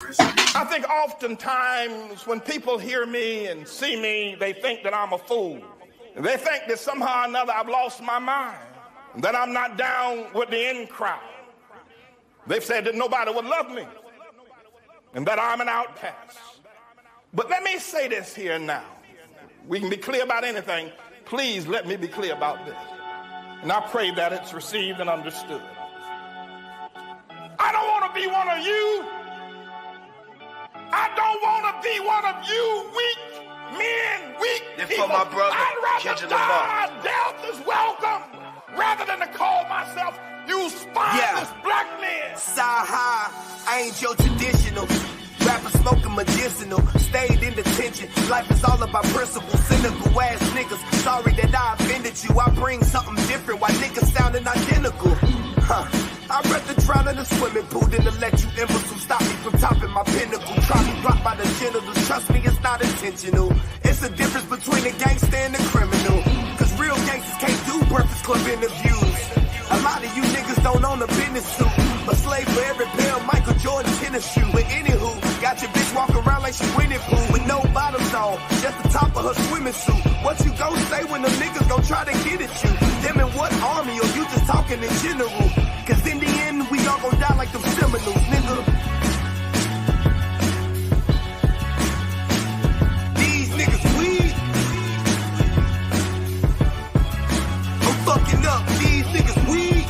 I think oftentimes when people hear me and see me, they think that I'm a fool. They think that somehow or another I've lost my mind, that I'm not down with the in crowd. They've said that nobody would love me and that I'm an outcast. But let me say this here and now. We can be clear about anything. Please let me be clear about this. And I pray that it's received and understood. I don't want to be one of you. I don't want to be one of you weak men, weak people. For my brother, I'd rather die. Death is welcome rather than to call myself you spineless black men. Side high, I ain't your traditional. Rapper smoking medicinal, stayed in detention. Life is all about principle, cynical ass niggas. Sorry that I offended you. I bring something different while niggas sounding identical. I'd rather drown in a swimming pool than to let you imbeciles stop me from topping my pinnacle. Try me blocked by the genitals. Trust me, it's not intentional. It's the difference between a gangster and a criminal. Cause real gangsters can't do Breakfast Club interviews. A lot of you niggas don't own a business suit. A slave for every pair of Michael Jordan tennis shoe. But anywho, got your bitch walking around like she winning pool with no bottoms on, just the top of her swimming suit. What you gon' say when them niggas gon' try to get at you? Them in what army, or you just talking in general? Cause in the end, we all gon' die like them Seminoles, nigga. These niggas weak. I'm fucking up. These niggas weak.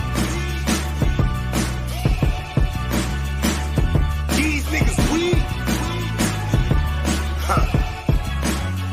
These niggas weak.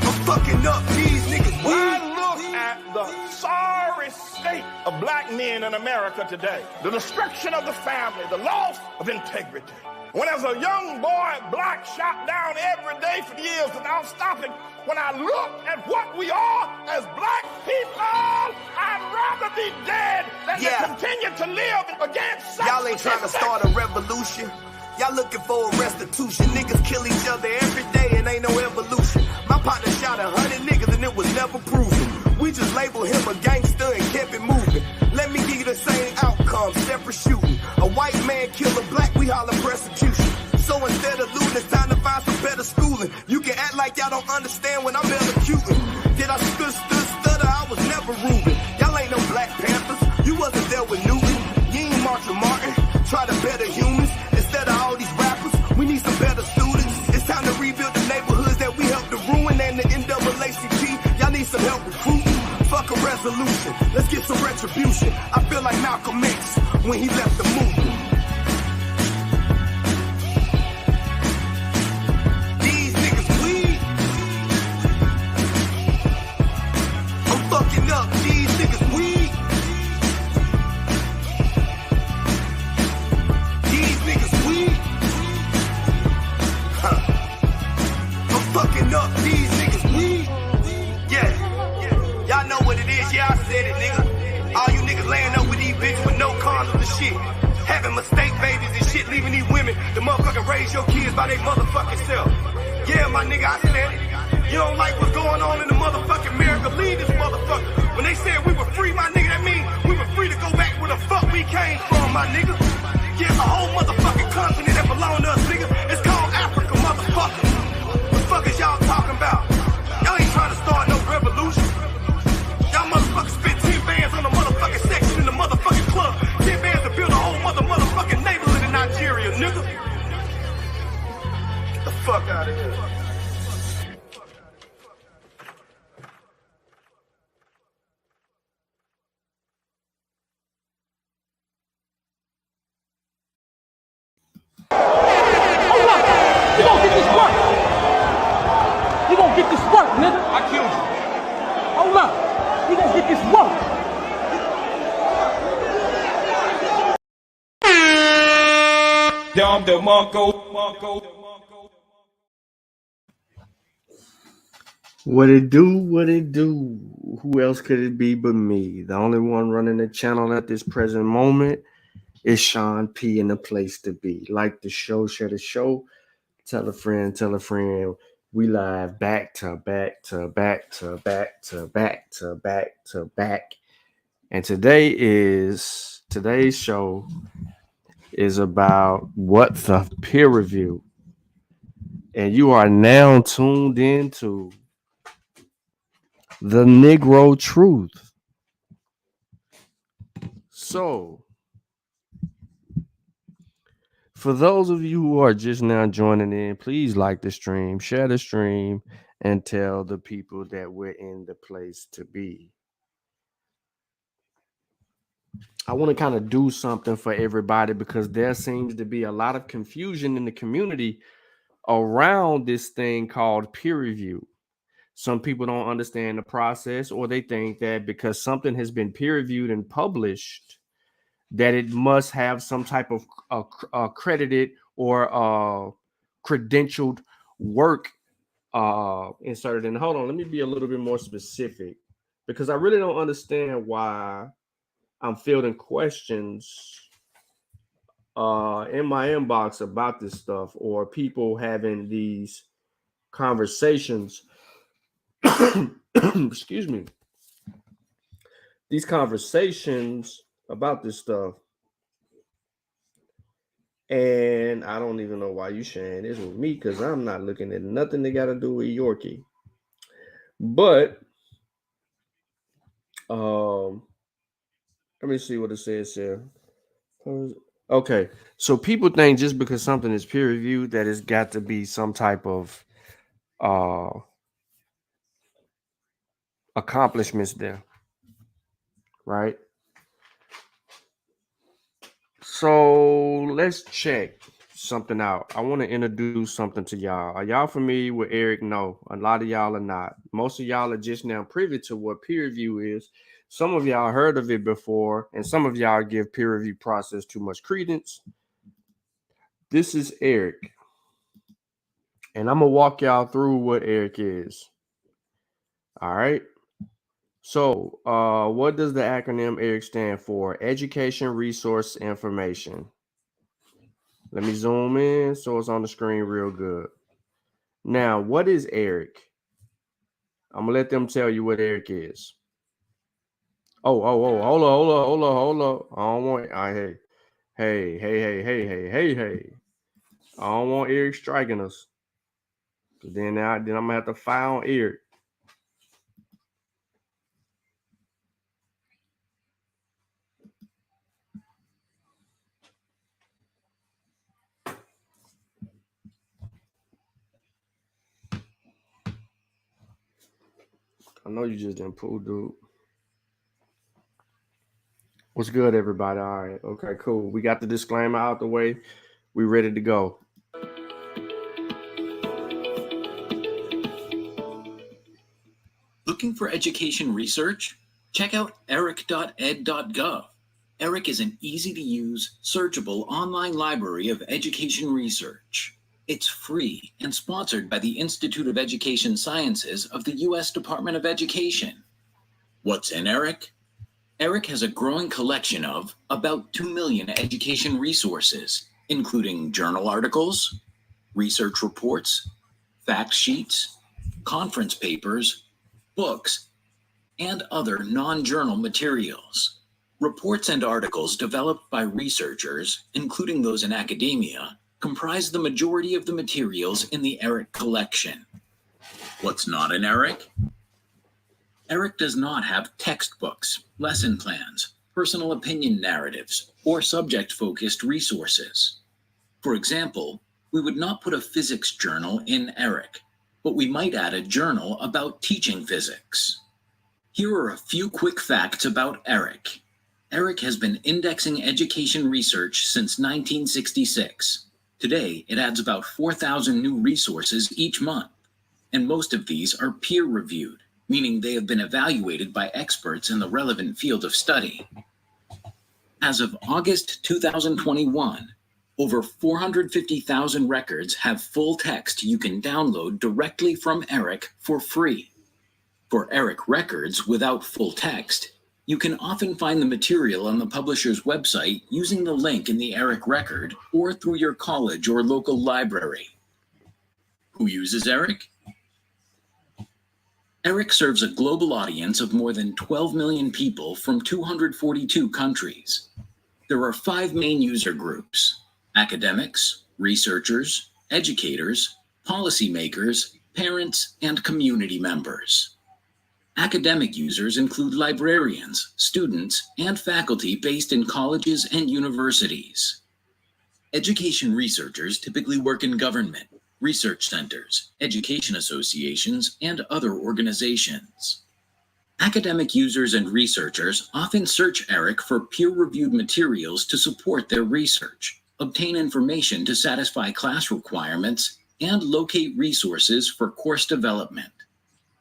I'm fucking up. These niggas weak. When I look at the sorry state of black men in America today, the destruction of the family, the loss of integrity. When as a young boy, black shot down every day for years without stopping, when I look at what we are as black people, I'd rather be dead than to continue to live against such. Y'all ain't trying to start a revolution. Y'all looking for a restitution. Niggas kill each other every day and ain't no evolution. My partner shot 100 niggas and it was never proven. We just labeled him a gangster and kept it moving. Let me give you the same outcome, separate shooting. A white man kill a black, we holler persecution. So instead of looting, it's time to find some better schooling. You can act like y'all don't understand when I'm elocuting. Did I stutter? I was never Reuben. Y'all ain't no Black Panthers. You wasn't there with Newton. You ain't Marshall Martin. Try to better humans. Instead of all these rappers, we need some better students. It's time to rebuild the neighborhoods that we helped to ruin. And the NAACP, y'all need some help recruiting. Fuck a resolution, let's get some retribution. I feel like Malcolm X when he left the movement. These niggas weak. I'm fucking up, these niggas weak. These niggas weak. I'm fucking up, these niggas weak. Yeah. Y'all know what it is, yeah, I said it, nigga. All you niggas laying up with these bitches with no condoms and shit. Having mistake babies and shit, leaving these women to motherfucking raise your kids by their motherfucking self. Yeah, my nigga, I said it. You don't like what's going on in the motherfucking America, leave this motherfucker. When they said we were free, my nigga, that mean we were free to go back where the fuck we came from, my nigga. Yeah, it's a whole motherfucking continent that belong to us, nigga. It's called Africa, motherfucker. What the fuck is y'all talking about? Y'all ain't trying to start no revolution. Y'all motherfuckers spent 10 bands on the motherfucking section in the motherfucking club. 10 bands to build a whole motherfucking neighborhood in Nigeria, nigga. Get the fuck out of here. Hold up! You gon' get this work! You gon' get this work, nigga! I killed you. Hold up! You gon' get this work! Dom DeMarco. What it do? What it do? Who else could it be but me? The only one running the channel at this present moment is Sean P. in the place to be. Like the show, share the show. Tell a friend, tell a friend. We live back to back to back to back to back to back to back. And today's show is about what the peer review and you are now tuned into the Negro Truth. So, for those of you who are just now joining in, please like the stream, share the stream, and tell the people that we're in the place to be. I want to kind of do something for everybody because there seems to be a lot of confusion in the community around this thing called peer review. Some people don't understand the process, or they think that because something has been peer reviewed and published, that it must have some type of accredited or credentialed work inserted in. Hold on, let me be a little bit more specific because I really don't understand why I'm fielding questions in my inbox about this stuff, or people having these conversations. Excuse me. These conversations about this stuff. And I don't even know why you sharing this with me, because I'm not looking at nothing that got to do with Yorkie. But let me see what it says here. Okay, so people think just because something is peer reviewed that it's got to be some type of accomplishments there, right? So let's check something out. I want to introduce something to y'all. Are y'all familiar with Eric? No, a lot of y'all are not. Most of y'all are just now privy to what peer review is. Some of y'all heard of it before, and some of y'all give peer review process too much credence. This is Eric, and I'm gonna walk y'all through what Eric is. All right. So, what does the acronym ERIC stand for? Education, Resource, Information. Let me zoom in so it's on the screen real good. Now, what is ERIC? I'm going to let them tell you what ERIC is. Oh, hold on. I don't want, hey. I don't want Eric striking us. Then I'm going to have to file on Eric. I know you just didn't pull, dude. What's good, everybody? All right. Okay, cool. We got the disclaimer out the way. We ready to go. Looking for education research? Check out eric.ed.gov. ERIC is an easy-to-use, searchable online library of education research. It's free and sponsored by the Institute of Education Sciences of the U.S. Department of Education. What's in ERIC? ERIC has a growing collection of about 2 million education resources, including journal articles, research reports, fact sheets, conference papers, books, and other non-journal materials. Reports and articles developed by researchers, including those in academia, comprise the majority of the materials in the ERIC collection. What's not in ERIC? ERIC does not have textbooks, lesson plans, personal opinion narratives, or subject-focused resources. For example, we would not put a physics journal in ERIC, but we might add a journal about teaching physics. Here are a few quick facts about ERIC. ERIC has been indexing education research since 1966. Today, it adds about 4,000 new resources each month, and most of these are peer-reviewed, meaning they have been evaluated by experts in the relevant field of study. As of August 2021, over 450,000 records have full text you can download directly from ERIC for free. For ERIC records without full text, you can often find the material on the publisher's website using the link in the ERIC record or through your college or local library. Who uses ERIC? ERIC serves a global audience of more than 12 million people from 242 countries. There are 5 main user groups: academics, researchers, educators, policymakers, parents, and community members. Academic users include librarians, students, and faculty based in colleges and universities. Education researchers typically work in government, research centers, education associations, and other organizations. Academic users and researchers often search ERIC for peer-reviewed materials to support their research, obtain information to satisfy class requirements, and locate resources for course development.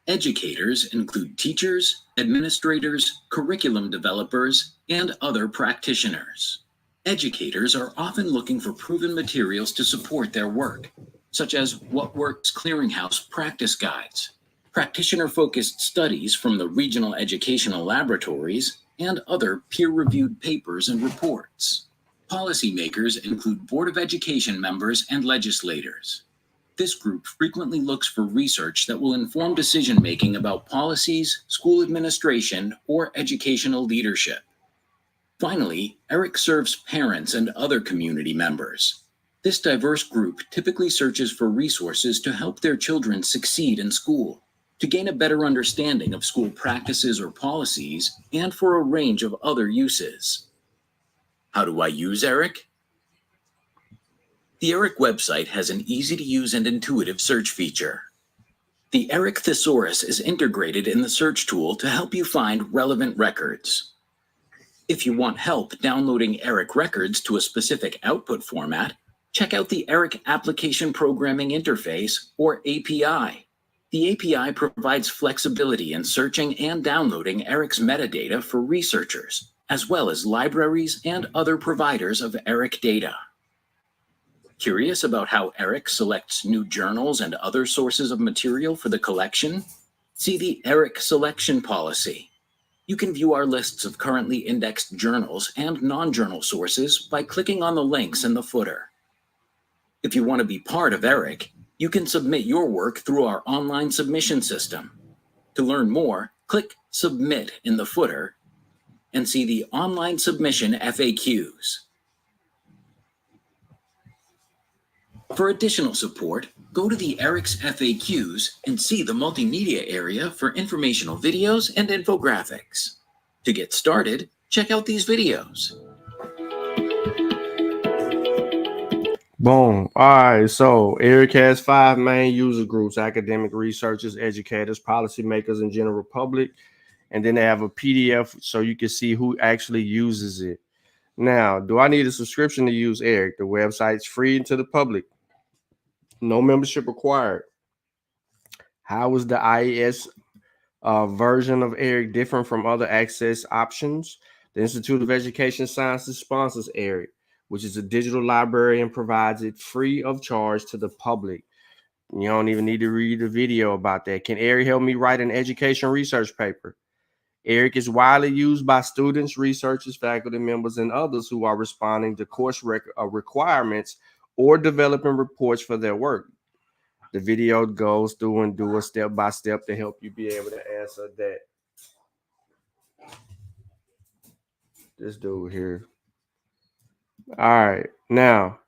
Educators include teachers, administrators, curriculum developers, and other practitioners. Educators are often looking for proven materials to support their work, such as What Works Clearinghouse practice guides, practitioner-focused studies from the regional educational laboratories, and other peer-reviewed papers and reports. Policymakers include Board of Education members and legislators. This group frequently looks for research that will inform decision-making about policies, school administration, or educational leadership. Finally, ERIC serves parents and other community members. This diverse group typically searches for resources to help their children succeed in school, to gain a better understanding of school practices or policies, and for a range of other uses. How do I use ERIC? The ERIC website has an easy-to-use and intuitive search feature. The ERIC thesaurus is integrated in the search tool to help you find relevant records. If you want help downloading ERIC records to a specific output format, check out the ERIC Application Programming Interface, or API. The API provides flexibility in searching and downloading ERIC's metadata for researchers, as well as libraries and other providers of ERIC data. Curious about how ERIC selects new journals and other sources of material for the collection? See the ERIC selection policy. You can view our lists of currently indexed journals and non-journal sources by clicking on the links in the footer. If you want to be part of ERIC, you can submit your work through our online submission system. To learn more, click Submit in the footer and see the online submission FAQs. For additional support, go to the ERIC's FAQs and see the multimedia area for informational videos and infographics. To get started, check out these videos. Boom. All right. So ERIC has 5 main user groups: academic researchers, educators, policymakers, and general public. And then they have a PDF so you can see who actually uses it. Now, do I need a subscription to use ERIC? The website's free to the public. No membership required. How is the IES version of ERIC different from other access options? The Institute of Education Sciences sponsors ERIC, which is a digital library and provides it free of charge to the public. You don't even need to read a video about that. Can ERIC help me write an education research paper? ERIC is widely used by students, researchers, faculty members, and others who are responding to course requirements or developing reports for their work. The video goes through and do a step-by-step to help you be able to answer that. This dude here. All right. Now,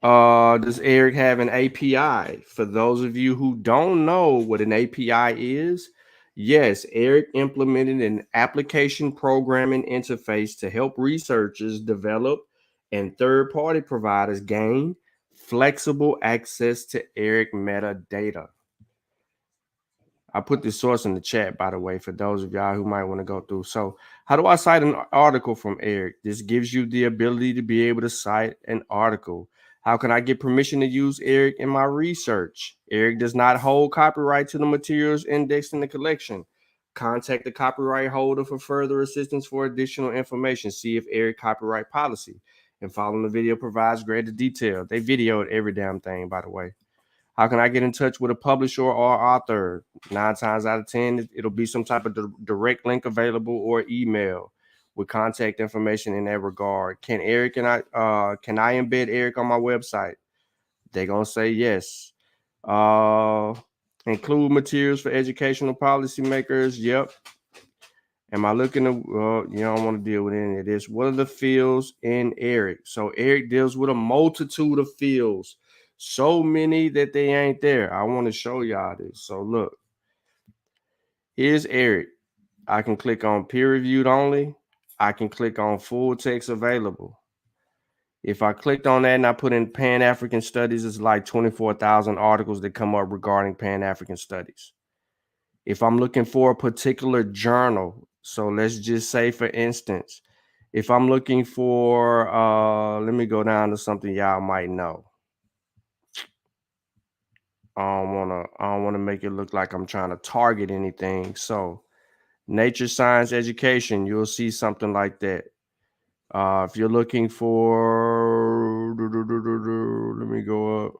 does ERIC have an API? For those of you who don't know what an API is, yes, ERIC implemented an application programming interface to help researchers develop and third-party providers gain flexible access to ERIC metadata. I put this source in the chat, by the way, for those of y'all who might want to go through. So how do I cite an article from ERIC? This gives you the ability to be able to cite an article. How can I get permission to use ERIC in my research? ERIC does not hold copyright to the materials indexed in the collection. Contact the copyright holder for further assistance for additional information. See if ERIC copyright policy and following the video provides greater detail. They videoed every damn thing, by the way. How can I get in touch with a publisher or author? 9 times out of 10, it'll be some type of direct link available or email with contact information in that regard. Can I embed ERIC on my website? They're gonna say yes. Include materials for educational policymakers. Yep. Am I looking to, you don't want to deal with any of this. What are the fields in ERIC? So ERIC deals with a multitude of fields. So many that they ain't there. I want to show y'all this. So look, here's Eric. I can click on peer reviewed only. I can click on full text available. If I clicked on that and I put in Pan-African studies, it's like 24,000 articles that come up regarding Pan-African studies. If I'm looking for a particular journal, so let's just say, for instance, if I'm looking for, let me go down to something y'all might know. I don't wanna make it look like I'm trying to target anything. So nature, science, education, you'll see something like that. If you're looking for, let me go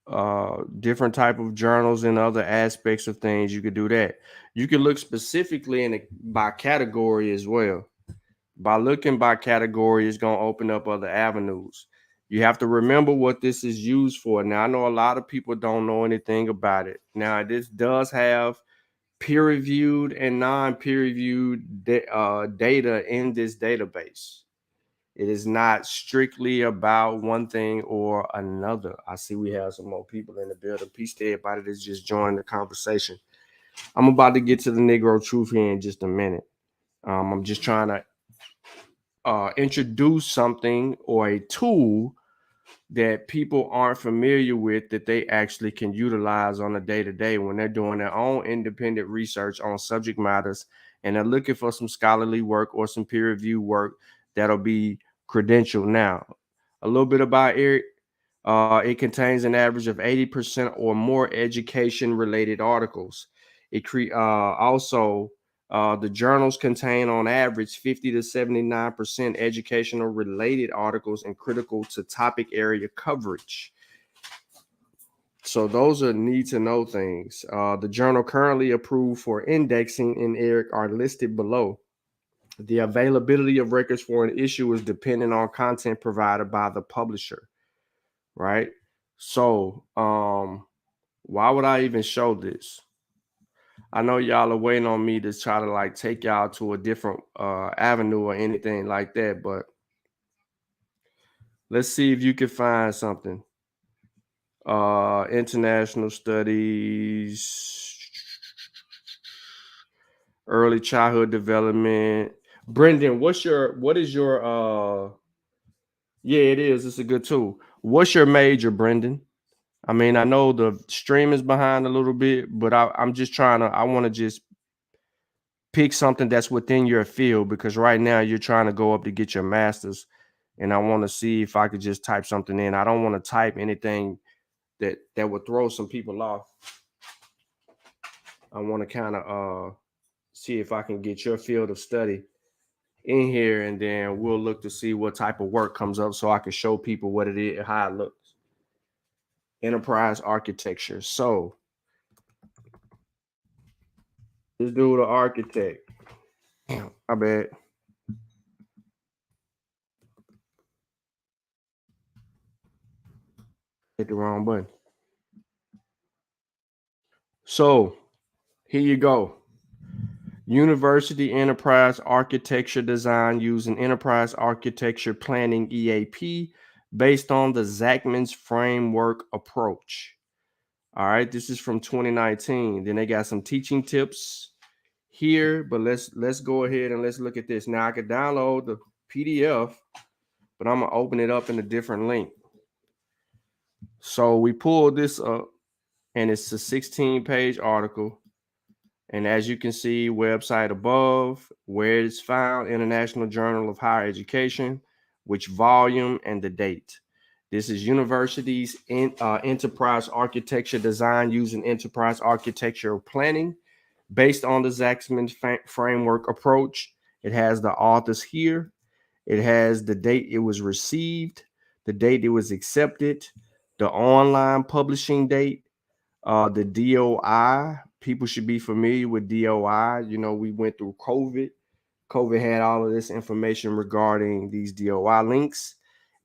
up. Different type of journals and other aspects of things, you could do that. You can look specifically by category as well. By looking by category, it's going to open up other avenues. You have to remember what this is used for. Now, I know a lot of people don't know anything about it. Now, this does have peer-reviewed and non-peer-reviewed data in this database. It is not strictly about one thing or another. I see we have some more people in the building. Peace to everybody that's just joined the conversation. I'm about to get to the Negro truth here in just a minute. I'm just trying to introduce something or a tool that people aren't familiar with that they actually can utilize on a day-to-day when they're doing their own independent research on subject matters and they're looking for some scholarly work or some peer-reviewed work that'll be credentialed. Now, a little bit about Eric. It contains an average of 80% or more education-related articles. The journals contain on average 50 to 79% educational related articles and critical to topic area coverage. So those are need to know things. The journal currently approved for indexing in Eric are listed below. The availability of records for an issue is dependent on content provided by the publisher, right? So why would I even show this? I know y'all are waiting on me to try to like take y'all to a different avenue or anything like that, but let's see if you can find something. International studies, early childhood development. Brendan, what is your yeah, it is. It's a good tool. What's your major, Brendan? I mean, I know the stream is behind a little bit, but I'm just trying to, I want to just pick something that's within your field, because right now you're trying to go up to get your master's, and I want to see if I could just type something in. I don't want to type anything that would throw some people off. I want to kind of see if I can get your field of study in here, and then we'll look to see what type of work comes up so I can show people what it is, how it looks. Enterprise architecture. So this dude, the architect. I bet. Hit the wrong button. So here you go. University Enterprise Architecture Design using Enterprise Architecture Planning EAP based on the Zachman's framework approach. All right, this is from 2019. Then they got some teaching tips here, but let's go ahead and let's look at this. Now I could download the PDF, but I'm gonna open it up in a different link. So we pulled this up, and it's a 16-page article. And as you can see, website above, where it's found, International Journal of Higher Education, which volume and the date. This is Universities in Enterprise Architecture Design using Enterprise Architecture Planning based on the Zachman framework approach. It has the authors here. It has the date it was received, the date it was accepted, the online publishing date, the DOI. People should be familiar with DOI. You know, we went through COVID. COVID had all of this information regarding these DOI links.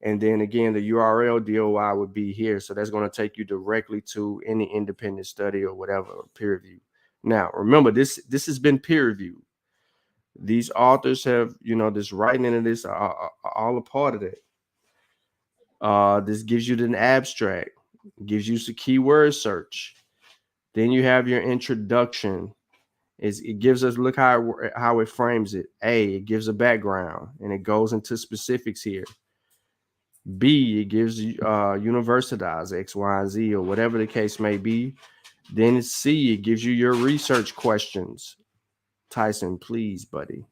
And then again, the URL DOI would be here. So that's going to take you directly to any independent study or whatever, peer review. Now, remember, this has been peer reviewed. These authors have, you know, this writing into this are all a part of that. This gives you an abstract, gives you some keyword search. Then you have your introduction. It gives us, look how it frames it. A, it gives a background and it goes into specifics here. B, it gives you universities, X, Y, and Z, or whatever the case may be. Then it's C, it gives you your research questions. Tyson, please, buddy.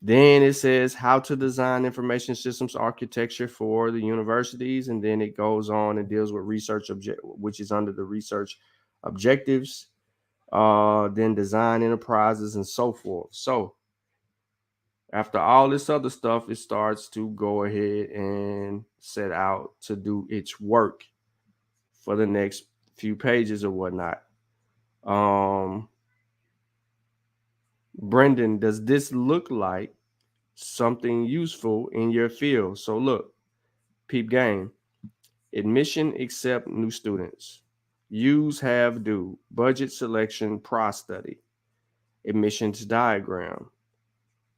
Then it says how to design information systems architecture for the universities. And then it goes on and deals with research which is under the research objectives. Then design enterprises and so forth. So after all this other stuff, it starts to go ahead and set out to do its work for the next few pages or whatnot. Brendan, does this look like something useful in your field? So look, peep game. Admission, accept new students. Use, have, do. Budget selection, study. Admissions diagram.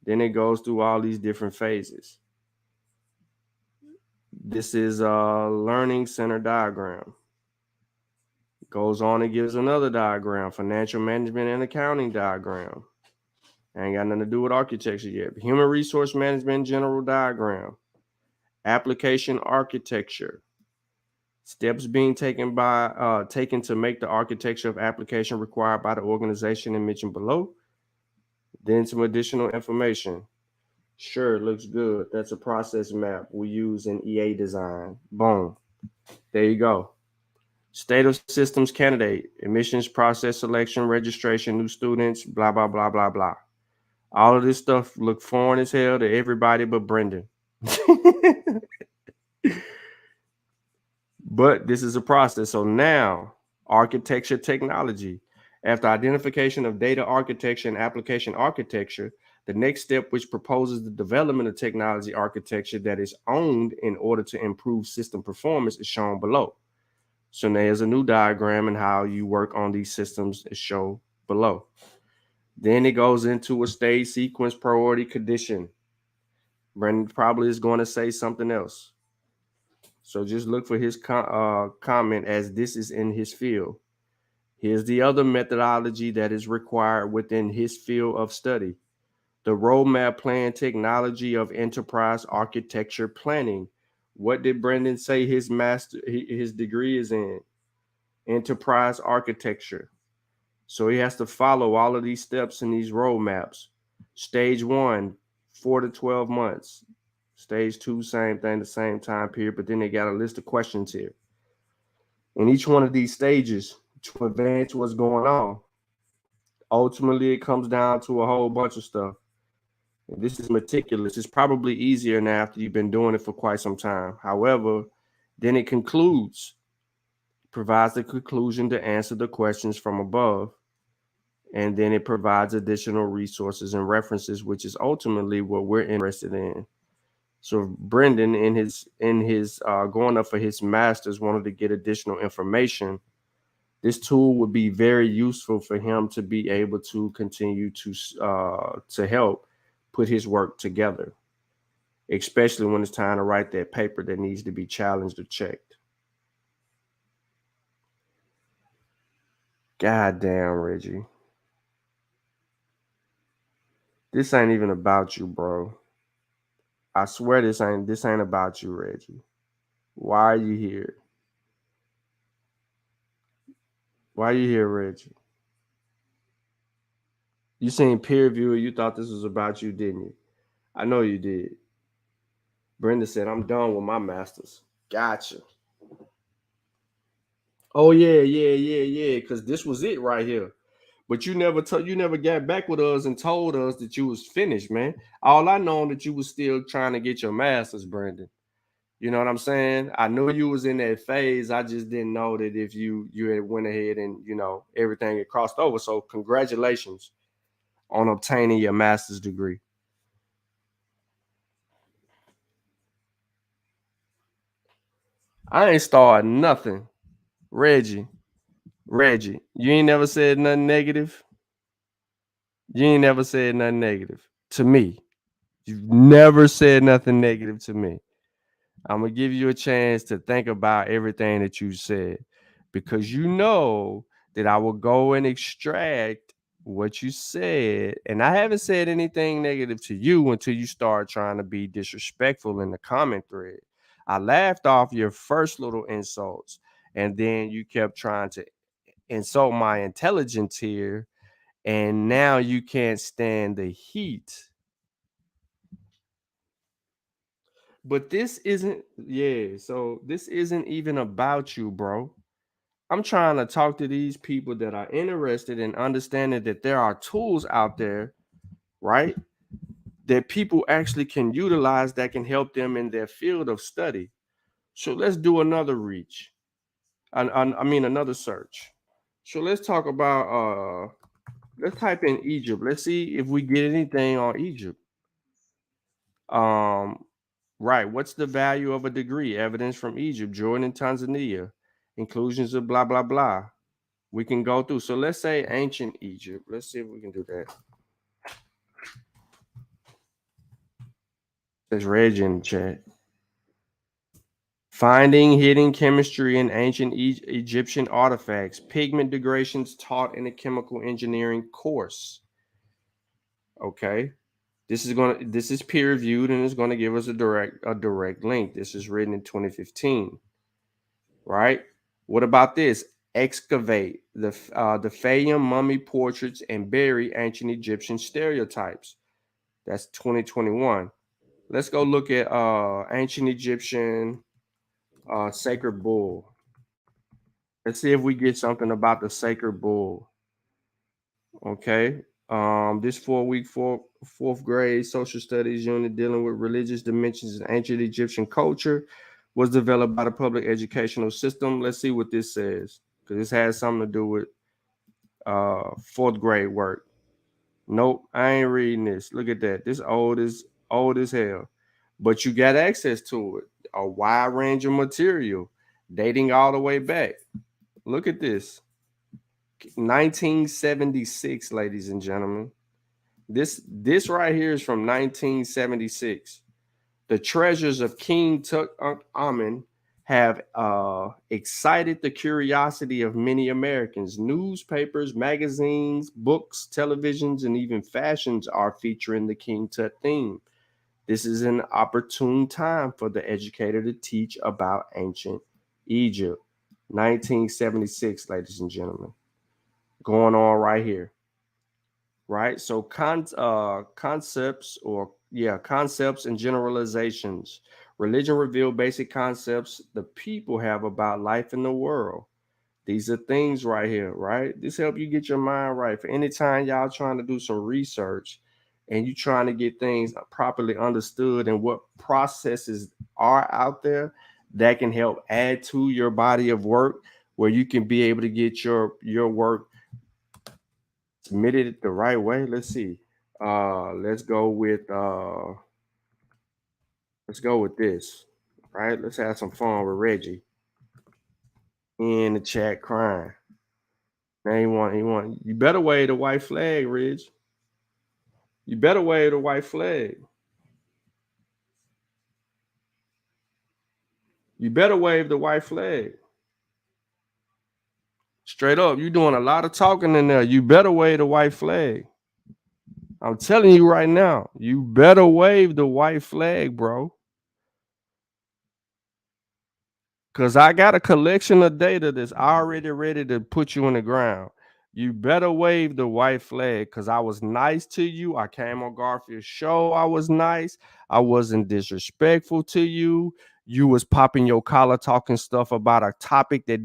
Then it goes through all these different phases. This is a learning center diagram. Goes on and gives another diagram, financial management and accounting diagram. Ain't got nothing to do with architecture yet. Human resource management general diagram. Application architecture. Steps being taken to make the architecture of application required by the organization and mentioned below. Then some additional information. Sure, looks good. That's a process map we use in EA design. Boom. There you go. State of systems candidate, admissions process selection, registration, new students, blah, blah, blah, blah, blah. All of this stuff look foreign as hell to everybody but Brendan. But this is a process. So now, architecture technology. After identification of data architecture and application architecture, the next step, which proposes the development of technology architecture that is owned in order to improve system performance, is shown below. So there's a new diagram and how you work on these systems is shown below. Then it goes into a stage sequence priority condition. Brendan probably is going to say something else. So just look for his comment as this is in his field. Here's the other methodology that is required within his field of study. The roadmap plan technology of enterprise architecture planning. What did Brendan say his degree is in? Enterprise architecture. So he has to follow all of these steps in these roadmaps. Stage 1, 4 to 12 months. Stage 2, same thing, the same time period, but then they got a list of questions here. In each one of these stages, to advance what's going on, ultimately it comes down to a whole bunch of stuff. And this is meticulous. It's probably easier now after you've been doing it for quite some time. However, then it concludes, provides the conclusion to answer the questions from above. And then it provides additional resources and references, which is ultimately what we're interested in. So Brendan, in his going up for his master's, wanted to get additional information. This tool would be very useful for him to be able to continue to help put his work together, especially when it's time to write that paper that needs to be challenged or checked. God damn, Reggie. This ain't even about you, bro. I swear this ain't about you, Reggie. Why are you here? Why are you here, Reggie? You seen peer review, you thought this was about you, didn't you? I know you did. Brenda said, I'm done with my masters. Gotcha. Oh, yeah, because this was it right here. But you never got back with us and told us that you was finished, man. All I know that you was still trying to get your master's, Brendan. You know what I'm saying? I knew you was in that phase. I just didn't know that if you had went ahead and, everything had crossed over. So congratulations on obtaining your master's degree. I ain't starting nothing. Reggie, you ain't never said nothing negative. You ain't never said nothing negative to me. You've never said nothing negative to me. I'm gonna give you a chance to think about everything that you said, because you know that I will go and extract what you said, and I haven't said anything negative to you until you start trying to be disrespectful in the comment thread. I laughed off your first little insults, and then you kept trying to insult my intelligence here, and now you can't stand the heat. But this isn't, yeah, so this isn't even about you, bro. I'm trying to talk to these people that are interested in understanding that there are tools out there, right? That people actually can utilize that can help them in their field of study. So let's do another reach. I mean another search. So let's talk about let's type in Egypt. Let's see if we get anything on Egypt. Um Right. What's the value of a degree? Evidence from Egypt, Jordan, and Tanzania. Inclusions of blah, blah, blah. We can go through. So let's say ancient Egypt. Let's see if we can do that. There's Reg in the chat. Finding hidden chemistry in ancient Egyptian artifacts. Pigment degradations taught in a chemical engineering course. Okay. This is peer reviewed and it's going to give us a direct link. This is written in 2015. Right? What about this? Excavate the Fayum mummy portraits and bury ancient Egyptian stereotypes. That's 2021. Let's go look at ancient Egyptian sacred bull. Let's see if we get something about the sacred bull. Okay. This 4-week fourth grade social studies unit dealing with religious dimensions in ancient Egyptian culture was developed by the public educational system. Let's see what this says, because this has something to do with fourth grade work. Nope, I ain't reading this. Look at that. This old as hell. But you got access to it. A wide range of material dating all the way back. Look at this. 1976, ladies and gentlemen. This right here is from 1976. The treasures of King Tutankhamun have excited the curiosity of many Americans. Newspapers, magazines, books, televisions, and even fashions are featuring the King Tut theme. This is an opportune time for the educator to teach about ancient Egypt. 1976, ladies and gentlemen. Going on right here. Right? So concepts and generalizations. Religion revealed basic concepts the people have about life in the world. These are things right here, right? This help you get your mind right. For any time y'all trying to do some research and you trying to get things properly understood and what processes are out there that can help add to your body of work, where you can be able to get your work submitted it the right way. Let's see. Let's go with this. Right? Let's have some fun with Reggie in the chat crying. Now you better wave the white flag, Reg. You better wave the white flag. You better wave the white flag. Straight up, you doing a lot of talking in there. You better wave the white flag. I'm telling you right now, you better wave the white flag, bro. Because I got a collection of data that's already ready to put you in the ground. You better wave the white flag, because I was nice to you. I came on Garfield's show. I was nice. I wasn't disrespectful to you. You was popping your collar talking stuff about a topic that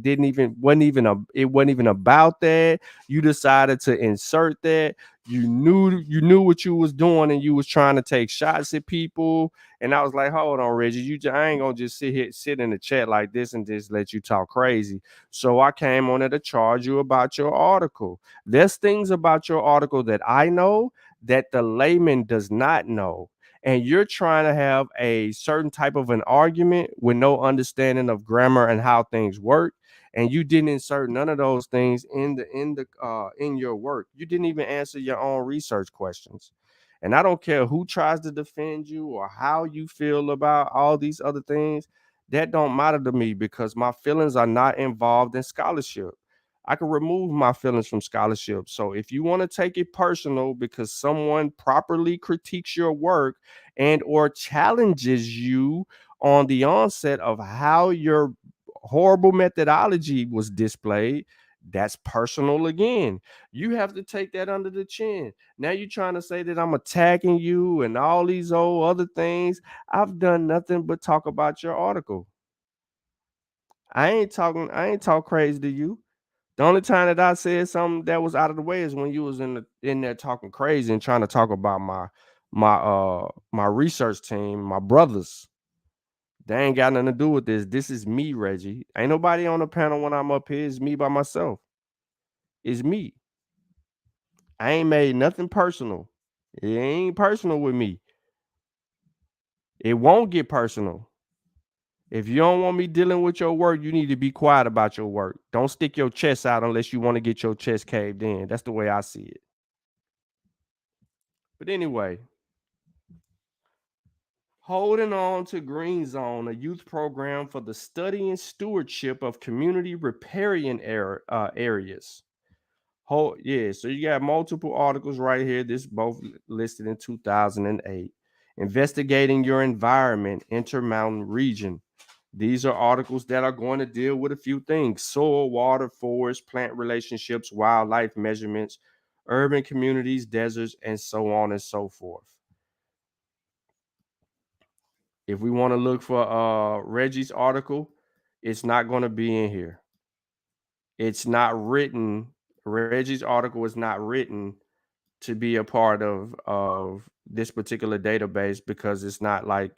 wasn't even about that. You decided to insert that. You knew what you was doing, and you was trying to take shots at people. And I was like, hold on, Reggie, I ain't gonna just sit in the chat like this and just let you talk crazy. So I came on there to charge you about your article. There's things about your article that I know that the layman does not know. And you're trying to have a certain type of an argument with no understanding of grammar and how things work. And you didn't insert none of those things in your work. You didn't even answer your own research questions. And I don't care who tries to defend you or how you feel about all these other things. That don't matter to me because my feelings are not involved in scholarship. I can remove my feelings from scholarship. So if you want to take it personal because someone properly critiques your work and or challenges you on the onset of how your horrible methodology was displayed, that's personal again. You have to take that under the chin. Now you're trying to say that I'm attacking you and all these old other things. I've done nothing but talk about your article. I ain't talk crazy to you. The only time that I said something that was out of the way is when you was in there talking crazy and trying to talk about my research team, my brothers. They ain't got nothing to do with this. This is me, Reggie. Ain't nobody on the panel when I'm up here. It's me by myself. It's me. I ain't made nothing personal. It ain't personal with me. It won't get personal. If you don't want me dealing with your work, you need to be quiet about your work. Don't stick your chest out unless you want to get your chest caved in. That's the way I see it. But anyway, holding on to Green Zone, a youth program for the study and stewardship of community riparian areas. Yeah, so you got multiple articles right here. This both listed in 2008. Investigating your environment, Intermountain Region. These are articles that are going to deal with a few things: soil, water, forest, plant relationships, wildlife measurements, urban communities, deserts, and so on and so forth. If we want to look for Reggie's article, it's not going to be in here. It's not written. Reggie's article is not written to be a part of this particular database because it's not going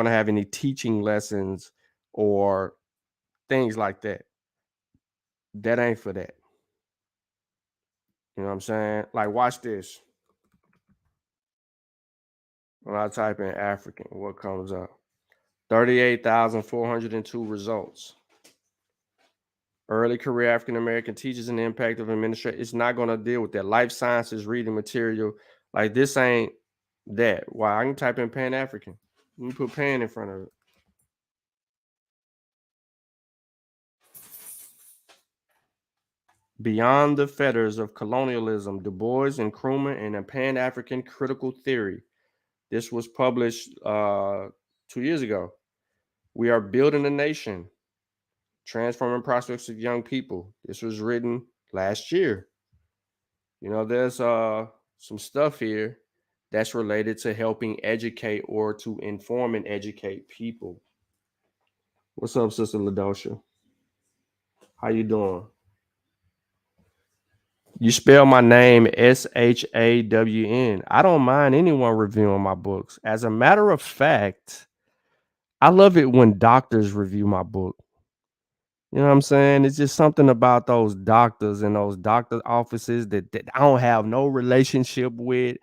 to have any teaching lessons or things like that. That ain't for that. You know what I'm saying? Like, watch this. When I type in African, what comes up? 38,402 results. Early career African American teachers and the impact of administration. It's not going to deal with that. Life sciences reading material. Like, this ain't that. Why? I can type in Pan African. Let me put Pan in front of it. Beyond the Fetters of Colonialism, Du Bois and Nkrumah and a Pan-African Critical Theory. This was published 2 years ago. We Are Building a Nation, Transforming Prospects of Young People. This was written last year. You know, there's some stuff here that's related to helping educate or to inform and educate people. What's up, Sister Ladosha? How you doing? You spell my name Shawn. I don't mind anyone reviewing my books. As a matter of fact, I love it when doctors review my book. You know what I'm saying? It's just something about those doctors and those doctor offices that I don't have no relationship with.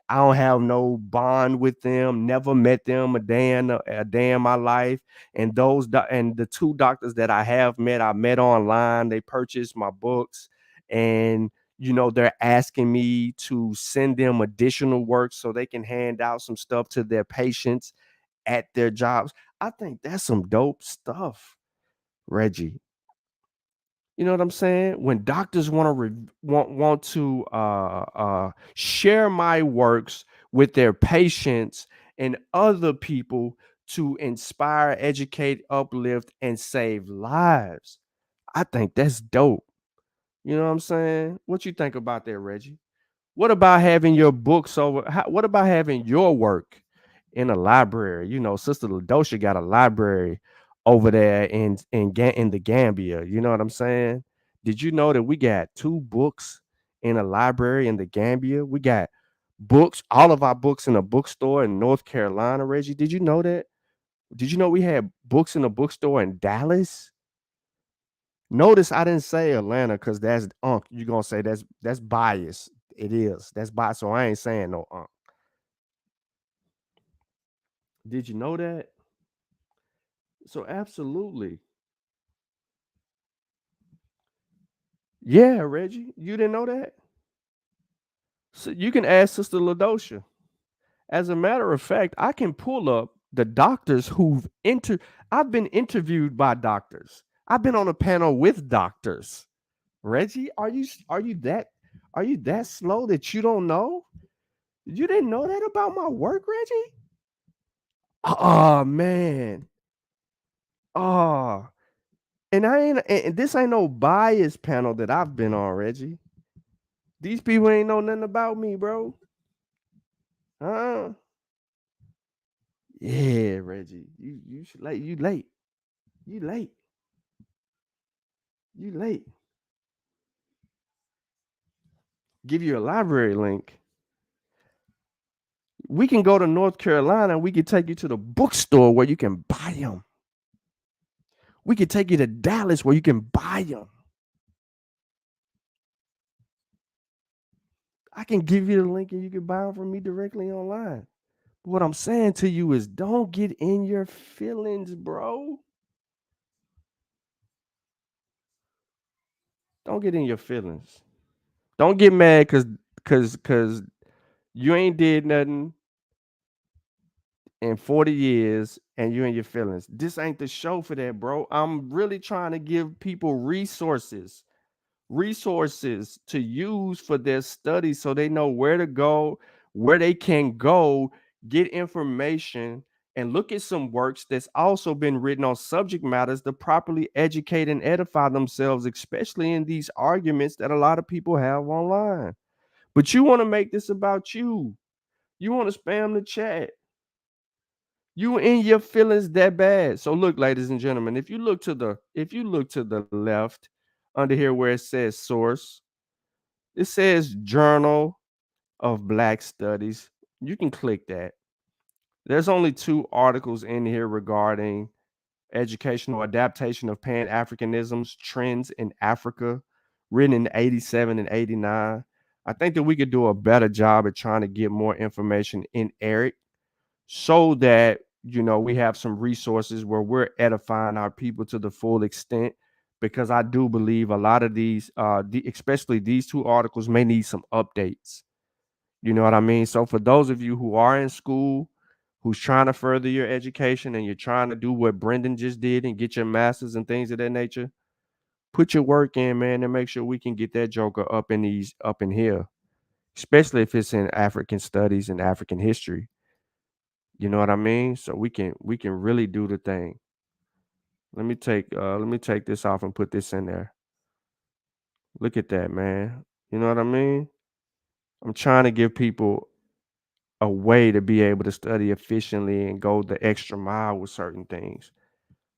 I don't have no bond with them. Never met them a day in my life. And and the two doctors that I have met, I met online. They purchased my books, and they're asking me to send them additional work so they can hand out some stuff to their patients at their jobs. I think that's some dope stuff, Reggie. You know what I'm saying? When doctors want to share my works with their patients and other people to inspire, educate, uplift, and save lives, I think that's dope. You know what I'm saying? What you think about that, Reggie? What about having your books what about having your work in a library? Sister Ladosha got a library over there in the Gambia. You know what I'm saying? Did you know that we got 2 books in a library in the Gambia? We got books, all of our books in a bookstore in North Carolina, Reggie. Did you know that? Did you know we had books in a bookstore in Dallas? Notice I didn't say Atlanta because that's you're gonna say that's bias. It is. That's bias. So I ain't saying no Did you know that? So absolutely. Yeah, Reggie. You didn't know that? So you can ask Sister Ladosha. As a matter of fact, I can pull up the doctors I've been interviewed by doctors. I've been on a panel with doctors. Reggie, are you that slow that you don't know? You didn't know that about my work, Reggie? Oh man. Oh. And this ain't no bias panel that I've been on, Reggie. These people ain't know nothing about me, bro. Huh? Yeah, Reggie. You should late. You late. You late. You late. Give you a library link. We can go to North Carolina and we can take you to the bookstore where you can buy them. We can take you to Dallas where you can buy them. I can give you the link and you can buy them from me directly online. But what I'm saying to you is don't get in your feelings, bro. Don't get in your feelings. Don't get mad cause you ain't did nothing in 40 years and you in your feelings. This ain't the show for that, bro. I'm really trying to give people resources to use for their studies so they know where to go, where they can go, get information, and look at some works that's also been written on subject matters to properly educate and edify themselves, especially in these arguments that a lot of people have online. But you want to make this about you. You want to spam the chat. You in your feelings that bad. So look, ladies and gentlemen, if you look to the left under here where it says source, it says Journal of Black Studies. You can click that. There's only 2 articles in here regarding educational adaptation of Pan-Africanism's trends in Africa, written in 87 and 89. I think that we could do a better job at trying to get more information in Eric so that we have some resources where we're edifying our people to the full extent, because I do believe a lot of these especially these 2 articles may need some updates. You know what I mean? So for those of you who are in school, who's trying to further your education and you're trying to do what Brendan just did and get your masters and things of that nature, put your work in, man, and make sure we can get that joker up in here, especially if it's in African studies and African history. You know what I mean? So we can really do the thing. Let me take this off and put this in there. Look at that, man. You know what I mean? I'm trying to give people a way to be able to study efficiently and go the extra mile with certain things.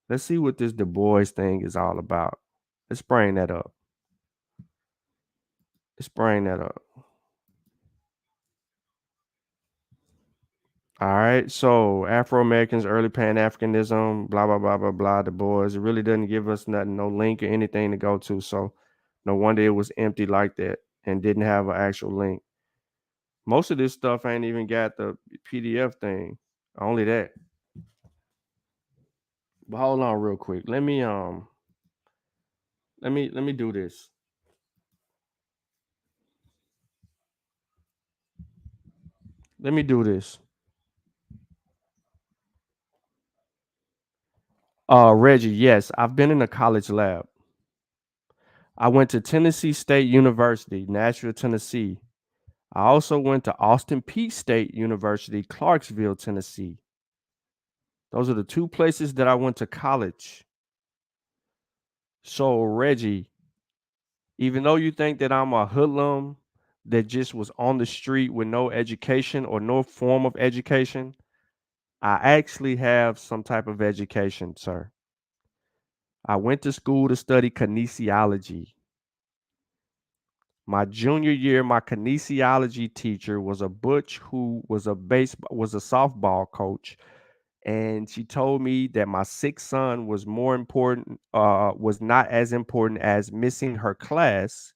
Let's see what this Du Bois thing is all about. Let's bring that up. Let's bring that up. All right. So Afro Americans, early Pan Africanism, blah, blah, blah, blah, blah. Du Bois. It really doesn't give us nothing, no link or anything to go to. So no wonder it was empty like that and didn't have an actual link. Most of this stuff ain't even got the PDF thing. Only that. But hold on real quick. Let me do this. Let me do this. Reggie, yes, I've been in a college lab. I went to Tennessee State University, Nashville, Tennessee. I also went to Austin Peay State University, Clarksville, Tennessee. Those are the 2 places that I went to college. So, Reggie, even though you think that I'm a hoodlum that just was on the street with no education or no form of education, I actually have some type of education, sir. I went to school to study kinesiology. My junior year, my kinesiology teacher was a butch who was a softball coach, and she told me that my sick son was was not as important as missing her class.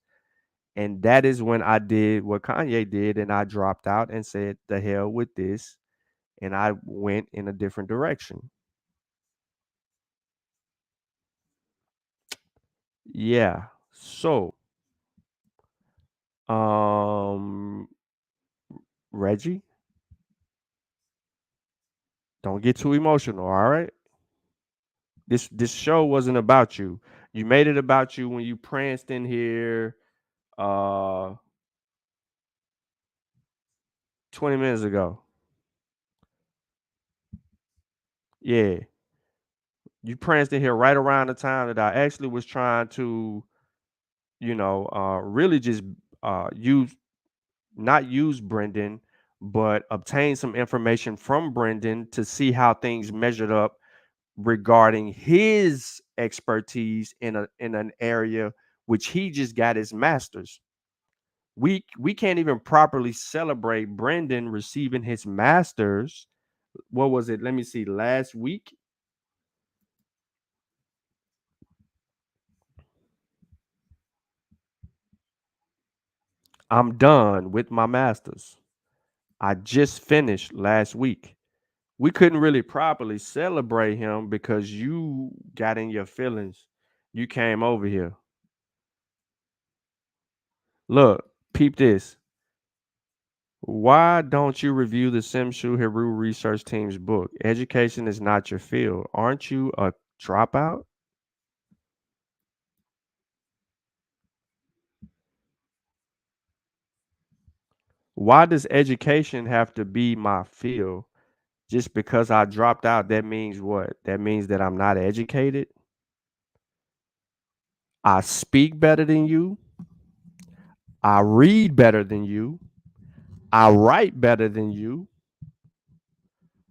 And that is when I did what Kanye did, and I dropped out and said, "The hell with this," and I went in a different direction. Yeah. So, um, Reggie, don't get too emotional, all right? This show wasn't about you. You made it about you when you pranced in here 20 minutes ago. Yeah. You pranced in here right around the time that I actually was trying to, really just not use Brendan, but obtain some information from Brendan to see how things measured up regarding his expertise in an area which he just got his master's. We can't even properly celebrate Brendan receiving his master's. What was it? Let me see. Last week. I'm done with my master's. I just finished last week. We couldn't really properly celebrate him because you got in your feelings. You came over here. Look, peep this. Why don't you review the Simshu Heru research team's book? Education is not your field. Aren't you a dropout? Why does education have to be my field? Just because I dropped out, that means what? That means that I'm not educated. I speak better than you. I read better than you. I write better than you.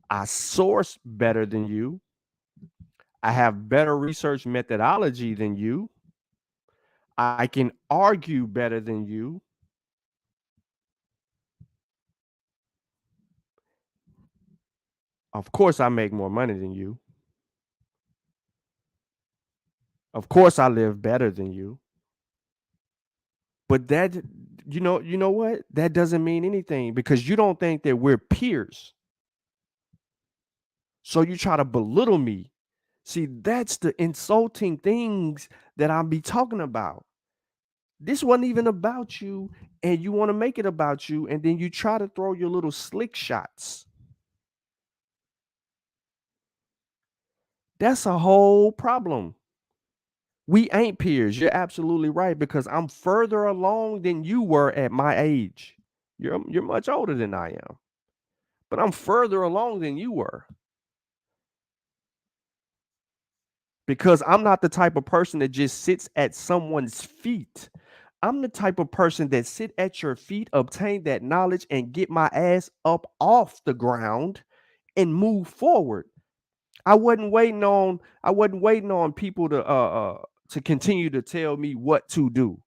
I source better than you. I have better research methodology than you. I can argue better than you. Of course, I make more money than you. Of course, I live better than you. But that, you know what? That doesn't mean anything because you don't think that we're peers. So you try to belittle me. See, that's the insulting things that I'll be talking about. This wasn't even about you, and you want to make it about you, and then you try to throw your little slick shots. That's a whole problem. We ain't peers. You're absolutely right because I'm further along than you were at my age. You're much older than I am, but I'm further along than you were because I'm not the type of person that just sits at someone's feet. I'm the type of person that sit at your feet, obtain that knowledge, and get my ass up off the ground and move forward. I wasn't waiting on people to continue to tell me what to do.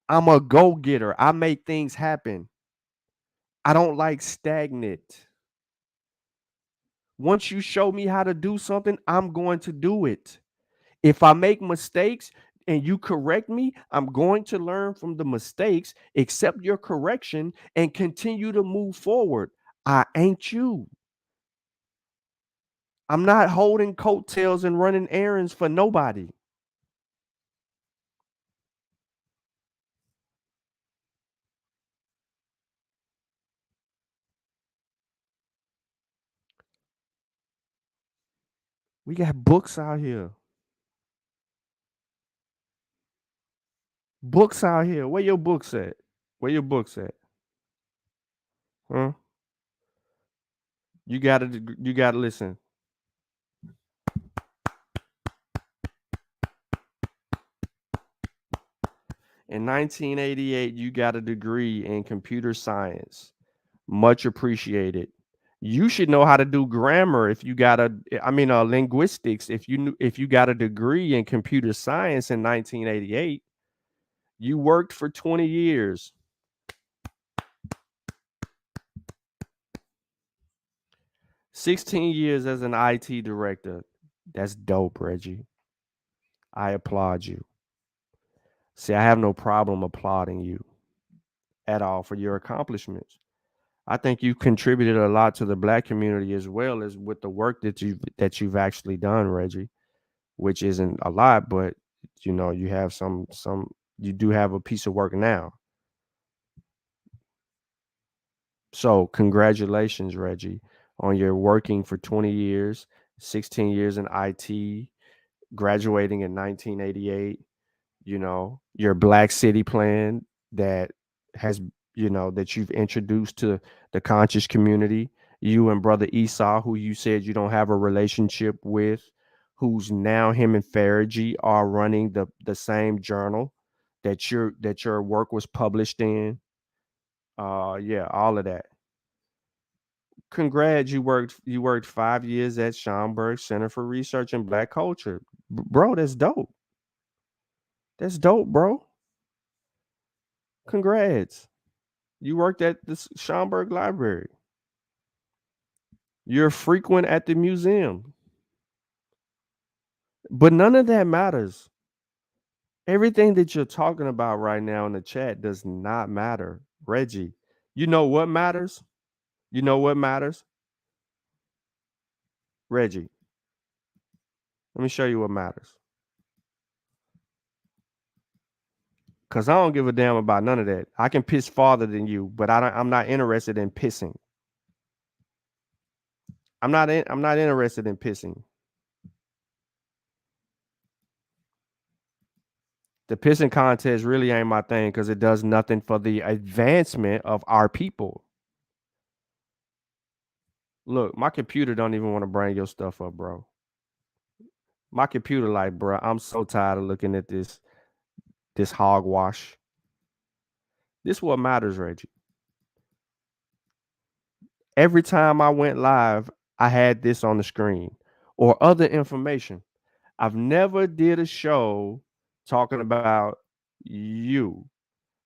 I'm a go-getter. I make things happen. I don't like stagnant. Once you show me how to do something, I'm going to do it. If I make mistakes and you correct me, I'm going to learn from the mistakes, accept your correction, and continue to move forward. I ain't you. I'm not holding coattails and running errands for nobody. We got books out here. Books out here. Where your books at? Where your books at? Huh? You gotta listen. In 1988, you got a degree in computer science. Much appreciated. You should know how to do grammar if you got linguistics. If you got a degree in computer science in 1988, you worked for 20 years. 16 years as an IT director. That's dope, Reggie. I applaud you. See, I have no problem applauding you at all for your accomplishments. I think you've contributed a lot to the black community as well as with the work that you've actually done, Reggie, which isn't a lot, but you have you do have a piece of work now. So congratulations, Reggie, on your working for 20 years, 16 years in IT, graduating in 1988, your Black City plan that has, that you've introduced to the conscious community. You and brother Esau, who you said you don't have a relationship with, who's now him and Faragi are running the same journal that your work was published in. Yeah, all of that. Congrats, you worked 5 years at Schomburg Center for Research in Black Culture. Bro, that's dope. That's dope, bro. Congrats. You worked at the Schomburg Library. You're frequent at the museum. But none of that matters. Everything that you're talking about right now in the chat does not matter. Reggie, you know what matters? You know what matters? Reggie, let me show you what matters. Because I don't give a damn about none of that. I can piss farther than you, but I'm not interested in pissing. I'm not interested in pissing. The pissing contest really ain't my thing because it does nothing for the advancement of our people. Look, my computer don't even want to bring your stuff up, bro. My computer like, bro, I'm so tired of looking at this hogwash. This is what matters, Reggie. Every time I went live, I had this on the screen or other information. I've never did a show talking about you.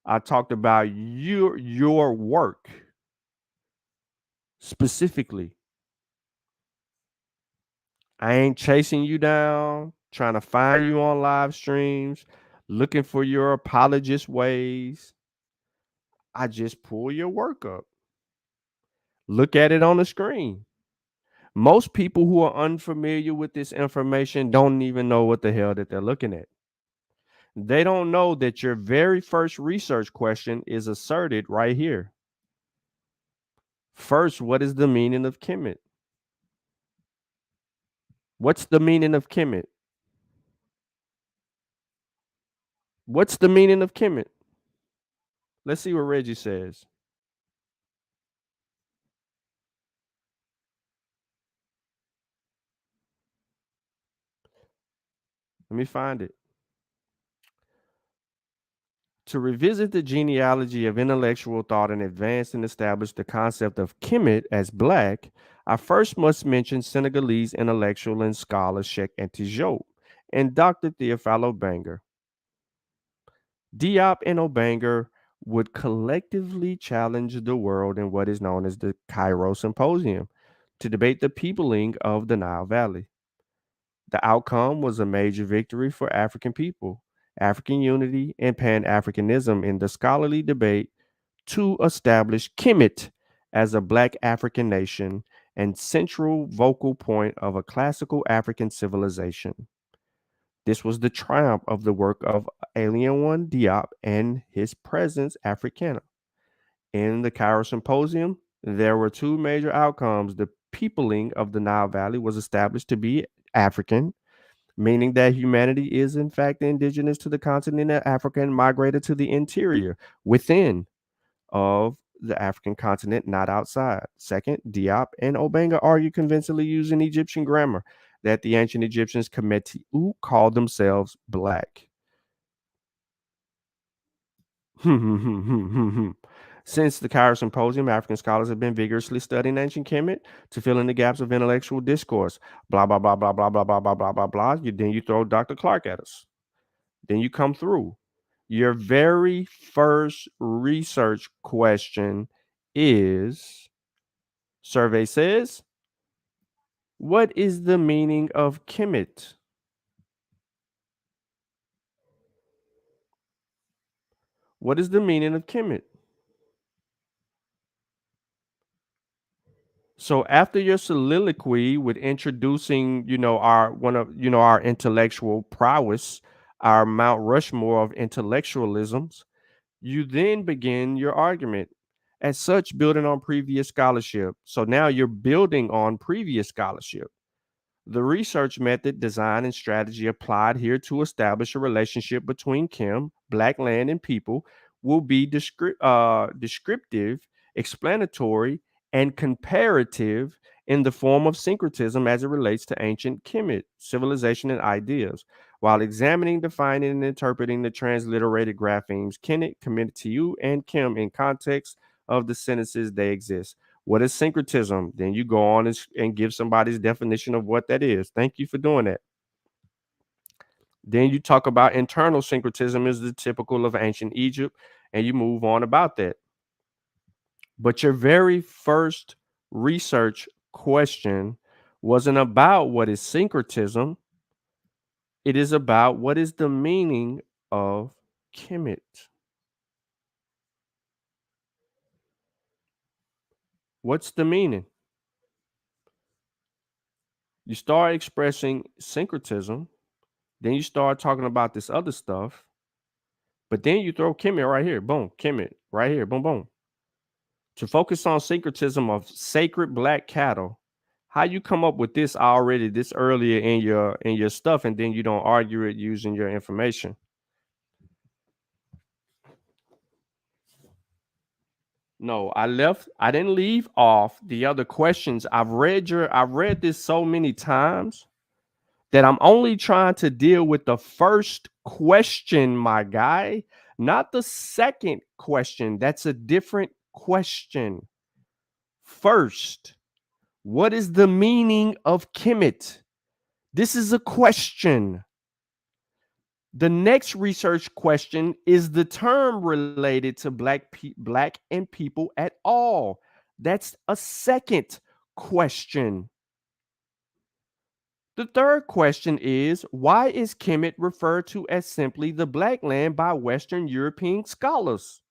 I talked about your work specifically. I ain't chasing you down, trying to find you on live streams, looking for your apologist ways. I just pull your work up. Look at it on the screen. Most people who are unfamiliar with this information don't even know what the hell that they're looking at. They don't know that your very first research question is asserted right here. First, what is the meaning of Kemet? What's the meaning of Kemet? What's the meaning of Kemet? Let's see what Reggie says. Let me find it. To revisit the genealogy of intellectual thought and advance and establish the concept of Kemet as black, I first must mention Senegalese intellectual and scholar Cheikh Anta Diop and Dr. Theophile Obanger. Diop and Obanger would collectively challenge the world in what is known as the Cairo Symposium to debate the peopling of the Nile Valley. The outcome was a major victory for African people, African unity, and Pan-Africanism in the scholarly debate to establish Kemet as a Black African nation and central vocal point of a classical African civilization. This was the triumph of the work of Alien One Diop and his presence Africana. In the Cairo Symposium, there were two major outcomes. The peopling of the Nile Valley was established to be African, meaning that humanity is in fact indigenous to the continent of Africa and migrated to the interior within of the African continent, not outside. Second, Diop and Obanger argue convincingly using Egyptian grammar that the ancient Egyptians Kemetu called themselves black. Since the Cairo Symposium, African scholars have been vigorously studying ancient Kemet to fill in the gaps of intellectual discourse. Blah, blah, blah, blah, blah, blah, blah, blah, blah, blah, blah. Then you throw Dr. Clark at us. Then you come through. Your very first research question is, survey says, what is the meaning of Kemet? What is the meaning of Kemet? So after your soliloquy with introducing, our intellectual prowess, our Mount Rushmore of intellectualisms, you then begin your argument. As such, building on previous scholarship. So now you're building on previous scholarship. The research method, design, and strategy applied here to establish a relationship between Kim, Black land, and people will be descriptive, explanatory, and comparative in the form of syncretism as it relates to ancient Kemet civilization and ideas, while examining, defining, and interpreting the transliterated graphemes Kemet, committed to you, and Kim in context of the sentences they exist. What is syncretism? Then you go on and give somebody's definition of what that is. Thank you for doing that. Then you talk about internal syncretism is the typical of ancient Egypt, and you move on about that. But your very first research question wasn't about what is syncretism. It is about what is the meaning of Kemet. What's the meaning? You start expressing syncretism, then you start talking about this other stuff, but then you throw Kemet right here, boom, Kemet right here, boom, boom. To focus on syncretism of sacred black cattle, how you come up with this already this earlier in your stuff, and then you don't argue it using your information? No, I didn't leave off the other questions. I've read this so many times that I'm only trying to deal with the first question, my guy, not the second question. That's a different question. First, what is the meaning of Kemet? This is a question. The next research question is the term related to black and people at all. That's a second question. The third question is, why is Kemet referred to as simply the Black Land by Western European scholars?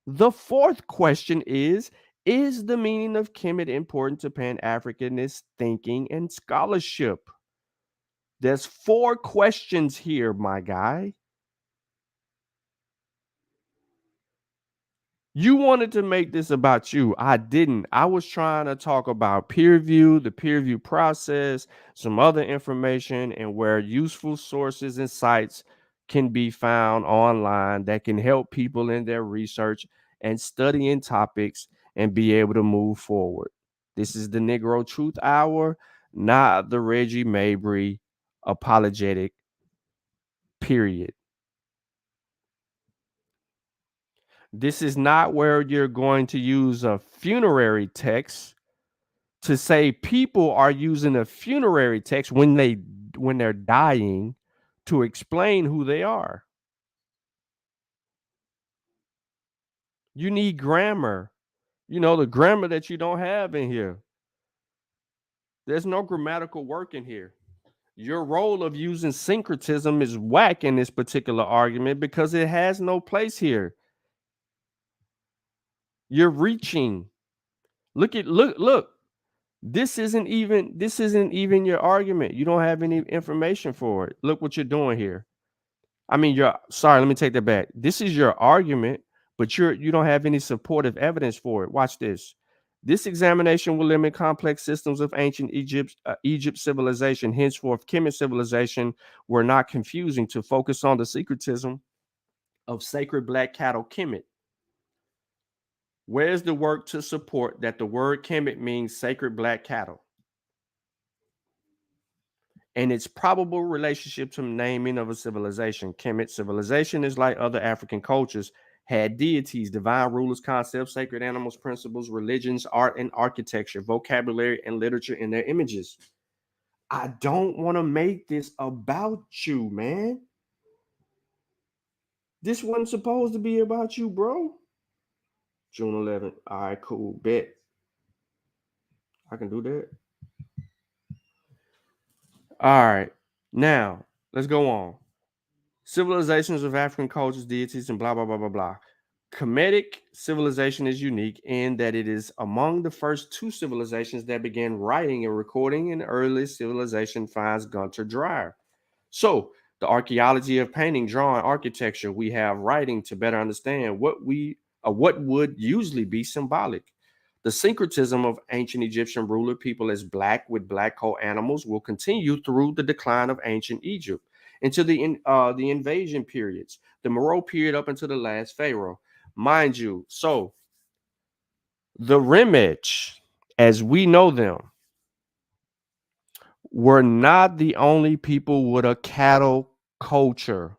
The fourth question is the meaning of Kemet important to Pan-Africanist thinking and scholarship? There's 4 questions here, my guy. You wanted to make this about you. I didn't. I was trying to talk about peer review, the peer review process, some other information, and where useful sources and sites can be found online that can help people in their research and studying topics and be able to move forward. This is the Negro Truth Hour, not the Reggie Mabry apologetic, period. This is not where you're going to use a funerary text to say people are using a funerary text when they're dying to explain who they are. You need grammar. You know, the grammar that you don't have in here. There's no grammatical work in here. Your role of using syncretism is whack in this particular argument because it has no place here. You're reaching. Look. This isn't even your argument. You don't have any information for it. Look what you're doing here. I mean, let me take that back. This is your argument, but you don't have any supportive evidence for it. Watch this. This examination will limit complex systems of ancient Egypt civilization. Henceforth, Kemet civilization were not confusing to focus on the syncretism of sacred black cattle Kemet. Where's the work to support that the word Kemet means sacred black cattle? And its probable relationship to naming of a civilization. Kemet civilization is like other African cultures, had deities, divine rulers, concepts, sacred animals, principles, religions, art and architecture, vocabulary and literature in their images. I don't want to make this about you, man. This wasn't supposed to be about you, bro. June 11th. All right, cool. Bet. I can do that. All right. Now, let's go on. Civilizations of African cultures, deities, and blah, blah, blah, blah, blah. Kemetic civilization is unique in that it is among the first 2 civilizations that began writing and recording, and early civilization finds Gunter Dreyer. So, the archaeology of painting, drawing, architecture, we have writing to better understand what we what would usually be symbolic. The syncretism of ancient Egyptian ruler people as black with black coat animals will continue through the decline of ancient Egypt into the invasion periods, the Meroe period up until the last pharaoh. Mind you, so the Remech, as we know them, were not the only people with a cattle culture.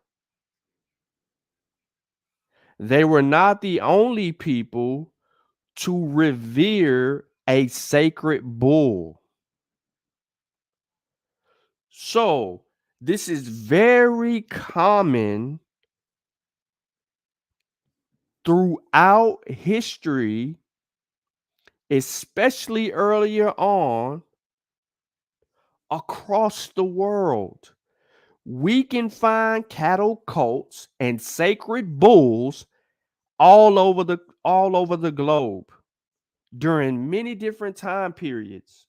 They were not the only people to revere a sacred bull. So, this is very common throughout history, especially earlier on across the world. We can find cattle cults and sacred bulls all over the globe during many different time periods.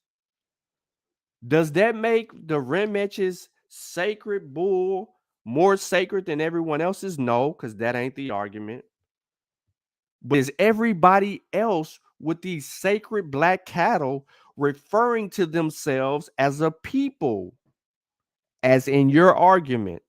Does that make the Remech's sacred bull more sacred than everyone else's? No, because that ain't the argument. But is everybody else with these sacred black cattle referring to themselves as a people, as in your argument?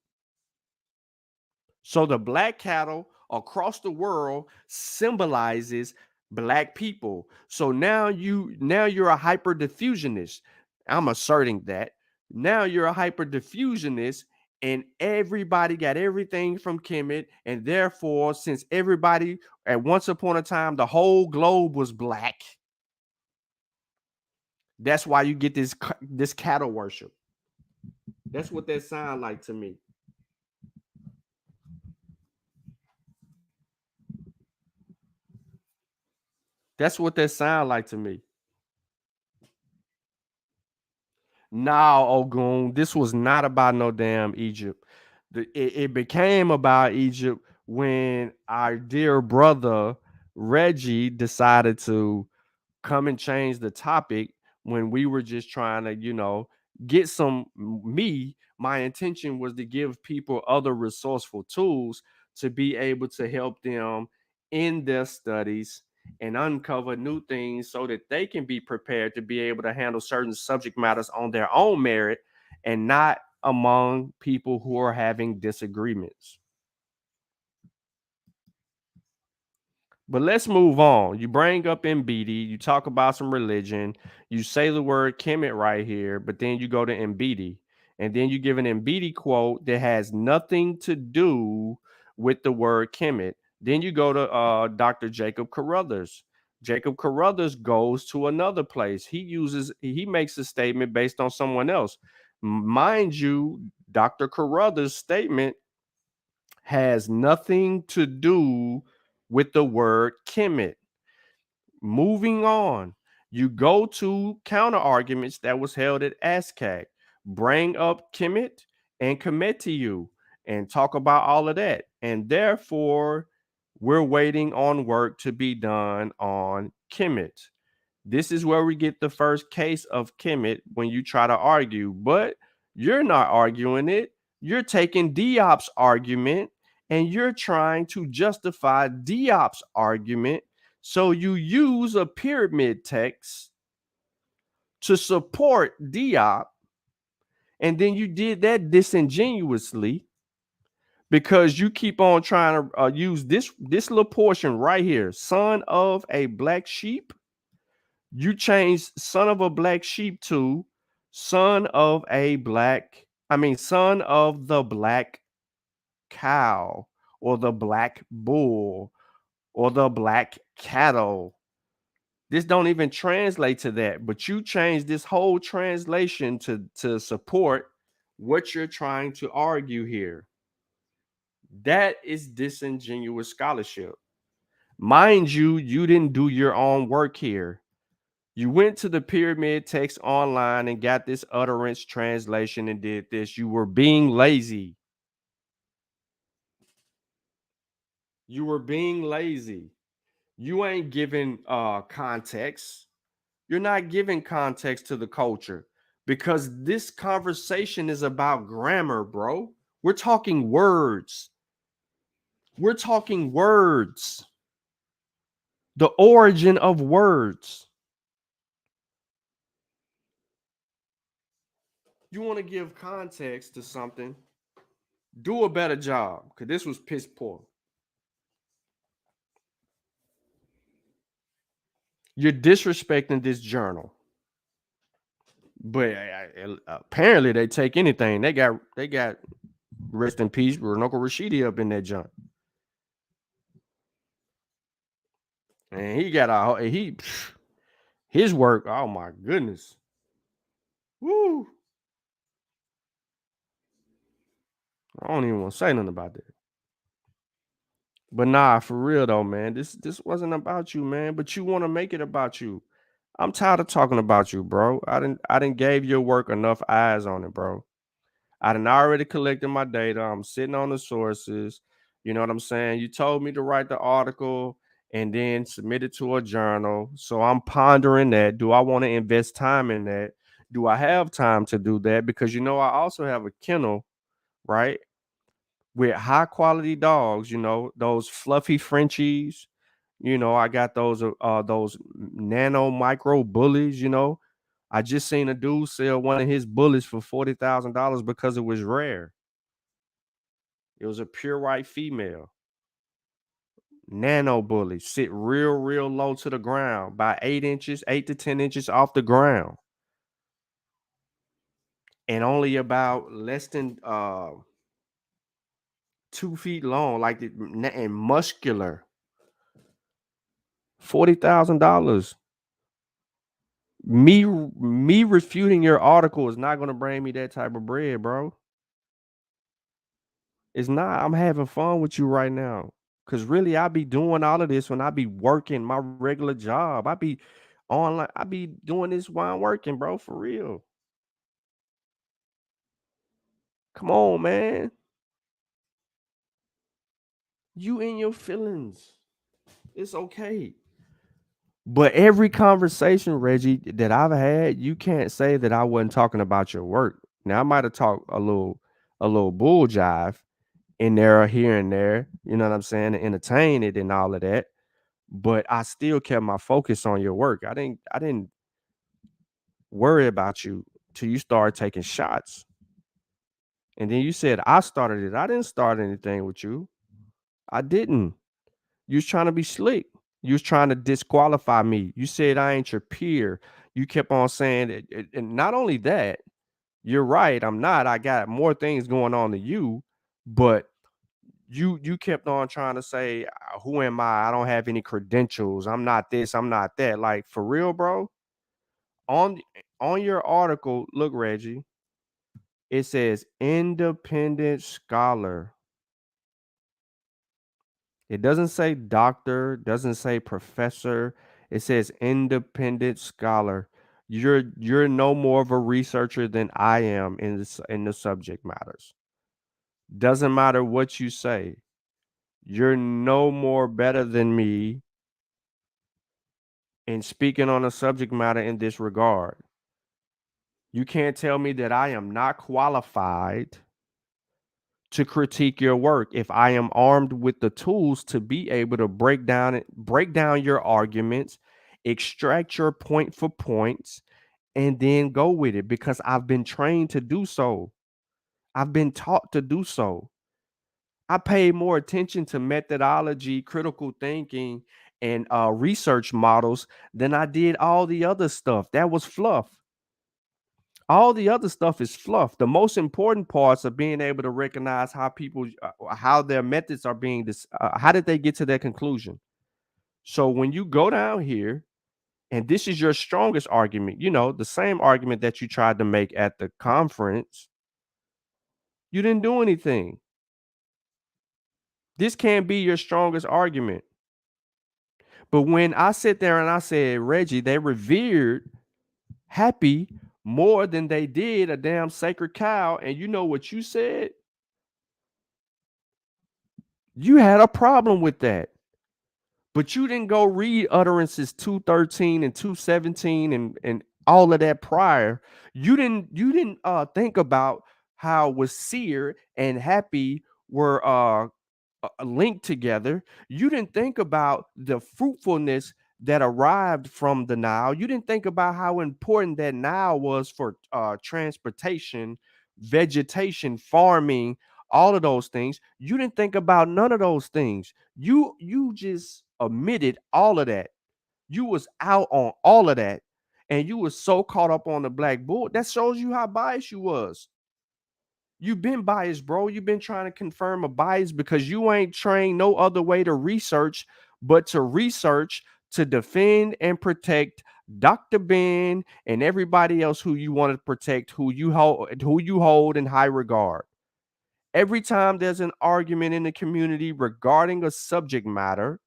So the black cattle across the world symbolizes black people. So now you're a hyper diffusionist. I'm asserting that. Now you're a hyper diffusionist, and everybody got everything from Kemet, and therefore, since everybody at once upon a time the whole globe was black, that's why you get this cattle worship. That's what that sound like to me. That's what that sound like to me. Now, Ogun, this was not about no damn Egypt. It became about Egypt when our dear brother Reggie decided to come and change the topic when we were just trying to, get my intention was to give people other resourceful tools to be able to help them in their studies and uncover new things so that they can be prepared to be able to handle certain subject matters on their own merit and not among people who are having disagreements. But let's move on. You bring up Mbidi, you talk about some religion, you say the word Kemet right here, but then you go to Mbidi, and then you give an Mbidi quote that has nothing to do with the word Kemet. Then you go to Dr. Jacob Carruthers. Jacob Carruthers goes to another place. He makes a statement based on someone else. Mind you, Dr. Carruthers' statement has nothing to do with the word Kemet. Moving on, you go to counter arguments that was held at ASCAC. Bring up Kemet and Kemetiu and talk about all of that. And therefore, we're waiting on work to be done on Kemet. This is where we get the first case of Kemet when you try to argue, but you're not arguing it. You're taking Diop's argument and you're trying to justify Diop's argument. So you use a pyramid text to support Diop, and then you did that disingenuously because you keep on trying to use this little portion right here, son of a black sheep. You change son of a black sheep to son of the black cow or the black bull or the black cattle. This don't even translate to that, but you change this whole translation to support what you're trying to argue here. That is disingenuous scholarship. Mind you, you didn't do your own work here. You went to the pyramid text online and got this utterance translation and did this. You were being lazy. You were being lazy. You ain't giving context. You're not giving context to the culture because this conversation is about grammar, bro. We're talking words. We're talking words. The origin of words. You want to give context to something, do a better job, because this was piss poor. You're disrespecting this journal. But apparently they take anything. They got rest in peace, Runoko Rashidi up in that junk. And he got his work. Oh my goodness. Woo. I don't even want to say nothing about that. But nah, for real though, man. This wasn't about you, man. But you want to make it about you. I'm tired of talking about you, bro. I didn't gave your work enough eyes on it, bro. I done already collected my data. I'm sitting on the sources. You know what I'm saying? You told me to write the article and then submit it to a journal. So I'm pondering that. Do I want to invest time in that? Do I have time to do that? Because I also have a kennel, right? With high quality dogs, those fluffy Frenchies. I got those nano micro bullies, I just seen a dude sell one of his bullies for $40,000 because it was rare. It was a pure white female. Nano bully, sit real low to the ground, by 8 to 10 inches off the ground. And only about less than 2 feet long, and muscular. $40,000. Me refuting your article is not going to bring me that type of bread, bro. It's not. I'm having fun with you right now. Cause really, I be doing all of this when I be working my regular job. I be online. I be doing this while I'm working, bro. For real. Come on, man. You in your feelings. It's okay. But every conversation, Reggie, that I've had, you can't say that I wasn't talking about your work. Now I might have talked a little bull jive in there or here and there, you know what I'm saying, to entertain it and all of that. But I still kept my focus on your work. I didn't worry about you till you started taking shots. And then you said I started it. I didn't start anything with you. I didn't. You was trying to be slick. You was trying to disqualify me. You said I ain't your peer. You kept on saying it. And not only that, you're right. I'm not. I got more things going on than you. But you kept on trying to say, who am I? I don't have any credentials. I'm not this. I'm not that. Like, for real, bro. On your article, look, Reggie, it says independent scholar. It doesn't say doctor, doesn't say professor. It says independent scholar. You're no more of a researcher than I am in the subject matters. Doesn't matter what you say. You're no more better than me in speaking on a subject matter in this regard. You can't tell me that I am not qualified to critique your work if I am armed with the tools to be able to break down your arguments, extract your point for points, and then go with it, because I've been trained to do so. I've been taught to do so. I paid more attention to methodology, critical thinking, and research models than I did all the other stuff. That was fluff. All the other stuff is fluff. The most important parts are being able to recognize how people, how their methods are being, how did they get to their conclusion? So when you go down here, and this is your strongest argument, the same argument that you tried to make at the conference, you didn't do anything. This can't be your strongest argument. But when I sit there and I said, Reggie, they revered Happy more than they did a damn sacred cow, and you know what you said? You had a problem with that. But you didn't go read utterances 213 and 217 and all of that prior. You didn't think about how Wasir and Happy were linked together. You didn't think about the fruitfulness that arrived from the Nile. You didn't think about how important that Nile was for transportation, vegetation, farming, all of those things. You didn't think about none of those things. You just omitted all of that. You was out on all of that, and you was so caught up on the black bull. That shows you how biased you was. You've been biased, bro. You've been trying to confirm a bias because you ain't trained no other way to research but to research to defend and protect Dr. Ben and everybody else who you want to protect, who you hold in high regard. Every time there's an argument in the community regarding a subject matter,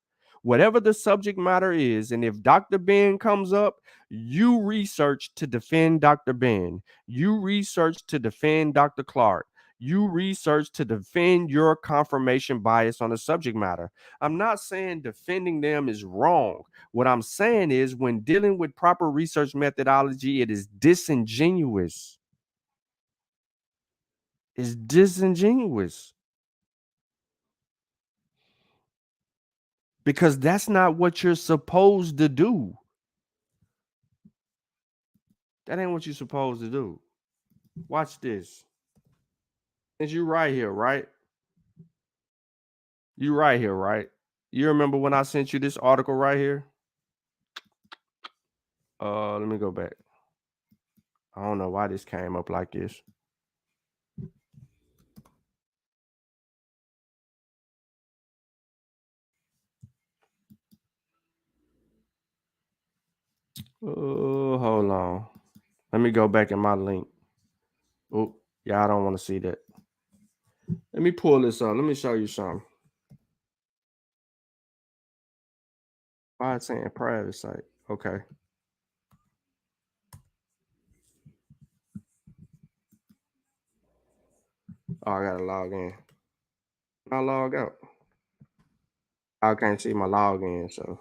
whatever the subject matter is, and if Dr. Ben comes up, you research to defend Dr. Ben. You research to defend Dr. Clark. You research to defend your confirmation bias on the subject matter. I'm not saying defending them is wrong. What I'm saying is when dealing with proper research methodology, it is disingenuous. It's disingenuous. Because that's not what you're supposed to do. That ain't what you're supposed to do. Watch this. Since you right here, right? You right here, right? You remember when I sent you this article right here? Let me go back. I don't know why this came up like this. Hold on. Let me go back in my link. Oh, yeah, I don't want to see that. Let me pull this up. Let me show you something. Why it's saying private site? Okay. Oh, I gotta log in. I log out. I can't see my login, so.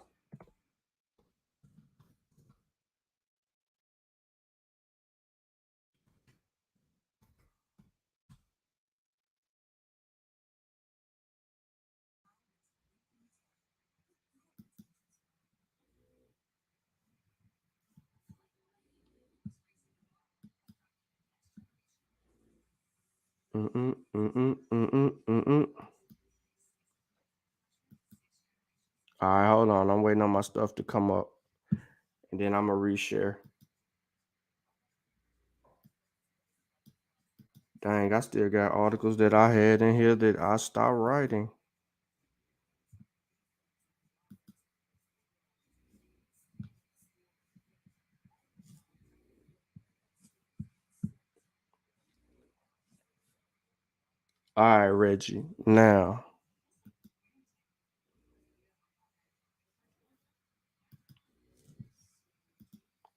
All right, hold on. I'm waiting on my stuff to come up, and then I'm gonna reshare. Dang, I still got articles that I had in here that I stopped writing. All right, Reggie. Now,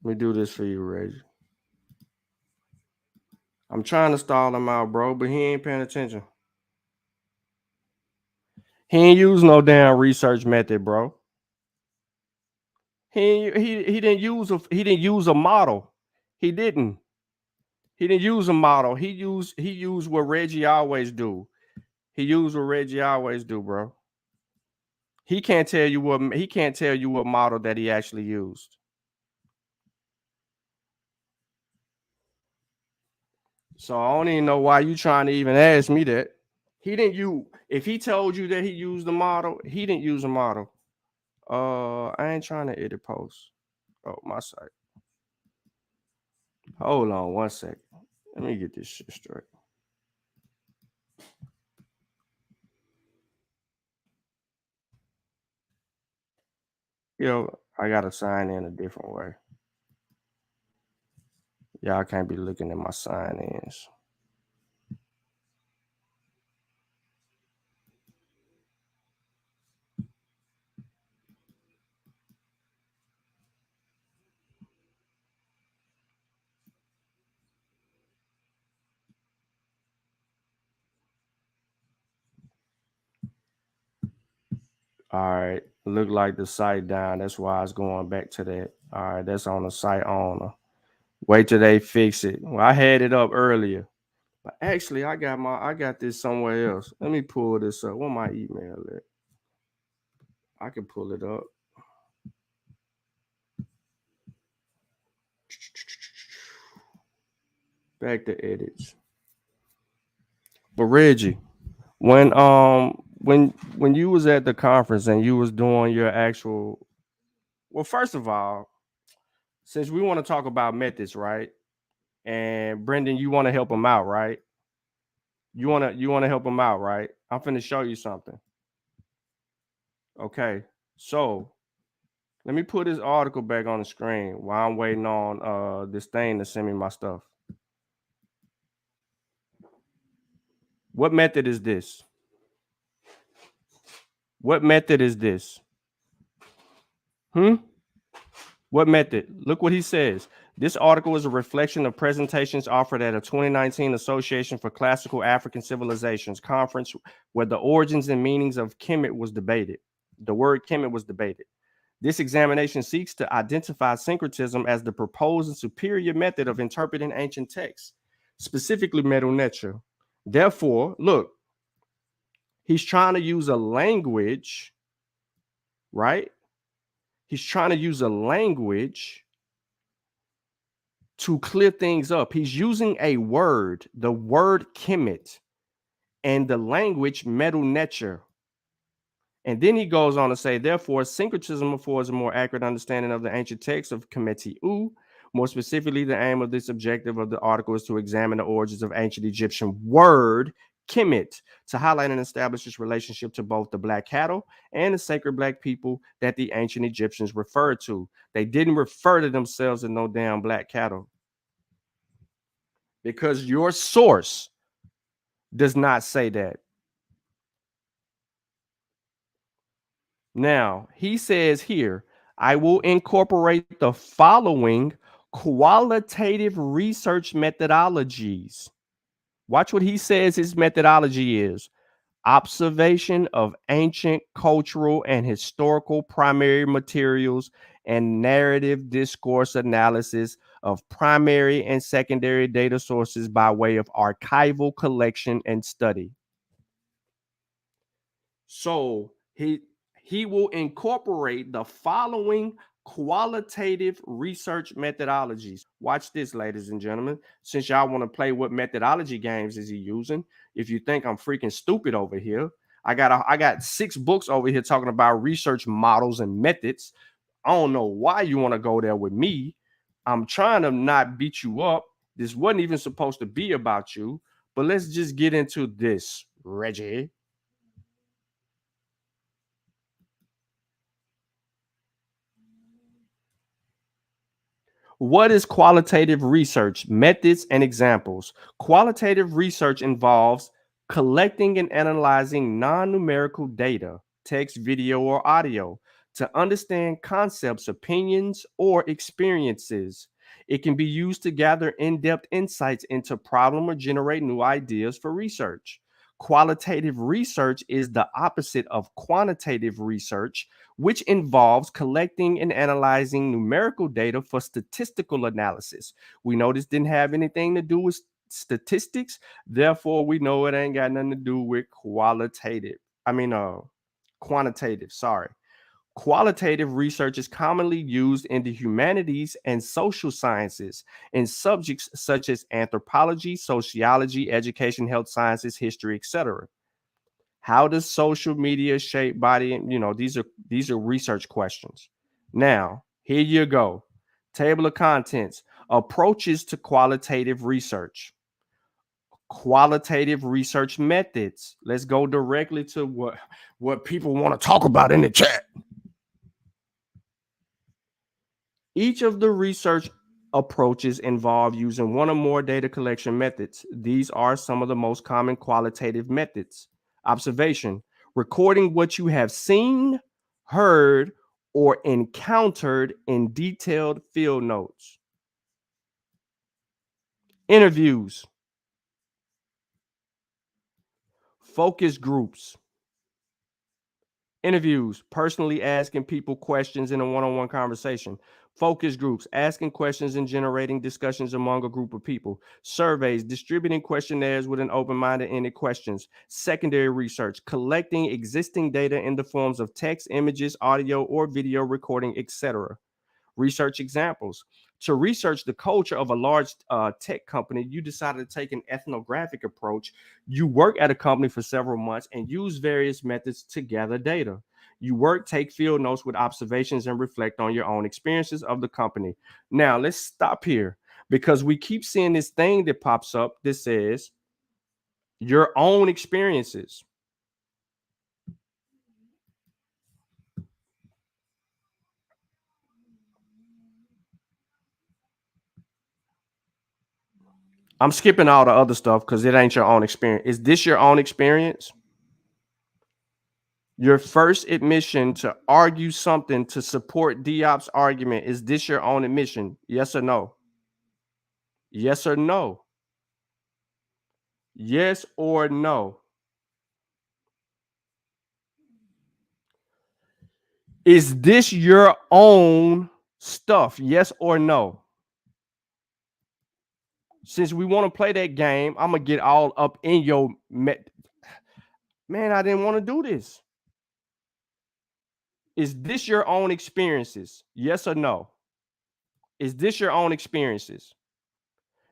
let me do this for you, Reggie. I'm trying to stall him out, bro, but he ain't paying attention. He ain't use no damn research method, bro. He didn't use a model. He didn't. He didn't use a model. He used what Reggie always do. He used what Reggie always do, bro. He can't tell you what model that he actually used. So I don't even know why you trying to even ask me that. He didn't use. If he told you that he used the model, he didn't use a model. I ain't trying to edit posts. Oh, my site. Hold on 1 second. Let me get this shit straight. Yo, I gotta sign in a different way. Y'all can't be looking at my sign-ins. All right, look like the site down. That's why I was going back to that. All right, that's on the site owner. Wait till they fix it. Well, I had it up earlier. Actually, I got this somewhere else. Let me pull this up. Where my email at? I can pull it up. Back to edits. But Reggie, when you was at the conference and you was doing your actual, well, first of all, since we want to talk about methods, right? And Brendan, you want to help him out, right? You wanna help him out, right? I'm finna show you something. Okay, so let me put this article back on the screen while I'm waiting on this thing to send me my stuff. What method is this? What method is this? What method? Look what he says. This article is a reflection of presentations offered at a 2019 Association for Classical African Civilizations conference where the origins and meanings of Kemet was debated. The word Kemet was debated. This examination seeks to identify syncretism as the proposed and superior method of interpreting ancient texts, specifically Medu Neter. Therefore, look, he's trying to use a language, right? He's trying to use a language to clear things up. He's using a word, the word Kemet, and the language Medu Neter. And then he goes on to say, therefore, syncretism affords a more accurate understanding of the ancient text of Kemetu. More specifically, the aim of this objective of the article is to examine the origins of ancient Egyptian word Kemet, to highlight and establish its relationship to both the black cattle and the sacred black people that the ancient Egyptians referred to. They didn't refer to themselves as no damn black cattle, because your source does not say that. Now, he says here, I will incorporate the following qualitative research methodologies. Watch what he says his methodology is: observation of ancient cultural and historical primary materials and narrative discourse analysis of primary and secondary data sources by way of archival collection and study. So he will incorporate the following qualitative research methodologies. Watch this, ladies and gentlemen. Since y'all want to play what methodology games is he using, if you think I'm freaking stupid over here, I got 6 books over here talking about research models and methods. I don't know why you want to go there with me. I'm trying to not beat you up. This wasn't even supposed to be about you, but let's just get into this, Reggie. What is qualitative research? Methods and examples. Qualitative research involves collecting and analyzing non-numerical data, text, video, or audio, to understand concepts, opinions, or experiences. It can be used to gather in-depth insights into problem or generate new ideas for research. Qualitative research is the opposite of quantitative research, which involves collecting and analyzing numerical data for statistical analysis. We know this didn't have anything to do with statistics, therefore we know it ain't got nothing to do with quantitative. Sorry. Qualitative research is commonly used in the humanities and social sciences in subjects such as anthropology, sociology, education, health sciences, history, etc. How does social media shape body? These are research questions. Now, here you go. Table of contents. Approaches to qualitative research. Qualitative research methods. Let's go directly to what people want to talk about in the chat. Each of the research approaches involve using one or more data collection methods. These are some of the most common qualitative methods. Observation, recording what you have seen, heard, or encountered in detailed field notes. Interviews, focus groups, Interviews, personally asking people questions in a one-on-one conversation. Focus groups, asking questions and generating discussions among a group of people. Surveys, distributing questionnaires with an open mind and ended questions. Secondary research, collecting existing data in the forms of text, images, audio, or video recording, etc. Research examples. To research the culture of a large tech company, you decided to take an ethnographic approach. You work at a company for several months and use various methods to gather data. You work, take field notes with observations, and reflect on your own experiences of the company. Now, let's stop here because we keep seeing this thing that pops up that says your own experiences. I'm skipping all the other stuff because it ain't your own experience. Is this your own experience? Your first admission to argue something to support Diop's argument, is this your own admission? Yes or no? Yes or no? Yes or no? Is this your own stuff? Yes or no? Since we want to play that game, I'm going to get all up in your... Man, I didn't want to do this. Is this your own experiences? Yes or no? Is this your own experiences?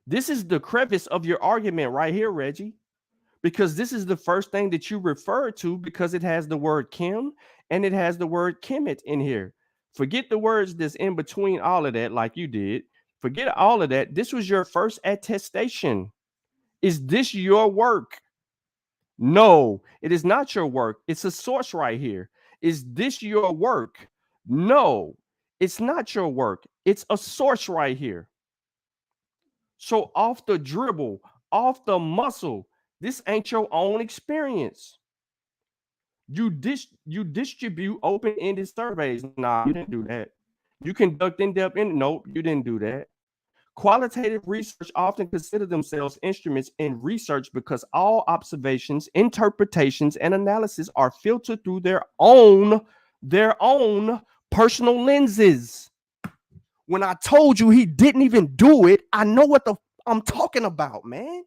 This is the crevice of your argument right here, Reggie, because this is the first thing that you refer to because it has the word Kim and it has the word Kemet in here. Forget the words that's in between all of that, like you did. Forget all of that. This was your first attestation. Is this your work? No, it is not your work. It's a source right here. Is this your work? No, it's not your work. It's a source right here. So off the dribble, off the muscle, this ain't your own experience. You distribute open-ended surveys. Nah, you didn't do that. You conduct in-depth. Nope, you didn't do that. Qualitative research often consider themselves instruments in research because all observations, interpretations, and analysis are filtered through their own personal lenses. When I told you he didn't even do it, I know what I'm talking about, man.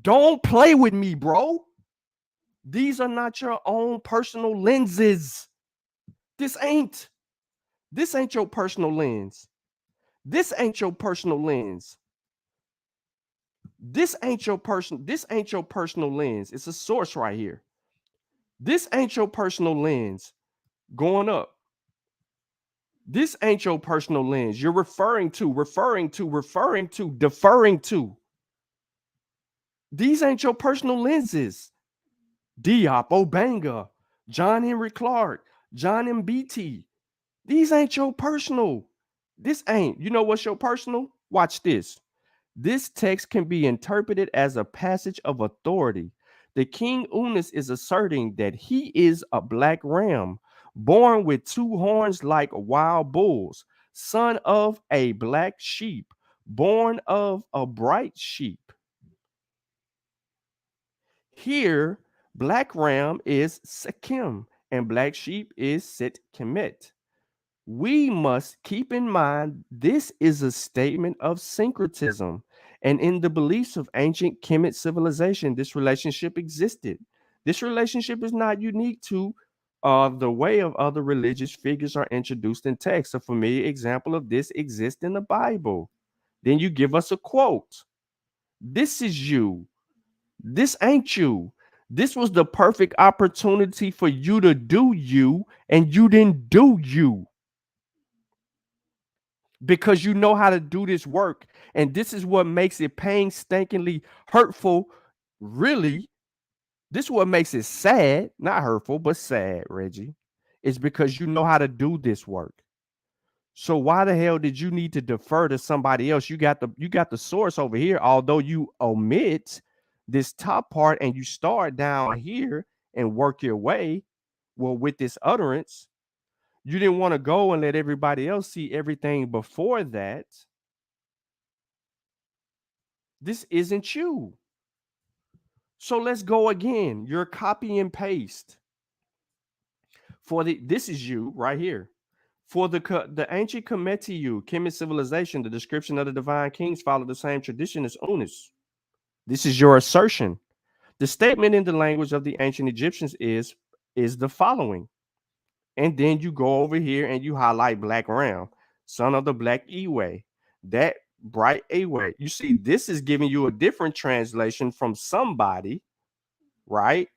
Don't play with me, bro. These are not your own personal lenses. This ain't your personal lens. This ain't your personal lens. This ain't your personal lens. It's a source right here. This ain't your personal lens. Going up. This ain't your personal lens. You're referring to, deferring to. These ain't your personal lenses. Diop, Obanga, John Henry Clark, John MBT. These ain't your personal. This ain't. You know what's your personal? Watch this. This text can be interpreted as a passage of authority. The King Unas is asserting that he is a black ram, born with two horns like wild bulls, son of a black sheep, born of a bright sheep. Here, black ram is Sekim and black sheep is Set Kemet. We must keep in mind this is a statement of syncretism, and in the beliefs of ancient Kemet civilization, this relationship existed. This relationship is not unique to the way of other religious figures are introduced in text. A familiar example of this exists in the Bible. Then you give us a quote. This is you. This ain't you. This was the perfect opportunity for you to do you, and you didn't do you. Because you know how to do this work. And this is what makes it painstakingly hurtful. Really, this is what makes it sad, not hurtful, but sad, Reggie. It's because you know how to do this work. So why the hell did you need to defer to somebody else? You got the source over here, although you omit this top part and you start down here and work your way. Well, with this utterance, you didn't want to go and let everybody else see everything before that. This isn't you. So let's go again. You're copy and paste. This is you right here. For the ancient Kemetiu, Kemet civilization, the description of the divine kings followed the same tradition as Unis. This is your assertion. The statement in the language of the ancient Egyptians is the following. And then you go over here and you highlight Black Ram, son of the Black Eway, that bright Eway. You see, this is giving you a different translation from somebody, right?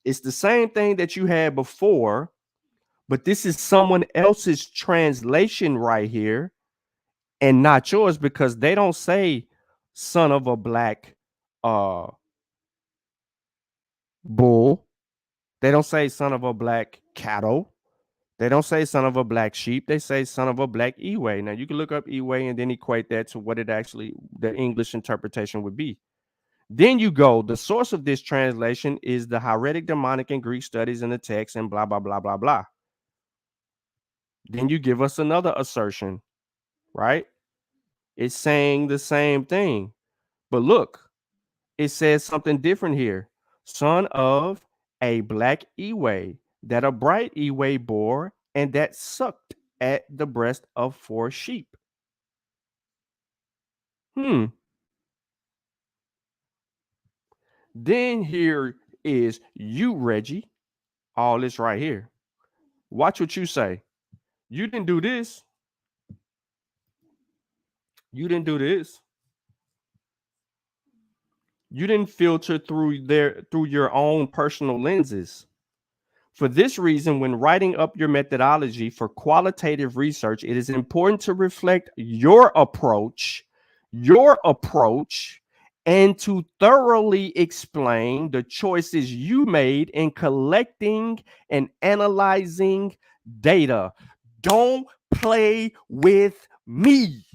It's the same thing that you had before, but this is someone else's translation right here and not yours, because they don't say son of a black bull. They don't say son of a black cattle. They don't say son of a black sheep. They say son of a black Eway. Now you can look up Eway and then equate that to what it actually, the English interpretation would be. Then you go, the source of this translation is the Hieratic, Demonic, and Greek studies in the text and blah, blah, blah, blah, blah. Then you give us another assertion, right? It's saying the same thing. But look, it says something different here. Son of a black Eway, that a bright Eway bore, and that sucked at the breast of 4 sheep. Then here is you, Reggie. All this right here. Watch what you say. You didn't do this. You didn't do this. You didn't filter through your own personal lenses. For this reason, when writing up your methodology for qualitative research, it is important to reflect your approach, and to thoroughly explain the choices you made in collecting and analyzing data. Don't play with me.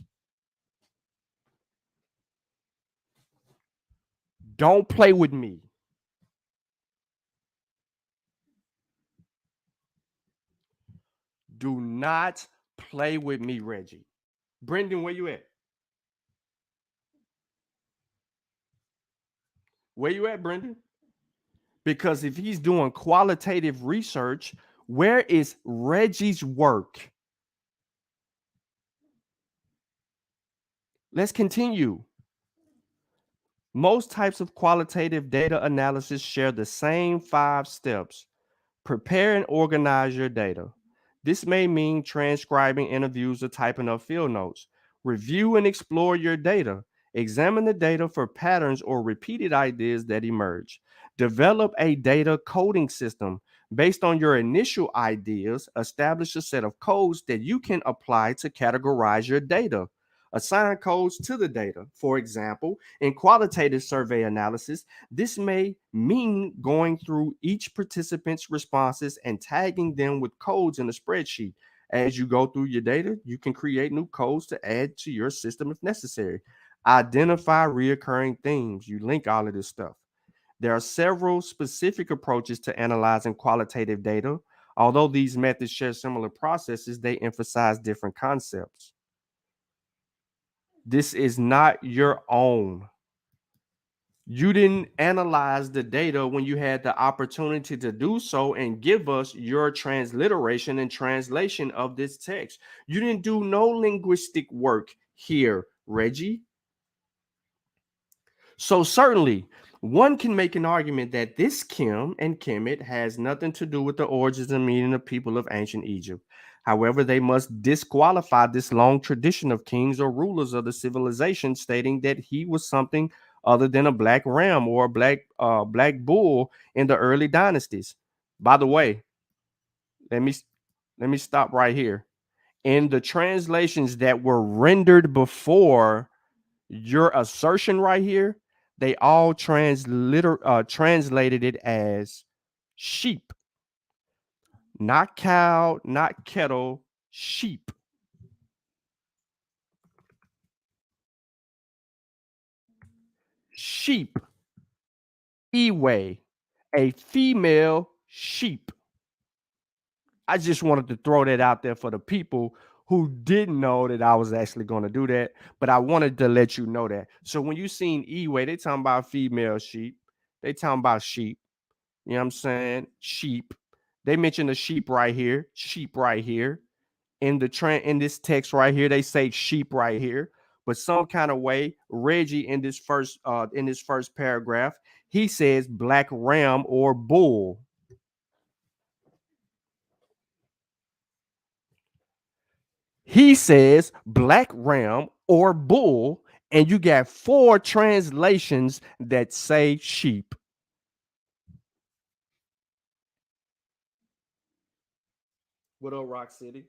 Don't play with me. Do not play with me, Reggie. Brendan, where you at? Where you at, Brendan? Because if he's doing qualitative research, where is Reggie's work? Let's continue. Most types of qualitative data analysis share the same 5 steps. Prepare and organize your data. This may mean transcribing interviews or typing up field notes. Review and explore your data. Examine the data for patterns or repeated ideas that emerge. Develop a data coding system. Based on your initial ideas, establish a set of codes that you can apply to categorize your data. Assign codes to the data. For example, in qualitative survey analysis, this may mean going through each participant's responses and tagging them with codes in a spreadsheet. As you go through your data, you can create new codes to add to your system if necessary. Identify reoccurring themes. You link all of this stuff. There are several specific approaches to analyzing qualitative data. Although these methods share similar processes, they emphasize different concepts. This is not your own. You didn't analyze the data when you had the opportunity to do so and give us your transliteration and translation of this text. You didn't do no linguistic work here, Reggie. So certainly, one can make an argument that this Kim and Kemet has nothing to do with the origins and meaning of people of ancient Egypt. However, they must disqualify this long tradition of kings or rulers of the civilization, stating that he was something other than a black ram or a black bull in the early dynasties. By the way, let me stop right here. In the translations that were rendered before your assertion right here, they all translated it as sheep. Not cow, not kettle, sheep. Sheep. Eway, a female sheep. I just wanted to throw that out there for the people who didn't know that I was actually going to do that, but I wanted to let you know that. So when you seen Eway, they talking about female sheep. They talking about sheep. You know what I'm saying? Sheep. They mention a sheep right here, in this text right here. They say sheep right here, but some kind of way, Reggie in this first paragraph, he says black ram or bull. He says black ram or bull, and you got 4 translations that say sheep. What up, Rock City?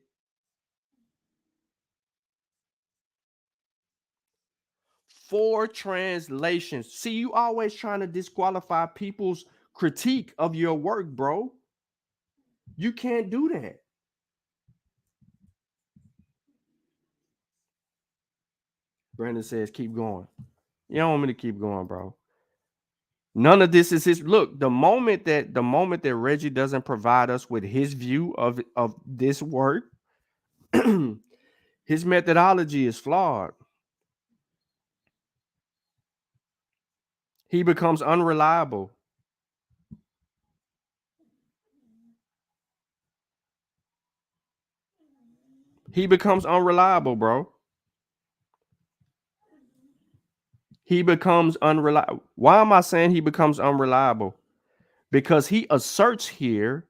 4 translations. See, you always trying to disqualify people's critique of your work, bro. You can't do that. Brandon says, keep going. You don't want me to keep going, bro. None of this is his. Look, the moment that Reggie doesn't provide us with his view of this work, his methodology is flawed. He becomes unreliable. He becomes unreliable, bro. He becomes unreliable. Why am I saying he becomes unreliable? Because he asserts here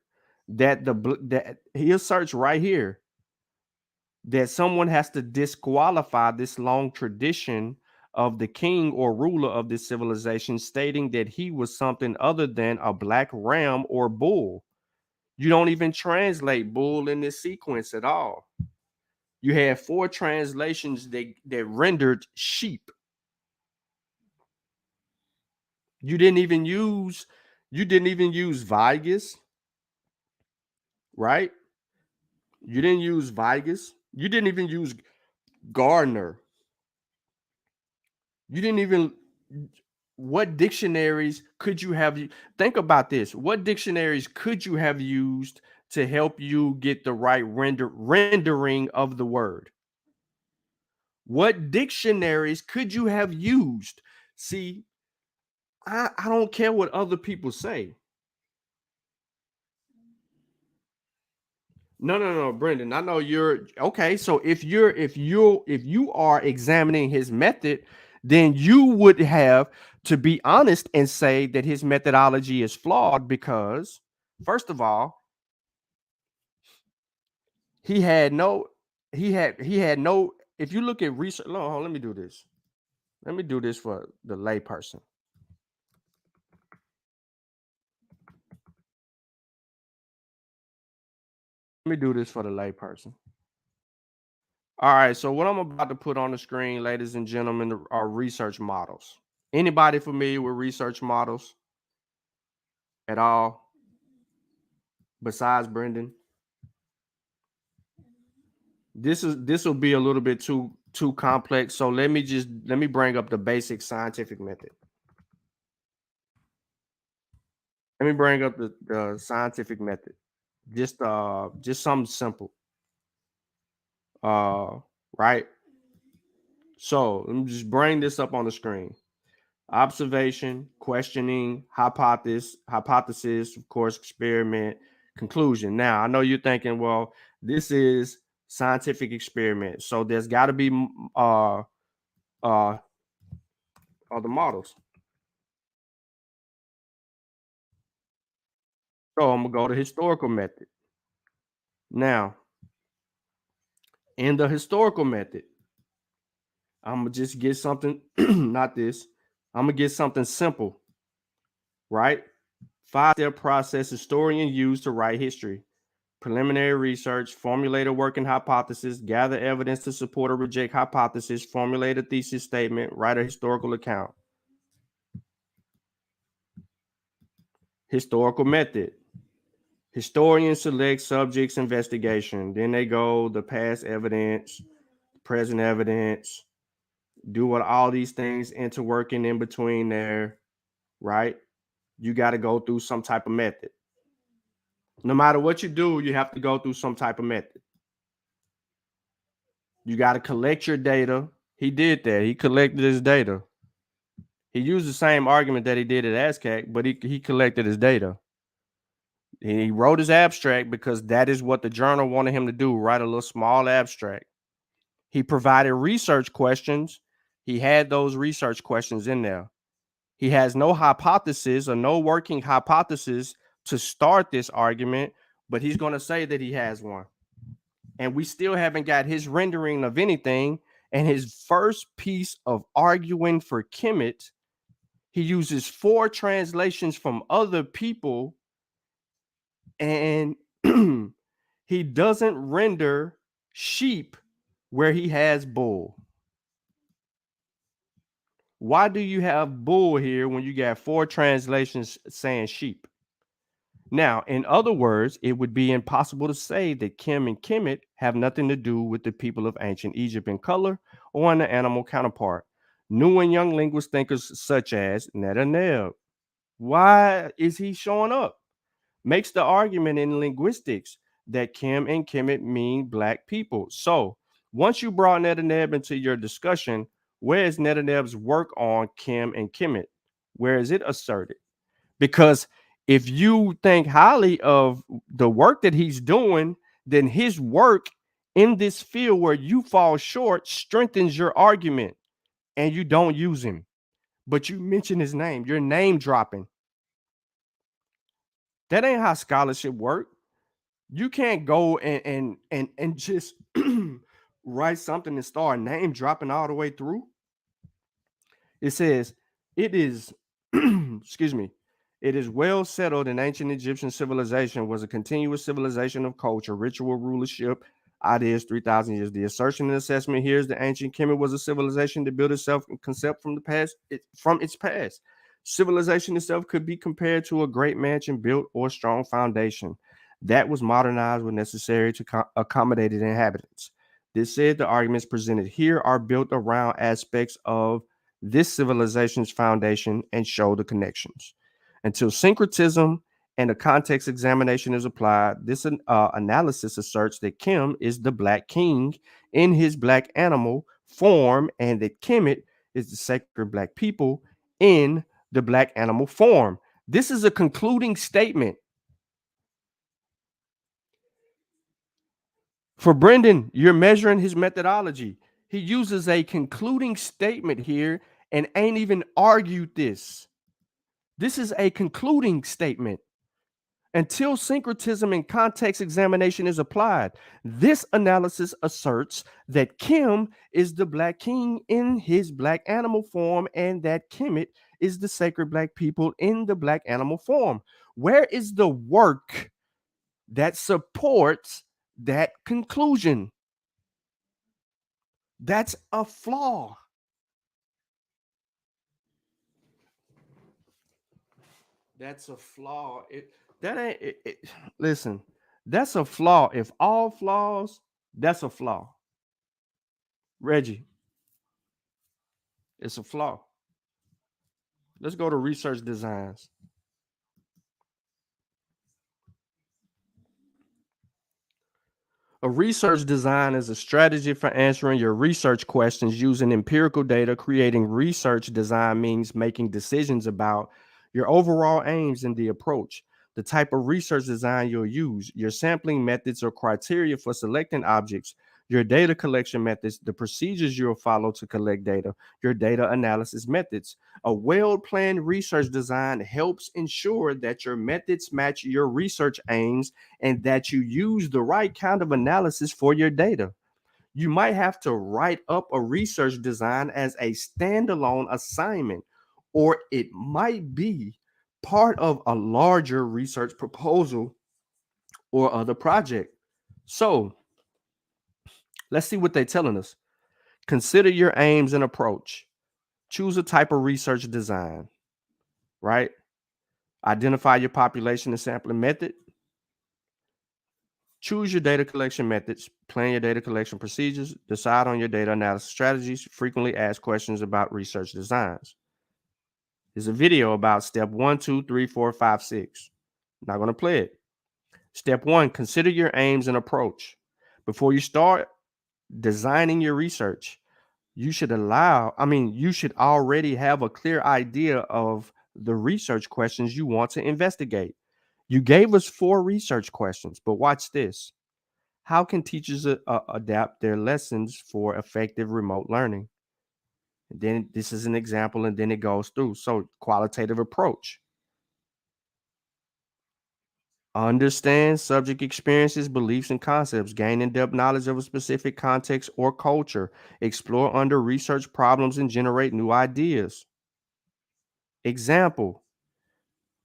that he asserts right here that someone has to disqualify this long tradition of the king or ruler of this civilization, stating that he was something other than a black ram or bull. You don't even translate bull in this sequence at all. You had 4 translations that rendered sheep. You didn't even use Vigus, right? You didn't use Vigus. You didn't even use Gardner. You didn't even. What dictionaries could you have? Think about this. What dictionaries could you have used to help you get the right rendering of the word? What dictionaries could you have used? See, I don't care what other people say. No, Brendan. I know you're okay. So if you are examining his method, then you would have to be honest and say that his methodology is flawed because, first of all, he had no. If you look at research, no, let me do this. Let me do this for the layperson. Let me do this for the layperson. All right, so what I'm about to put on the screen, ladies and gentlemen, are research models. Anybody familiar with research models at all besides Brendan? This will be a little bit too complex, so let me bring up the basic scientific method. Let me bring up the scientific method. Just something simple. Right? So let me just bring this up on the screen. Observation, questioning, hypothesis, of course, experiment, conclusion. Now, I know you're thinking, well, this is scientific experiment, so there's got to be the models. So I'm gonna go to historical method. Now, in the historical method, I'm gonna just get something, not this. I'm gonna get something simple, right? 5-step process historian used to write history. Preliminary research, formulate a working hypothesis, gather evidence to support or reject hypothesis, formulate a thesis statement, write a historical account. Historical method. Historians select subjects investigation. Then they go the past evidence, present evidence, do what all these things interworking in between there, right? You got to go through some type of method. No matter what you do, you have to go through some type of method. You got to collect your data. He did that. He collected his data. He used the same argument that he did at ASCAC, but he collected his data. He wrote his abstract because that is what the journal wanted him to do, write a little small abstract. He provided research questions. He had those research questions in there. He has no hypothesis or no working hypothesis to start this argument, but he's going to say that he has one. And we still haven't got his rendering of anything. And his first piece of arguing for Kemet, he uses 4 translations from other people, and he doesn't render sheep where he has bull. Why do you have bull here when you got 4 translations saying sheep? Now, in other words, it would be impossible to say that Kim and Kemet have nothing to do with the people of ancient Egypt in color or in the animal counterpart. New and young linguist thinkers such as Netanyahu. Why is he showing up? Makes the argument in linguistics that Kim and Kemet mean black people. So once you brought Netanyahu into your discussion, where is Netanyahu's work on Kim and Kemet? Where is it asserted? Because if you think highly of the work that he's doing, then his work in this field where you fall short strengthens your argument, and you don't use him, but you mention his name. You're name dropping. That ain't how scholarship work. You can't go and just write something and start name dropping all the way through. It says it is excuse me. It is well settled in ancient Egyptian civilization was a continuous civilization of culture, ritual, rulership, ideas 3,000 years. The assertion and assessment here is the ancient Kemet was a civilization that built itself and concept from the past, from its past. Civilization itself could be compared to a great mansion built or a strong foundation that was modernized when necessary to accommodate its inhabitants. This said, the arguments presented here are built around aspects of this civilization's foundation and show the connections. Until syncretism and a context examination is applied, this analysis asserts that Kim is the black king in his black animal form, and that Kemet is the sacred black people in the black animal form. This is a concluding statement. For Brendan, you're measuring his methodology. He uses a concluding statement here and ain't even argued this. This is a concluding statement. Until syncretism and context examination is applied, this analysis asserts that Kim is the black king in his black animal form, and that Kemet is the sacred black people in the black animal form. Where is the work that supports that conclusion? That's a flaw. That's a flaw. Listen, that's a flaw. If all flaws, that's a flaw. Reggie, it's a flaw. Let's go to research designs. A research design is a strategy for answering your research questions using empirical data. Creating research design means making decisions about your overall aims and the approach, the type of research design you'll use, your sampling methods or criteria for selecting objects, your data collection methods, the procedures you'll follow to collect data, your data analysis methods. A well-planned research design helps ensure that your methods match your research aims and that you use the right kind of analysis for your data. You might have to write up a research design as a standalone assignment, or it might be part of a larger research proposal or other project. So let's see what they're telling us. Consider your aims and approach. Choose a type of research design, right? Identify your population and sampling method. Choose your data collection methods, plan your data collection procedures, decide on your data analysis strategies, frequently ask questions about research designs. There's a video about step 1, 2, 3, 4, 5, 6. I'm not going to play it. Step 1, consider your aims and approach. Before you start designing your research, you should already have a clear idea of the research questions you want to investigate. You gave us 4 research questions, but watch this. How can teachers adapt their lessons for effective remote learning? And then this is an example, and then it goes through. So, qualitative approach. Understand subject experiences, beliefs, and concepts. Gain in-depth knowledge of a specific context or culture. Explore under research problems and generate new ideas. Example.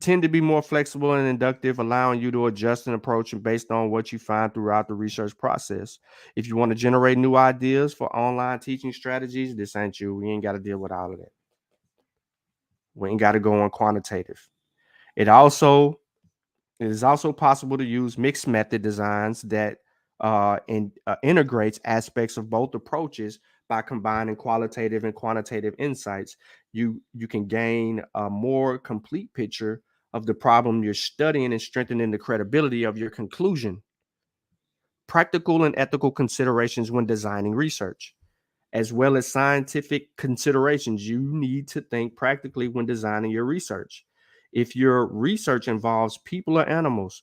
Tend to be more flexible and inductive, allowing you to adjust an approach and based on what you find throughout the research process. If you want to generate new ideas for online teaching strategies, this ain't you. We ain't got to deal with all of that. We ain't got to go on quantitative. It is also possible to use mixed method designs that integrates aspects of both approaches by combining qualitative and quantitative insights. You can gain a more complete picture of the problem you're studying and strengthening the credibility of your conclusion. Practical and ethical considerations when designing research, as well as scientific considerations. You need to think practically when designing your research. If your research involves people or animals,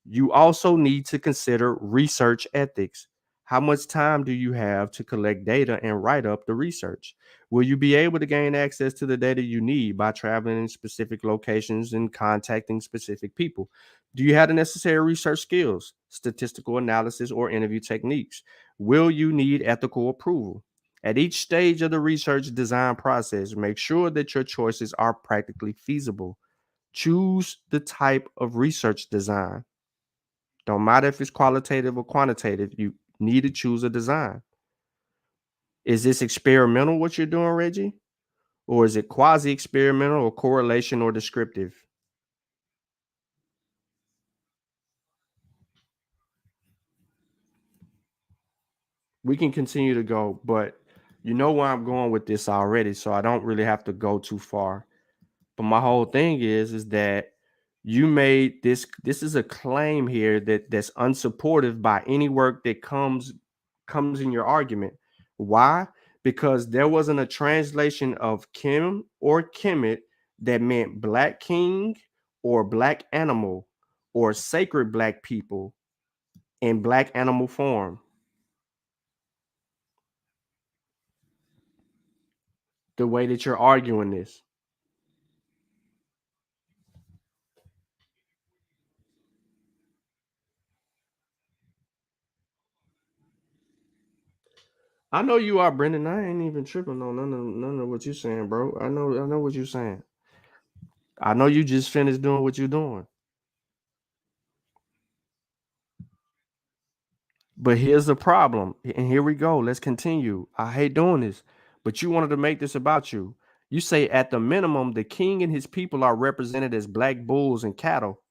you also need to consider research ethics. How much time do you have to collect data and write up the research? Will you be able to gain access to the data you need by traveling in specific locations and contacting specific people? Do you have the necessary research skills, statistical analysis, or interview techniques? Will you need ethical approval? At each stage of the research design process, make sure that your choices are practically feasible. Choose the type of research design. Don't matter if it's qualitative or quantitative, you need to choose a design. Is this experimental, what you're doing, Reggie? Or is it quasi-experimental or correlation or descriptive? We can continue to go, but you know where I'm going with this already, so I don't really have to go too far. But my whole thing is that you made this is a claim here that's unsupportive by any work that comes in your argument. Why? Because there wasn't a translation of Kim or Kemet that meant black king or black animal or sacred black people in black animal form. The way that you're arguing this. I know you are, Brendan. I ain't even tripping on none of what you're saying, bro. I know what you're saying. I know you just finished doing what you're doing. But here's the problem. And here we go. Let's continue. I hate doing this, but you wanted to make this about you. You say at the minimum, the king and his people are represented as black bulls and cattle.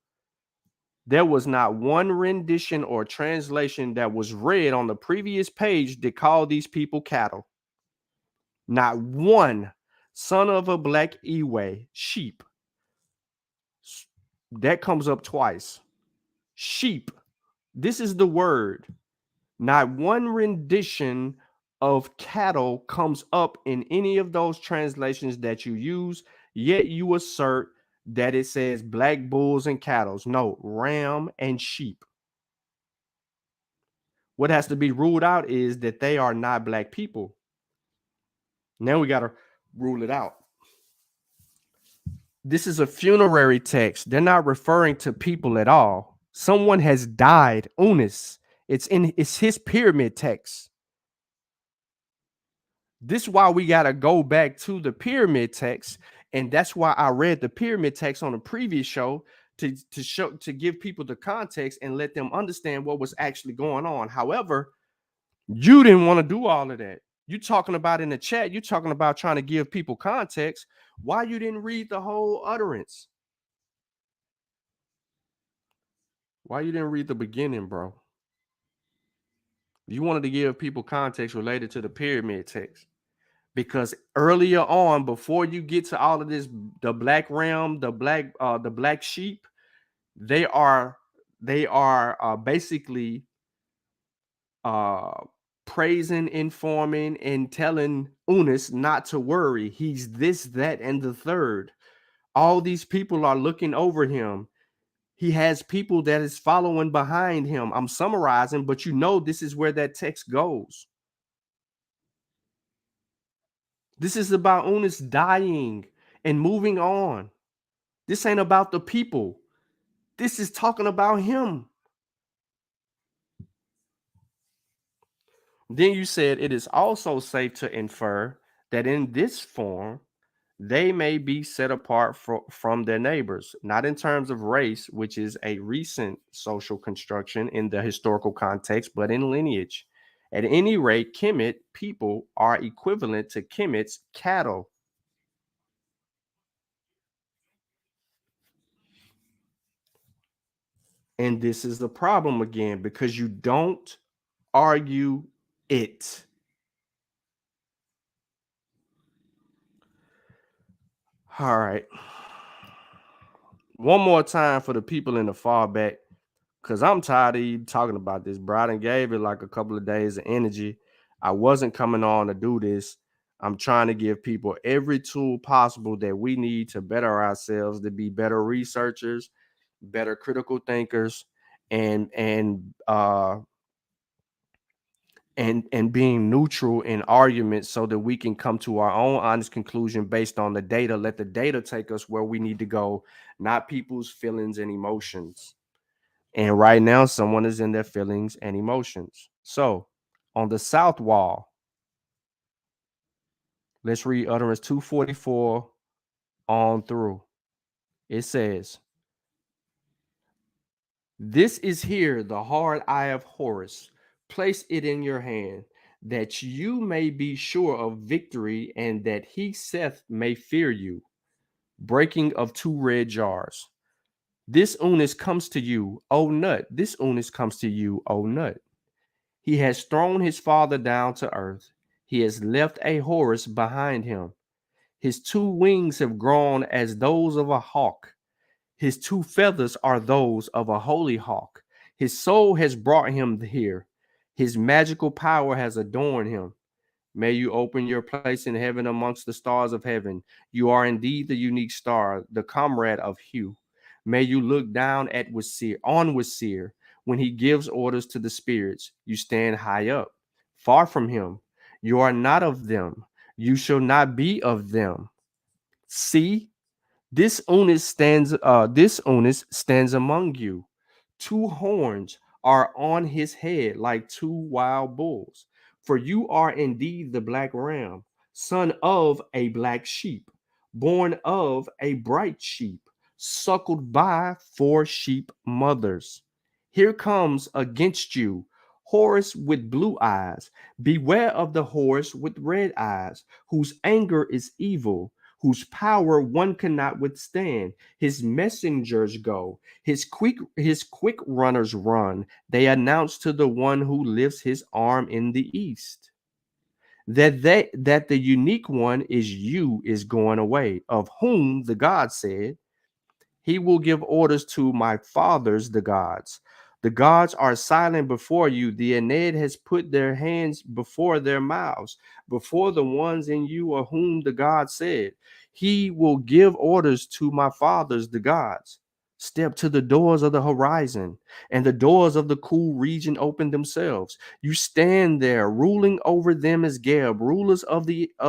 There was not one rendition or translation that was read on the previous page that called these people cattle. Not one. Son of a black Ewe, sheep. That comes up twice. Sheep. This is the word. Not one rendition of cattle comes up in any of those translations that you use, yet you assert that it says black bulls and cattle. No, ram and sheep. What has to be ruled out is that they are not black people. Now we got to rule it out. This is a funerary text. They're not referring to people at all. Someone has died. Unis. It's his pyramid text. This is why we got to go back to the pyramid text. And that's why I read the pyramid text on the previous show to give people the context and let them understand what was actually going on. However, you didn't want to do all of that. You talking about in the chat, you talking about trying to give people context. Why you didn't read the whole utterance? Why you didn't read the beginning, bro? You wanted to give people context related to the pyramid text. Because earlier on, before you get to all of this, the black ram, the black sheep, they are basically praising, informing, and telling Unis not to worry. He's this, that, and the third. All these people are looking over him. He has people that is following behind him. I'm summarizing, but you know this is where that text goes. This is about Eunice dying and moving on. This ain't about the people. This is talking about him. Then you said it is also safe to infer that in this form, they may be set apart from their neighbors, not in terms of race, which is a recent social construction in the historical context, but in lineage. At any rate, Kemet people are equivalent to Kemet's cattle. And this is the problem again, because you don't argue it. All right. One more time for the people in the far back, because I'm tired of you talking about this, bro. I done gave it like a couple of days of energy. I wasn't coming on to do this. I'm trying to give people every tool possible that we need to better ourselves, to be better researchers, better critical thinkers, and being neutral in arguments so that we can come to our own honest conclusion based on the data. Let the data take us where we need to go, not people's feelings and emotions. And right now, someone is in their feelings and emotions. So on the south wall, let's read utterance 244 on through. It says, "This is here the hard eye of Horus. Place it in your hand, that you may be sure of victory, and that he, Seth, may fear you." Breaking of two red jars. "This Unis comes to you, O Nut. This Unis comes to you, O Nut. He has thrown his father down to earth. He has left a Horus behind him. His two wings have grown as those of a hawk. His two feathers are those of a holy hawk. His soul has brought him here. His magical power has adorned him. May you open your place in heaven amongst the stars of heaven. You are indeed the unique star, the comrade of Hugh. May you look down at Wasir when he gives orders to the spirits. You stand high up, far from him. You are not of them. You shall not be of them. See, this onus stands among you. Two horns are on his head like two wild bulls. For you are indeed the black ram, son of a black sheep, born of a bright sheep, suckled by four sheep mothers. Here comes against you Horus with blue eyes. Beware of the Horus with red eyes, whose anger is evil, whose power one cannot withstand. His messengers go, his quick runners run. They announce to the one who lifts his arm in the east that the unique one is going away, of whom the God said, he will give orders to my fathers, the gods. The gods are silent before you. The Ened has put their hands before their mouths, before the ones in you of whom the God said, he will give orders to my fathers, the gods. Step to the doors of the horizon, and the doors of the cool region open themselves. You stand there, ruling over them as Geb, rulers of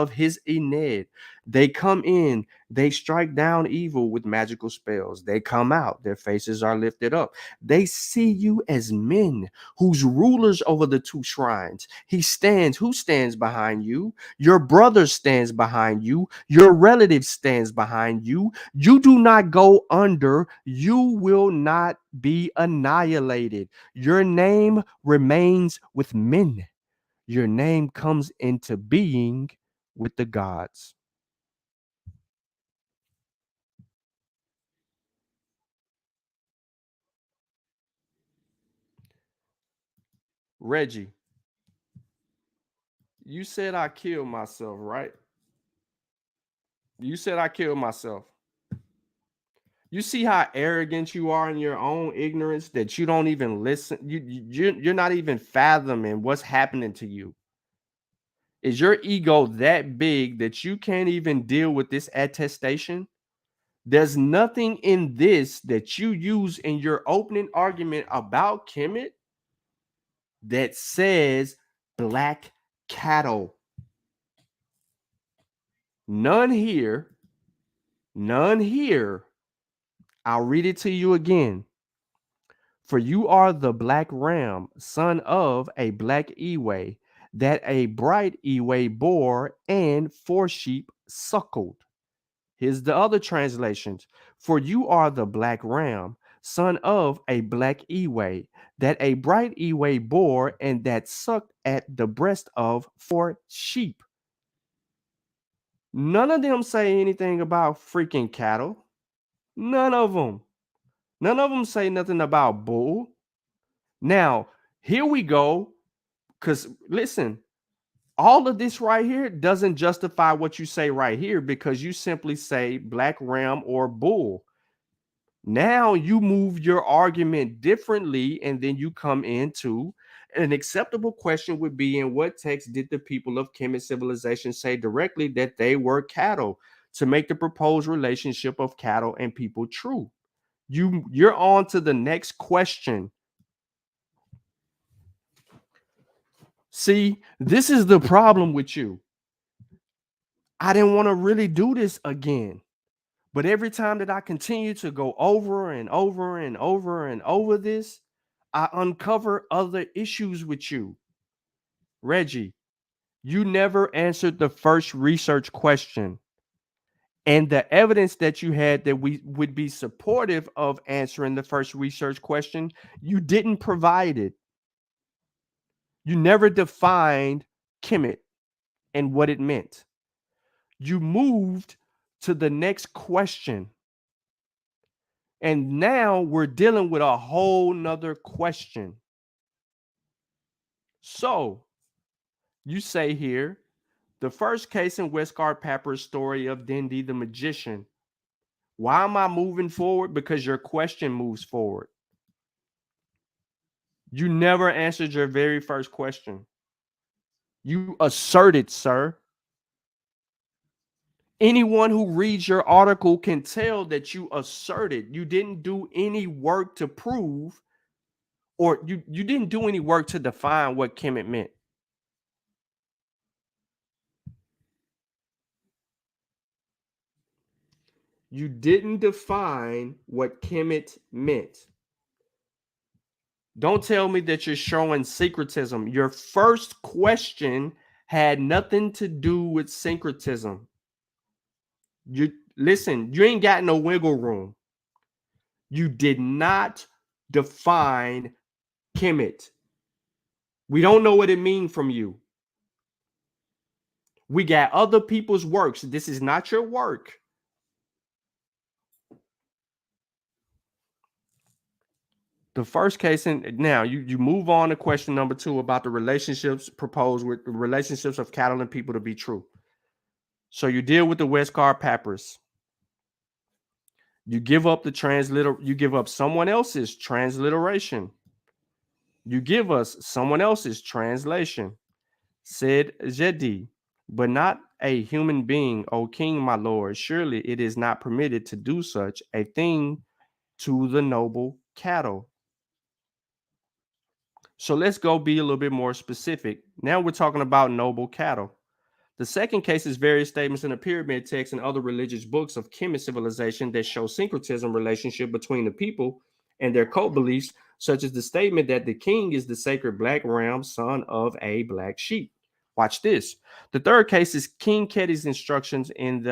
his Ened. They come in, they strike down evil with magical spells. They come out, their faces are lifted up. They see you as men whose rulers over the two shrines. He stands. Who stands behind you? Your brother stands behind you. Your relative stands behind you. You do not go under. You will not be annihilated. Your name remains with men. Your name comes into being with the gods. Reggie, you said I killed myself, right? You said I killed myself. You see how arrogant you are in your own ignorance, that you don't even listen. You're not even fathoming what's happening to you. Is your ego that big that you can't even deal with this attestation? There's nothing in this that you use in your opening argument about Kemet that says black cattle. None here. None here. I'll read it to you again. For you are the black ram, son of a black Ewe, that a bright Ewe bore, and 4 sheep suckled. Here's the other translations. For you are the black ram, son of a black Ewe, that a bright Ewe bore, and that sucked at the breast of 4 sheep. None of them say anything about freaking cattle. None of them. None of them say nothing about bull. Now, here we go. Because listen, all of this right here doesn't justify what you say right here, because you simply say black ram or bull. Now you move your argument differently, and then you come into an acceptable question would be, in what text did the people of Kemet civilization say directly that they were cattle to make the proposed relationship of cattle and people true? You're on to the next question. See, this is the problem with you. I didn't want to really do this again. But every time that I continue to go over and over and over and over this, I uncover other issues with you. Reggie, you never answered the first research question. And the evidence that you had that we would be supportive of answering the first research question, you didn't provide it. You never defined Kemet and what it meant. You moved to the next question. And now we're dealing with a whole nother question. So you say here, the first case in Westcott Papper's story of Dindy the magician. Why am I moving forward? Because your question moves forward. You never answered your very first question. You asserted, sir. Anyone who reads your article can tell that you asserted. You didn't do any work to prove, or you didn't do any work to define what Kemet meant. You didn't define what Kemet meant. Don't tell me that you're showing syncretism. Your first question had nothing to do with syncretism. Listen, you ain't got no wiggle room. You did not define Kemet. We don't know what it means from you. We got other people's works. This is not your work. The first case, and now you move on to question number 2 about the relationships proposed with the relationships of cattle and people to be true. So you deal with the Westcott Papers. You give up you give up someone else's transliteration. You give us someone else's translation. Said Jedi, but not a human being, O king, my lord. Surely it is not permitted to do such a thing to the noble cattle. So let's go be a little bit more specific. Now we're talking about noble cattle. The second case is various statements in the pyramid text and other religious books of Kemet civilization that show syncretism relationship between the people and their cult beliefs, such as the statement that the king is the sacred black ram, son of a black sheep. Watch this. The third case is King Keti's instructions in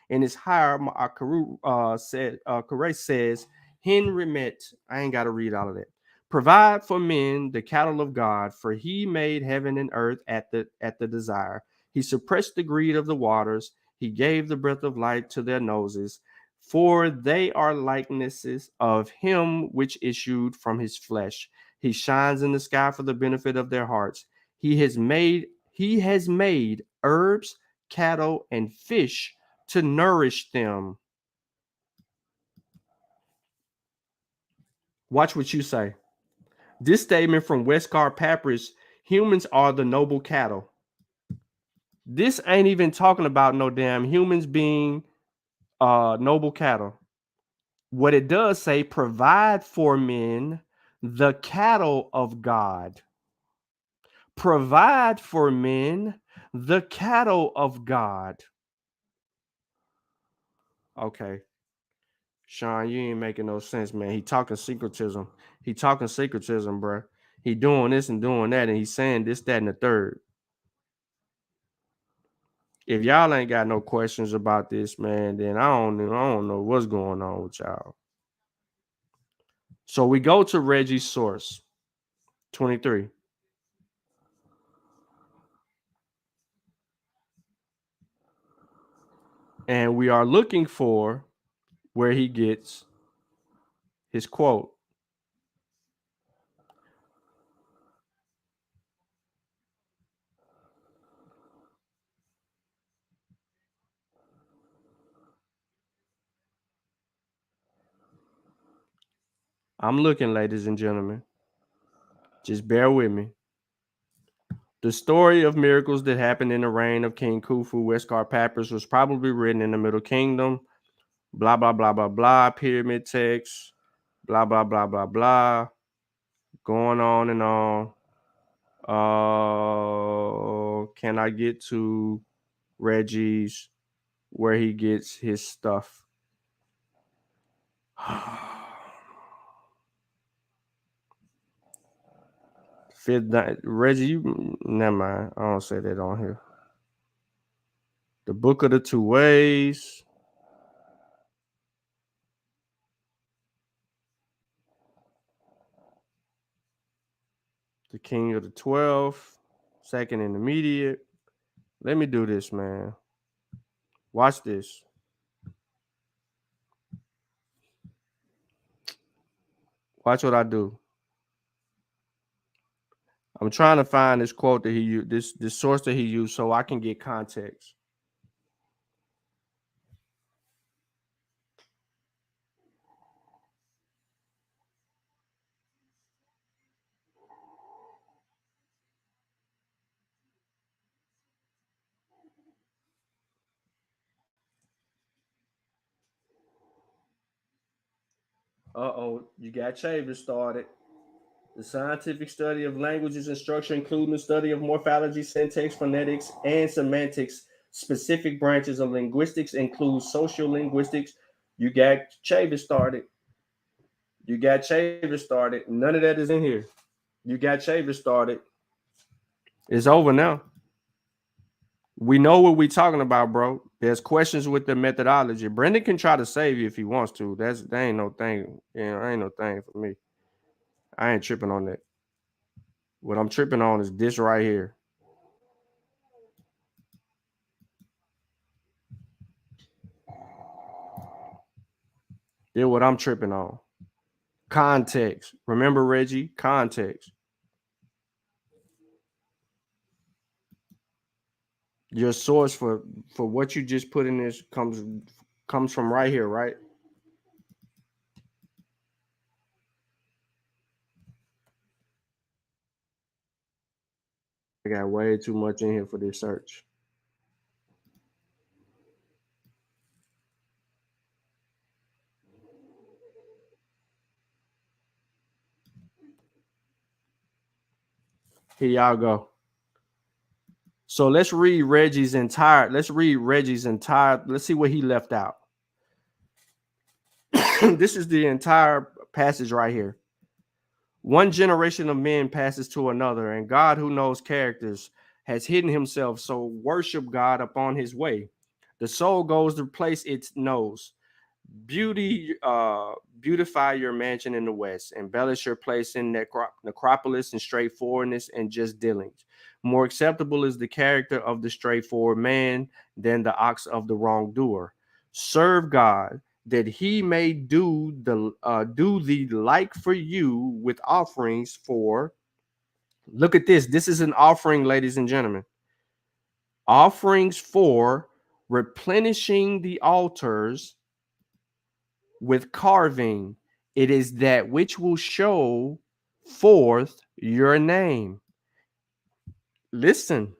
his higher Kure says, Henry met. I ain't got to read all of that. Provide for men the cattle of God, for he made heaven and earth at the desire. He suppressed the greed of the waters. He gave the breath of life to their noses, for they are likenesses of him which issued from his flesh. He shines in the sky for the benefit of their hearts. He has made herbs, cattle, and fish to nourish them. Watch what you say. This statement from Westcott Papyrus, humans are the noble cattle. This ain't even talking about no damn humans being noble cattle. What it does say, provide for men the cattle of God. Provide for men the cattle of God. Okay. Sean, you ain't making no sense, man. He talking secretism. He talking secretism, bro. He doing this and doing that, and he's saying this, that, and the third. If y'all ain't got no questions about this, man, then I don't know what's going on with y'all. So we go to Reggie's source, 23. And we are looking for where he gets his quote. I'm looking, ladies and gentlemen. Just bear with me. The story of miracles that happened in the reign of King Khufu, Westcar Papyrus, was probably written in the Middle Kingdom. Blah, blah, blah, blah, blah. Pyramid text. Blah, blah, blah, blah, blah. Going on and on. Can I get to Reggie's where he gets his stuff? Reggie, you never mind. I don't say that on here. The Book of the Two Ways. The King of the 12th. Second Intermediate. Let me do this, man. Watch this. Watch what I do. I'm trying to find this quote that he used, this source that he used, so I can get context. You got Chavis started. The scientific study of languages and structure, including the study of morphology, syntax, phonetics, and semantics. Specific branches of linguistics include social linguistics. You got Chavis started. You got Chavis started. None of that is in here. You got Chavis started. It's over now. We know what we're talking about, bro. There's questions with the methodology. Brendan can try to save you if he wants to. That ain't no thing. Ain't no thing for me. I ain't tripping on that. What I'm tripping on is this right here. This what I'm tripping on. Context. Remember, Reggie? Context. Your source for what you just put in this comes from right here, right? I got way too much in here for this search. Here y'all go. So let's read Reggie's entire. Let's see what he left out. This is the entire passage right here. One generation of men passes to another, and God, who knows characters, has hidden himself. So worship God upon his way. The soul goes to place it knows. Beautify your mansion in the west. Embellish your place in necropolis and straightforwardness and just dealings. More acceptable is the character of the straightforward man than the ox of the wrongdoer. Serve God, that he may do the like for you with offerings for. Look at this. This is an offering, ladies and gentlemen. Offerings for replenishing the altars with carving. It is that which will show forth your name. Listen.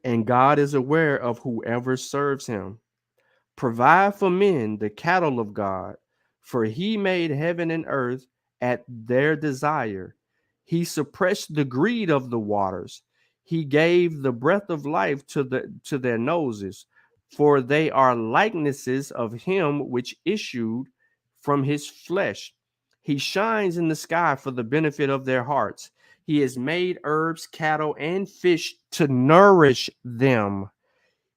And God is aware of whoever serves him. Provide for men the cattle of God, for he made heaven and earth at their desire. He suppressed the greed of the waters. He gave the breath of life to their noses, for they are likenesses of him which issued from his flesh. He shines in the sky for the benefit of their hearts. He has made herbs, cattle, and fish to nourish them.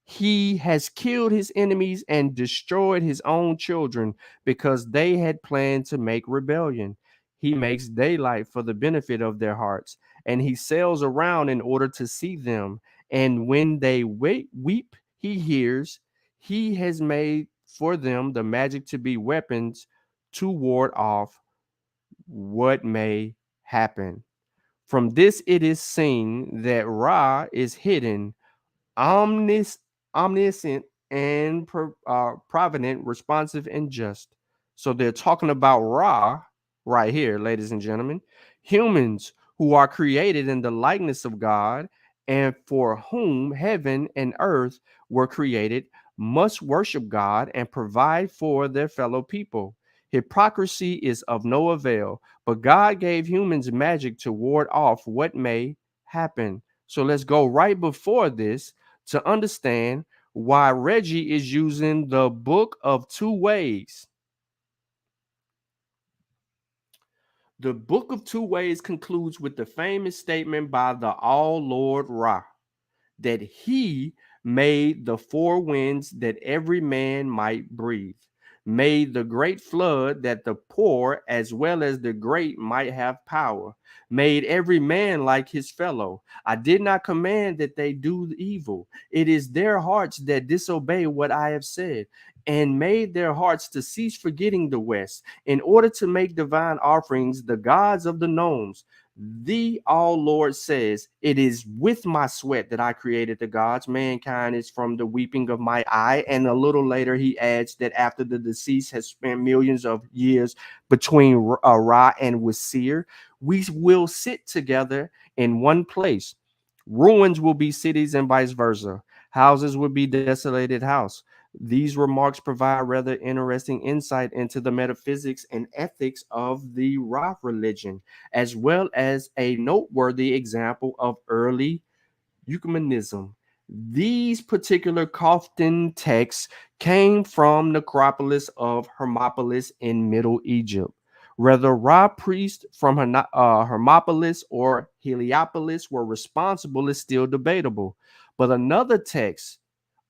He has killed his enemies and destroyed his own children because they had planned to make rebellion. He makes daylight for the benefit of their hearts, and he sails around in order to see them. And when they weep, he hears. He has made for them the magic to be weapons to ward off what may happen. From this, it is seen that Ra is hidden, omnis, omniscient, and provident, responsive, and just. So they're talking about Ra right here, ladies and gentlemen. Humans who are created in the likeness of God and for whom heaven and earth were created must worship God and provide for their fellow people. Hypocrisy is of no avail, but God gave humans magic to ward off what may happen. So let's go right before this to understand why Reggie is using the book of two ways. The book of two ways concludes with the famous statement by the All Lord Ra that he made the four winds that every man might breathe, made the great flood that the poor as well as the great might have power, made every man like his fellow. I did not command that they do evil. It is their hearts that disobey what I have said, and made their hearts to cease forgetting the West, in order to make divine offerings the gods of the gnomes. The All Lord says, it is with my sweat that I created the gods. Mankind is from the weeping of my eye. And a little later, he adds that after the deceased has spent millions of years between Ra and Wasir, we will sit together in one place. Ruins will be cities and vice versa. Houses will be desolated house. These remarks provide rather interesting insight into the metaphysics and ethics of the Ra religion, as well as a noteworthy example of early ecumenism. These particular Coftan texts came from necropolis of Hermopolis in Middle Egypt. Whether Ra priests from Hermopolis or Heliopolis were responsible is still debatable. But another text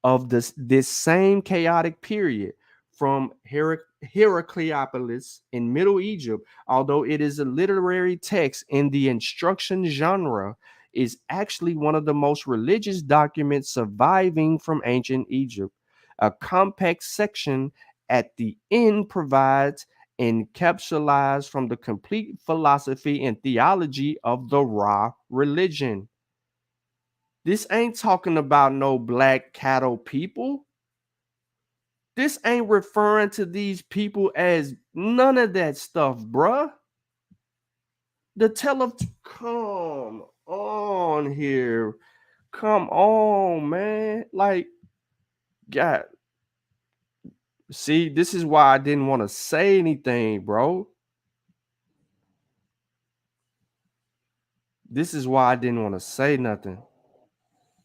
of this same chaotic period from Heracleopolis in Middle Egypt, although it is a literary text in the instruction genre, is actually one of the most religious documents surviving from ancient Egypt. A compact section at the end provides encapsulates from the complete philosophy and theology of the Ra religion. This ain't talking about no black cattle people. This ain't referring to these people as none of that stuff, bruh. Come on here. Come on, man. Like, God. See, this is why I didn't want to say anything, bro. This is why I didn't want to say nothing.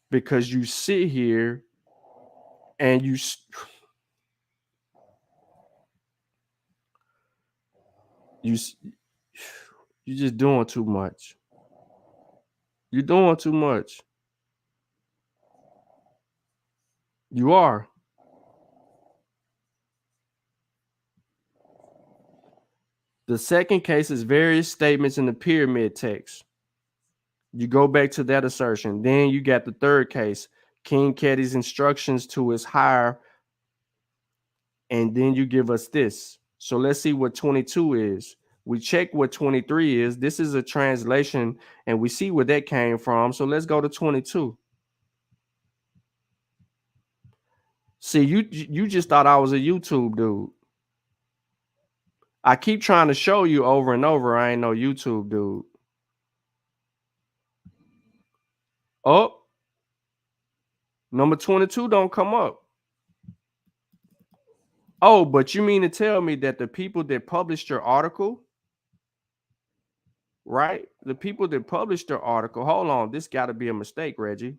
Because you sit here and you're just doing too much. You're doing too much. You are. The second case is various statements in the pyramid text. You go back to that assertion. Then you got the third case, King Keti's instructions to his hire. And then you give us this. So let's see what 22 is. We check what 23 is. This is a translation, and we see where that came from. So let's go to 22. See, you just thought I was a YouTube dude. I keep trying to show you over and over I ain't no YouTube dude. Oh, number 22 don't come up. Oh, but you mean to tell me that the people that published your article, right? The people that published your article, hold on, this got to be a mistake, Reggie.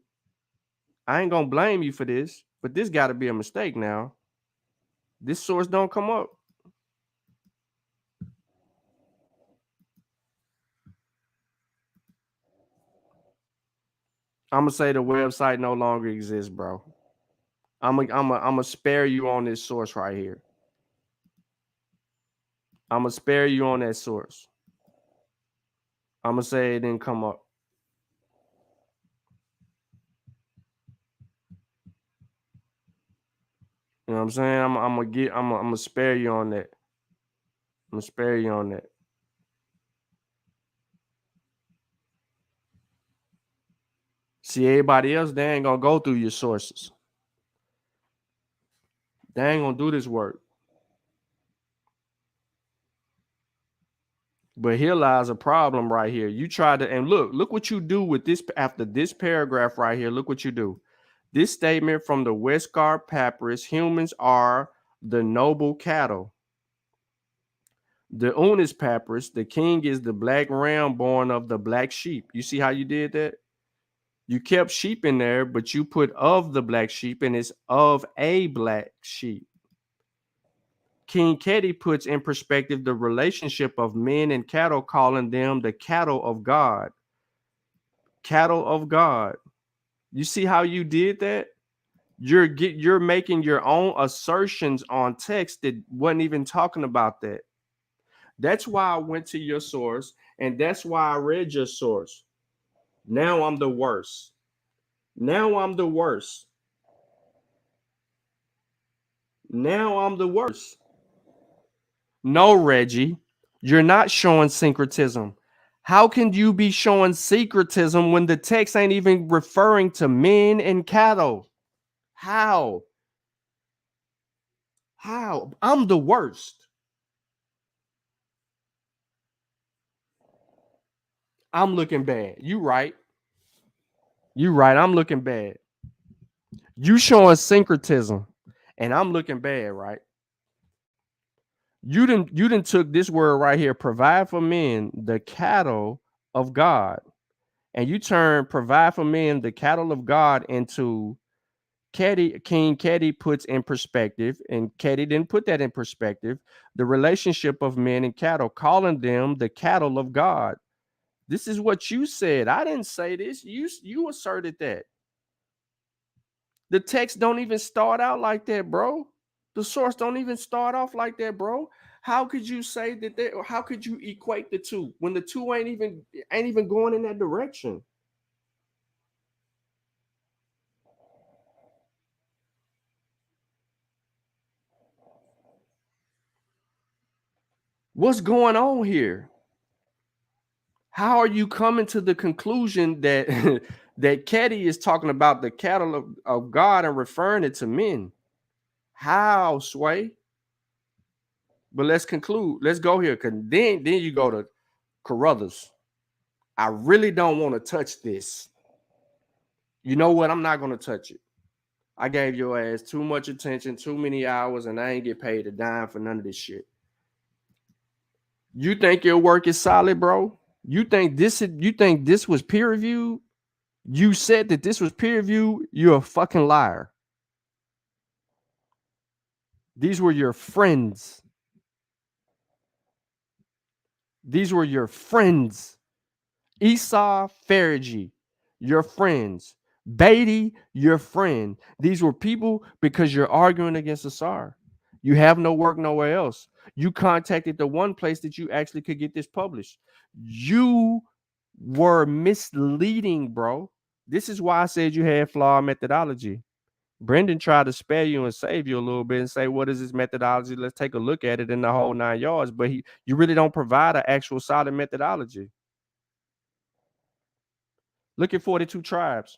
I ain't gonna blame you for this, but this got to be a mistake now. This source don't come up. I'm gonna say the website no longer exists, bro. I'm gonna spare you on this source right here. I'm gonna spare you on that source. I'm gonna say it didn't come up. You know what I'm saying? I'm gonna spare you on that. I'm gonna spare you on that. See, everybody else, they ain't gonna go through your sources. They ain't gonna do this work. But here lies a problem right here. You try to, and look what you do with this after this paragraph right here. Look what you do. This statement from the Westgar Papyrus: humans are the noble cattle. The Unis Papyrus: the king is the black ram born of the black sheep. You see how you did that? You kept sheep in there, but you put of the black sheep, and it's of a black sheep. King Ketty puts in perspective the relationship of men and cattle, calling them the cattle of God. Cattle of God. You see how you did that? You're making your own assertions on text that wasn't even talking about that. That's why I went to your source, and that's why I read your source. Now I'm the worst. Now I'm the worst. Now I'm the worst. No, Reggie, you're not showing syncretism. How can you be showing syncretism when the text ain't even referring to men and cattle? How? How? I'm the worst. I'm looking bad. You right. You right. I'm looking bad. You showing syncretism, and I'm looking bad, right? You didn't took this word right here, provide for men the cattle of God, and you turn provide for men the cattle of God into King Ketty puts in perspective, and Ketty didn't put that in perspective, the relationship of men and cattle, calling them the cattle of God. This is what you said. I didn't say this. You asserted that. The text don't even start out like that, bro. The source don't even start off like that, bro. How could you say that or how could you equate the two when the two ain't even going in that direction? What's going on here? How are you coming to the conclusion that that Ketty is talking about the cattle of God and referring it to men? How, Sway? But let's conclude. Let's go here. Cause then you go to Carruthers. I really don't want to touch this. You know what? I'm not going to touch it. I gave your ass too much attention, too many hours, and I ain't get paid a dime for none of this shit. You think your work is solid, bro? You think this was peer reviewed? You said that this was peer reviewed? You're a fucking liar. These were your friends. These were your friends. Esau, Faragee, your friends. Beatty, your friend. These were people because you're arguing against Asar. You have no work nowhere else. You contacted the one place that you actually could get this published. You were misleading, bro. This is why I said you had flawed methodology. Brendan tried to spare you and save you a little bit and say, what is this methodology? Let's take a look at it in the whole 9 yards. But you really don't provide an actual solid methodology. Look at 42 tribes.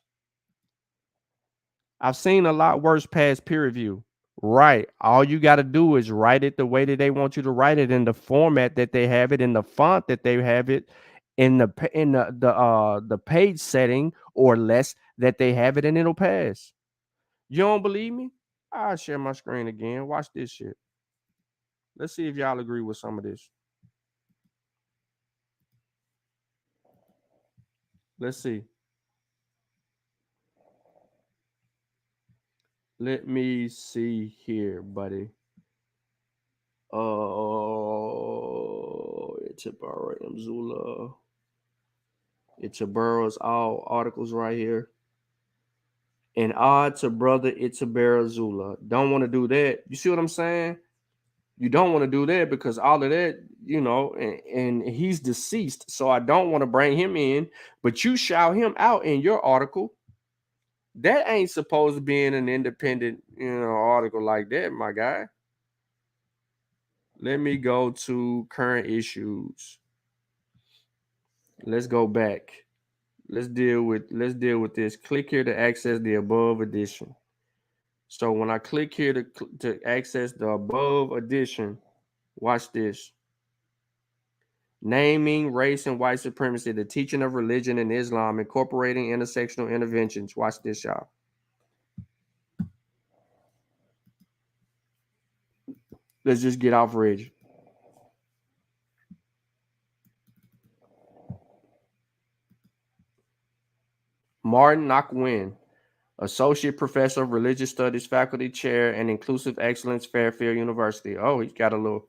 I've seen a lot worse past peer review. Right. All you got to do is write it the way that they want you to write it, in the format that they have it, in the font that they have it, in the page setting or less that they have it, and it'll pass. You don't believe me? I'll share my screen again. Watch this shit. Let's see if y'all agree with some of this. Let's see. Let me see here, buddy. It's a Zula. It's a Burroughs, all articles right here. And odd to brother, it's a Zula. Don't want to do that. You see what I'm saying? You don't want to do that because all of that, you know, and he's deceased. So I don't want to bring him in, but you shout him out in your article. That ain't supposed to be in an independent, article like that, my guy. Let me go to current issues. Let's go back. Let's deal with this. Click here to access the above edition. So when I click here to access the above edition, watch this. Naming race and white supremacy, the teaching of religion and Islam, incorporating intersectional interventions. Watch this, y'all. Let's just get off Reg. Martin Nakwin, Associate Professor of Religious Studies, Faculty Chair, and Inclusive Excellence, Fairfield University. Oh, he's got a little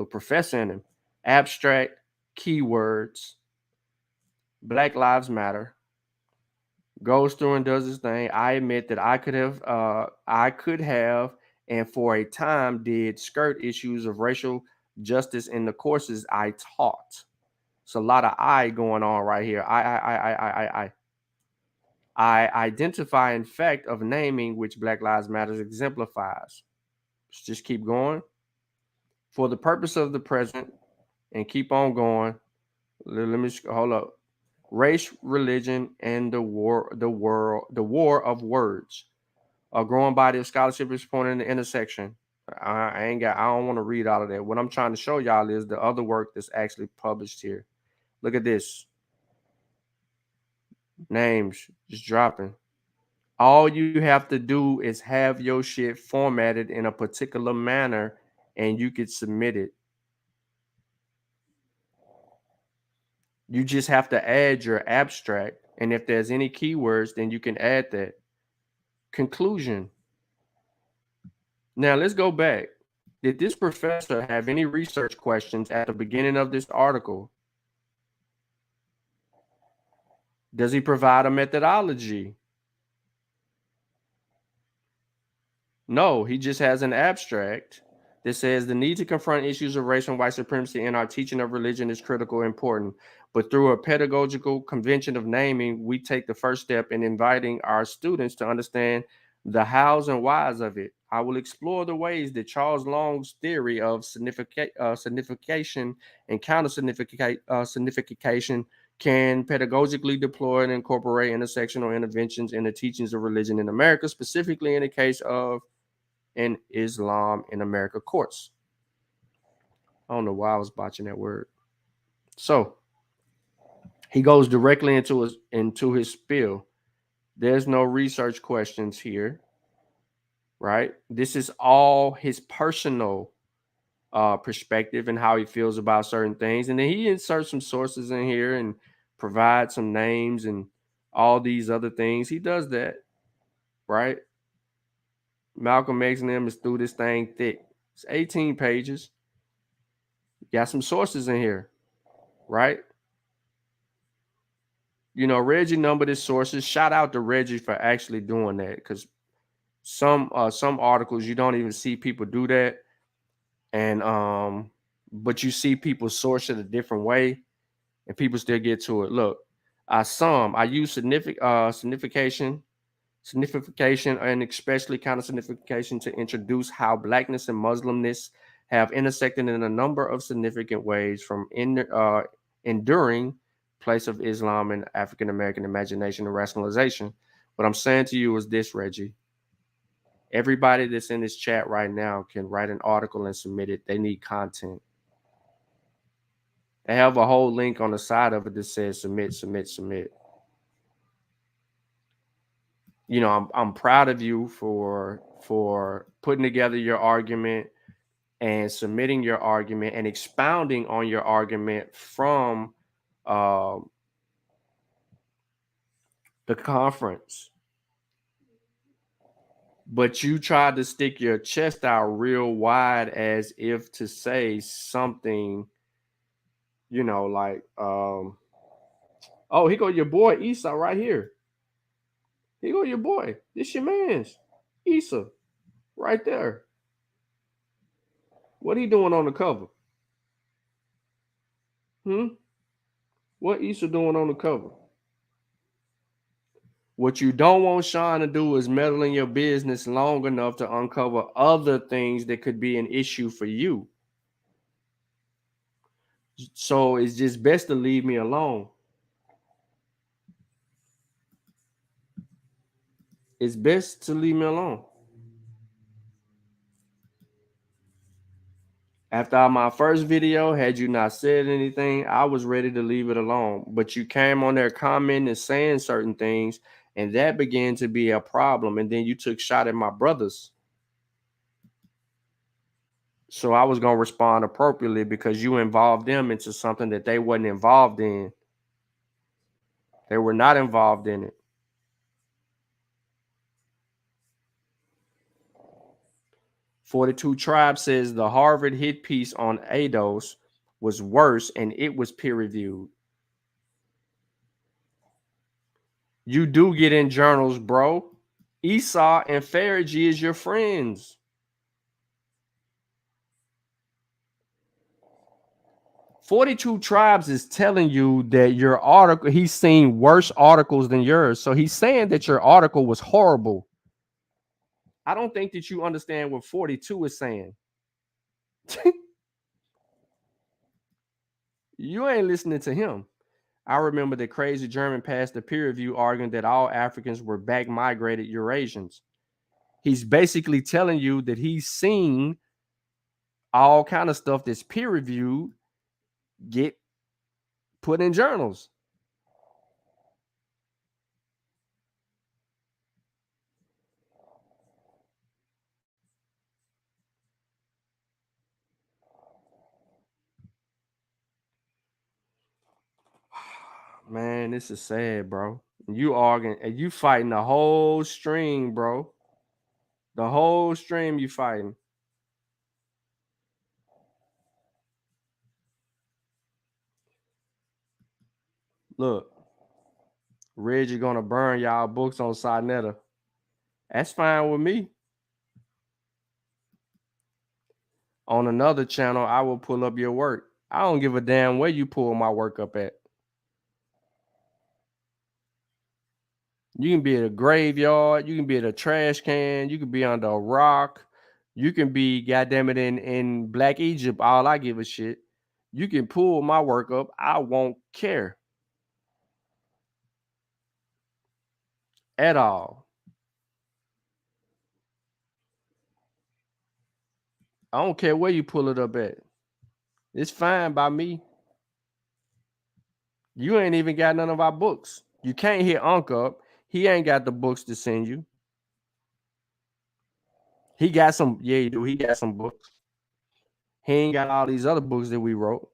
professor in him. Abstract keywords. Black Lives Matter. Goes through and does his thing. I admit that I could have, and for a time did skirt issues of racial justice in the courses I taught. It's a lot of I going on right here. I identify in fact of naming which Black Lives Matter exemplifies. Let's just keep going. For the purpose of the present, and keep on going. Let me hold up. Race, religion, and the war of words. A growing body of scholarship is pointing in the intersection. I don't want to read all of that. What I'm trying to show y'all is the other work that's actually published here. Look at this. Names just dropping. All you have to do is have your shit formatted in a particular manner and you could submit it. You just have to add your abstract. And if there's any keywords, then you can add that. Conclusion. Now let's go back. Did this professor have any research questions at the beginning of this article? Does he provide a methodology? No, he just has an abstract that says the need to confront issues of race and white supremacy in our teaching of religion is critical and important. But through a pedagogical convention of naming, we take the first step in inviting our students to understand the hows and whys of it. I will explore the ways that Charles Long's theory of signification and counter-signification can pedagogically deploy and incorporate intersectional interventions in the teachings of religion in America, specifically in the case of an Islam in America course. I don't know why I was botching that word. So he goes directly into his spiel. There's no research questions here, right? This is all his personal perspective and how he feels about certain things. And then he inserts some sources in here and provides some names and all these other things. He does that, right? Malcolm X and them is through this thing thick. It's 18 pages. Got some sources in here, right? You know, Reggie numbered his sources. Shout out to Reggie for actually doing that, because some articles you don't even see people do that, and but you see people source it a different way, and people still get to it. Look, I use signification, and especially counter-signification to introduce how Blackness and Muslimness have intersected in a number of significant ways, from enduring place of Islam in African American imagination and rationalization. What I'm saying to you is this, Reggie. Everybody that's in this chat right now can write an article and submit it. They need content. They have a whole link on the side of it that says submit, submit, submit. You know, I'm proud of you for putting together your argument and submitting your argument and expounding on your argument from the conference. But you tried to stick your chest out real wide as if to say something, you know, like, oh, here go your boy Issa right here. Here go your boy. This your man's Issa right there. What he doing on the cover? What Issa doing on the cover? What you don't want Sean to do is meddle in your business long enough to uncover other things that could be an issue for you. So it's just best to leave me alone. It's best to leave me alone. After my first video, had you not said anything, I was ready to leave it alone. But you came on there commenting and saying certain things, and that began to be a problem. And then you took shot at my brothers. So I was going to respond appropriately because you involved them into something that they wasn't involved in. They were not involved in it. "42 Tribe says the Harvard hit piece on ADOS was worse and it was peer-reviewed. You do get in journals, bro. Esau and Faragee is your friends. "42 Tribes is telling you that your article, he's seen worse articles than yours. So he's saying that your article was horrible. I don't think that you understand what 42 is saying. You ain't listening to him. I remember the crazy German passed the peer review arguing that all Africans were back migrated Eurasians. He's basically telling you that he's seen all kind of stuff that's peer reviewed get put in journals. Man, this is sad, bro. You arguing and you fighting the whole stream, bro. The whole stream you fighting. Look, Reggie gonna burn y'all books on Sinetta. That's fine with me. On another channel, I will pull up your work. I don't give a damn where you pull my work up at. You can be at a graveyard. You can be at a trash can. You can be under a rock. You can be, goddamn it, in Black Egypt. All I give a shit. You can pull my work up. I won't care. At all. I don't care where you pull it up at. It's fine by me. You ain't even got none of our books. You can't hit Unc up. He ain't got the books to send you. He got some, yeah, you do. He got some books. He ain't got all these other books that we wrote.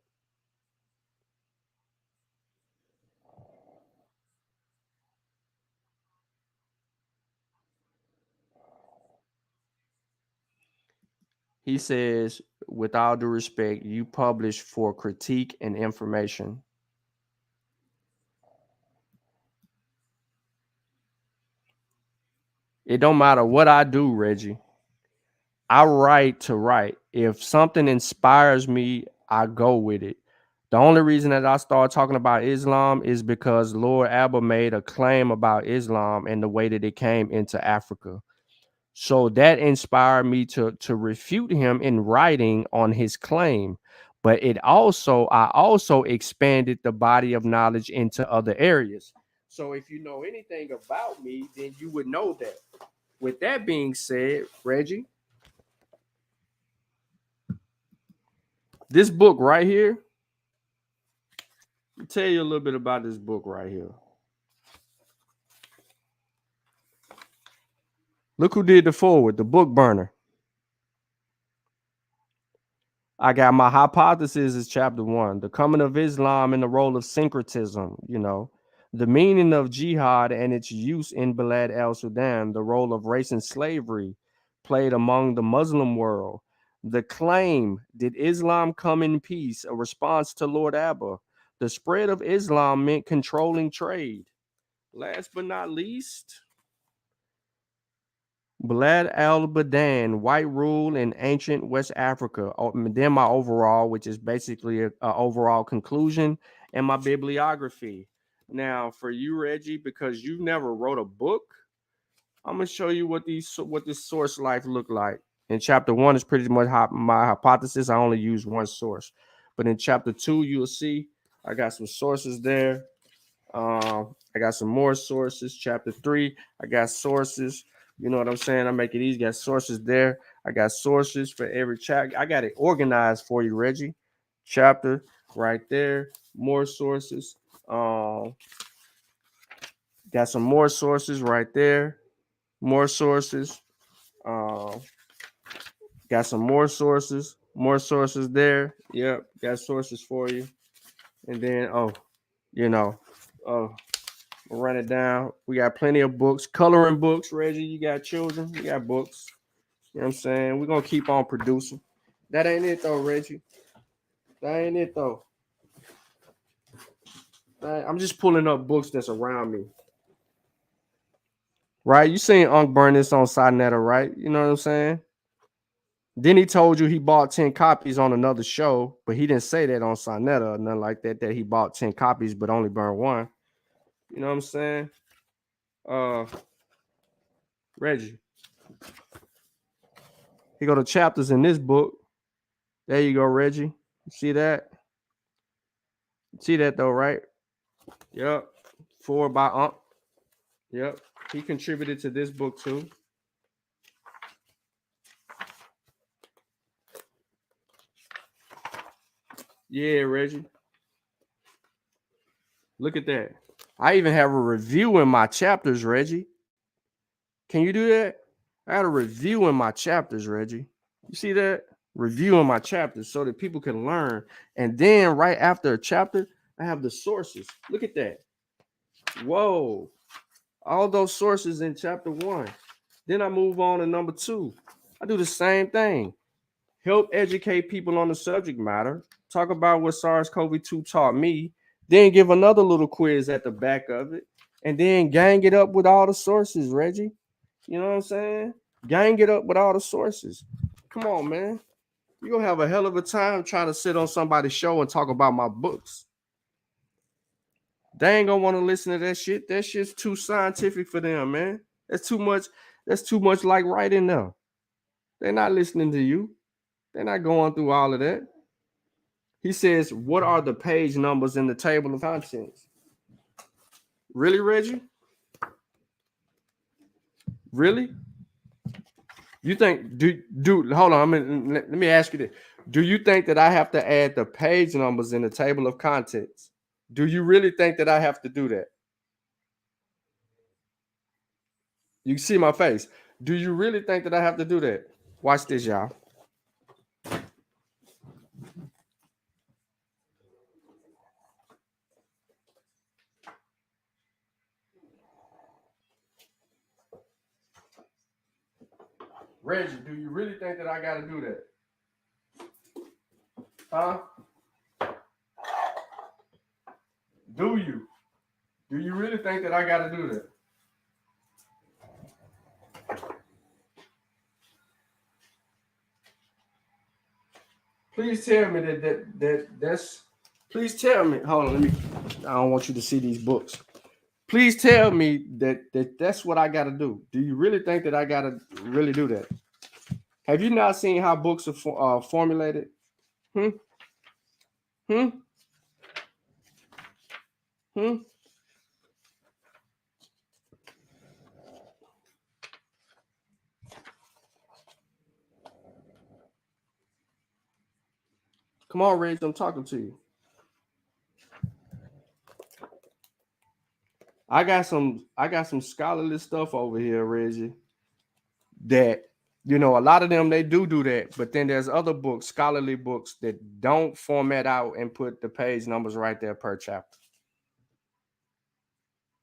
He says, with all due respect, you publish for critique and information. It don't matter what I do, Reggie. I write to write. If something inspires me, I go with it. The only reason that I started talking about Islam is because Lord Abba made a claim about Islam and the way that it came into Africa. So that inspired me to refute him in writing on his claim. But I also expanded the body of knowledge into other areas. So if you know anything about me, then you would know that. With that being said, Reggie, this book right here, I'll tell you a little bit about this book right here. Look who did the forward, the book burner. I got my hypothesis is chapter 1, the coming of Islam and the role of syncretism, the meaning of jihad and its use in Balad el-Sudan, the role of race and slavery played among the Muslim world, the claim, did Islam come in peace, a response to Lord Abba, the spread of Islam meant controlling trade. Last but not least, Balad al-Badan, white rule in ancient West Africa. Then my overall, which is basically a overall conclusion, and my bibliography. Now, for you, Reggie, because you never wrote a book, I'm gonna show you what this source life look like. In chapter 1 is pretty much my hypothesis. I only use one source, but in chapter 2, you'll see I got some sources there. I got some more sources. Chapter 3, I got sources. You know what I'm saying? I make it easy. Got sources there. I got sources for every chapter. I got it organized for you, Reggie. Chapter right there. More sources. Got some more sources right there. More sources. Got some more sources. More sources there. Yep. Got sources for you. And then, we'll run it down. We got plenty of books, coloring books. Reggie, you got children, you got books. You know what I'm saying? We're gonna keep on producing. That ain't it though, Reggie. That ain't it though. I'm just pulling up books that's around me. Right? You seen Unc burn this on Sinetta, right? You know what I'm saying? Then he told you he bought 10 copies on another show, but he didn't say that on Sinetta or nothing like that, that he bought 10 copies but only burned one. You know what I'm saying? Reggie. He go to chapters in this book. There you go, Reggie. You see that? See that though, right? Yep. 4 by Unc. Yep. He contributed to this book too. Yeah, Reggie. Look at that. I even have a review in my chapters, Reggie. Can you do that? I had a review in my chapters, Reggie. You see that? Review in my chapters so that people can learn. And then right after a chapter, I have the sources. Look at that. Whoa. All those sources in chapter 1. Then I move on to number 2. I do the same thing. Help educate people on the subject matter. Talk about what SARS-CoV-2 taught me. Then give another little quiz at the back of it. And then gang it up with all the sources, Reggie. You know what I'm saying? Gang it up with all the sources. Come on, man. You're going to have a hell of a time trying to sit on somebody's show and talk about my books. They ain't going to want to listen to that shit. That shit's too scientific for them, man. That's too much like right in there. They're not listening to you. They're not going through all of that. He says, what are the page numbers in the table of contents? Really, Reggie? Really? You think, hold on, let me ask you this. Do you think that I have to add the page numbers in the table of contents? Do you really think that I have to do that? You see my face. Do you really think that I have to do that? Watch this, y'all. Reggie, do you really think that I got to do that? Huh? Do you? Do you really think that I got to do that? Please tell me that's. Please tell me. Hold on, I don't want you to see these books. Please tell me that's what I got to do. Do you really think that I got to really do that? Have you not seen how books are formulated? Come on, Reg, I'm talking to you. I got some scholarly stuff over here, Reggie, that You know, a lot of them, they do that, but then there's other books, scholarly books, that don't format out and put the page numbers right there per chapter.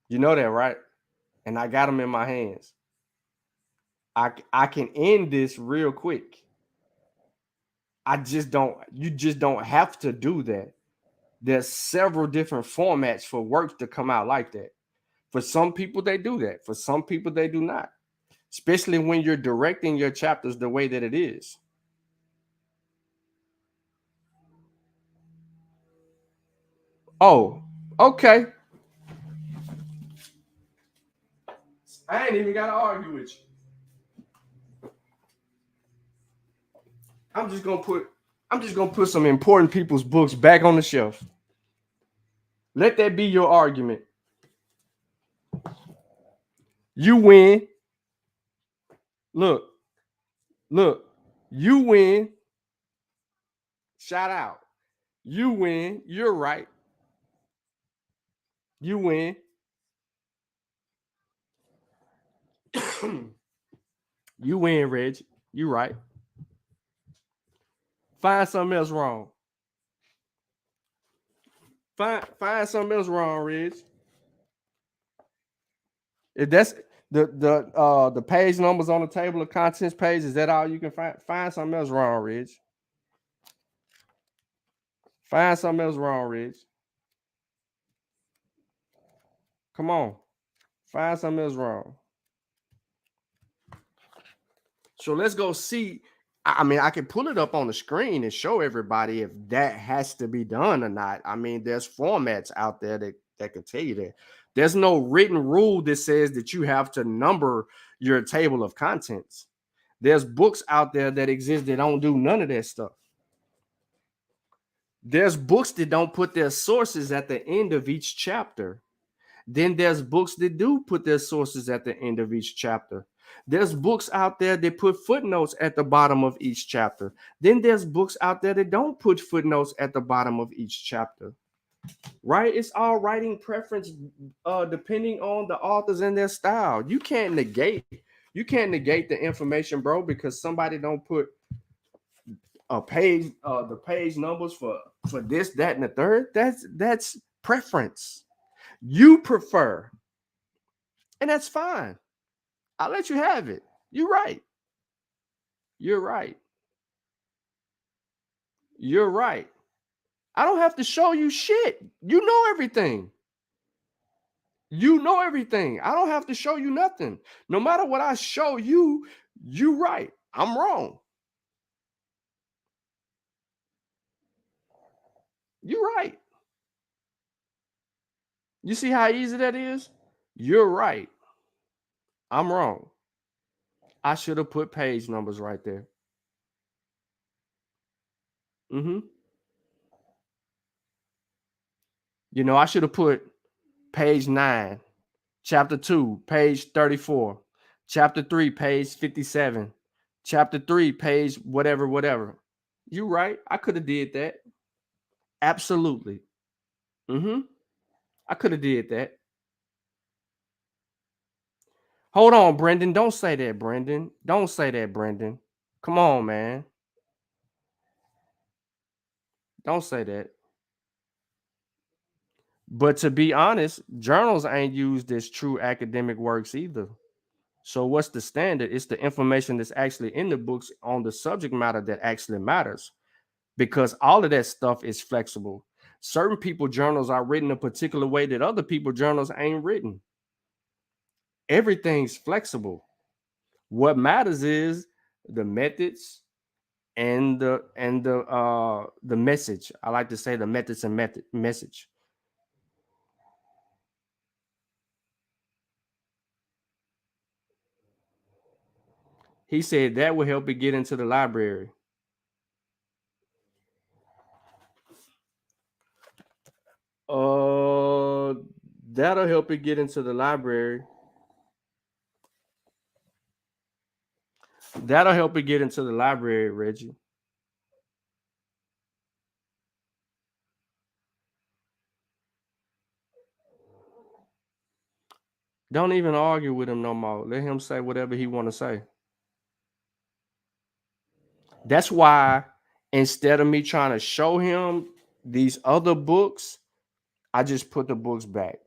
You know that, right? And I got them in my hands. I can end this real quick. You just don't have to do that. There's several different formats for work to come out like that. For some people, they do that. For some people, they do not. Especially when you're directing your chapters the way that it is. Oh, okay. I ain't even got to argue with you. I'm just gonna put some important people's books back on the shelf. Let that be your argument. You win. Look, you win. Shout out. You win. You're right. You win. You win, Reg. You right. Find something else wrong. Find something else wrong, Reg. If that's the page numbers on the table of contents page, is that all you can find? Find something else wrong, Reg. Find something else wrong, Reg. Come on. Find something else wrong. So let's go see. I mean, I can pull it up on the screen and show everybody if that has to be done or not. I mean, there's formats out there that can tell you that. There's no written rule that says that you have to number your table of contents. There's books out there that exist that don't do none of that stuff. There's books that don't put their sources at the end of each chapter. Then there's books that do put their sources at the end of each chapter. There's books out there that put footnotes at the bottom of each chapter. Then there's books out there that don't put footnotes at the bottom of each chapter. Right? It's all writing preference depending on the authors and their style. You can't negate the information, bro, because somebody don't put a page the page numbers for this, that, and the third. That's preference. You prefer, and that's fine. I'll let you have it. You're right. You're right. You're right. I don't have to show you shit. You know everything. You know everything. I don't have to show you nothing. No matter what I show you, you right. I'm wrong. You're right. You see how easy that is? You're right. I'm wrong. I should have put page numbers right there. Mm-hmm. You know, I should have put page 9, chapter 2, page 34, chapter 3, page 57, chapter 3, page whatever. You right. I could have did that. Absolutely. Mm-hmm. I could have did that. Hold on, Brendan. Don't say that, Brendan. Don't say that, Brendan. Come on, man. Don't say that. But to be honest, journals ain't used as true academic works either. So what's the standard? It's the information that's actually in the books on the subject matter that actually matters, because all of that stuff is flexible. Certain people journals are written a particular way that other people journals ain't written. Everything's flexible. What matters is the methods and the message. I like to say the methods and message. He said that will help it get into the library. That'll help it get into the library. That'll help it get into the library, Reggie. Don't even argue with him no more. Let him say whatever he want to say. That's why instead of me trying to show him these other books, I just put the books back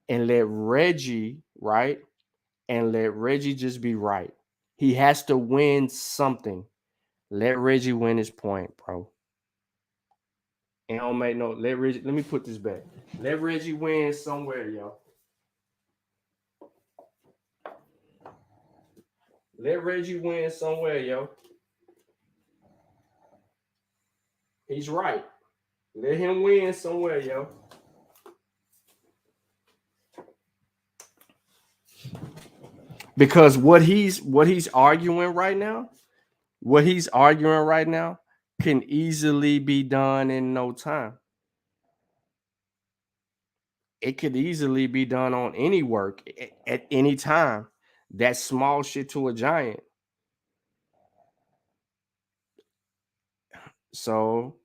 and let Reggie, right? And let Reggie just be right. He has to win something. Let Reggie win his point, bro. And don't make no, let me put this back. Let Reggie win somewhere, yo. Let Reggie win somewhere, yo. He's right. Let him win somewhere, yo. Because what he's arguing right now, can easily be done in no time. It could easily be done on any work at any time. That's small shit to a giant. So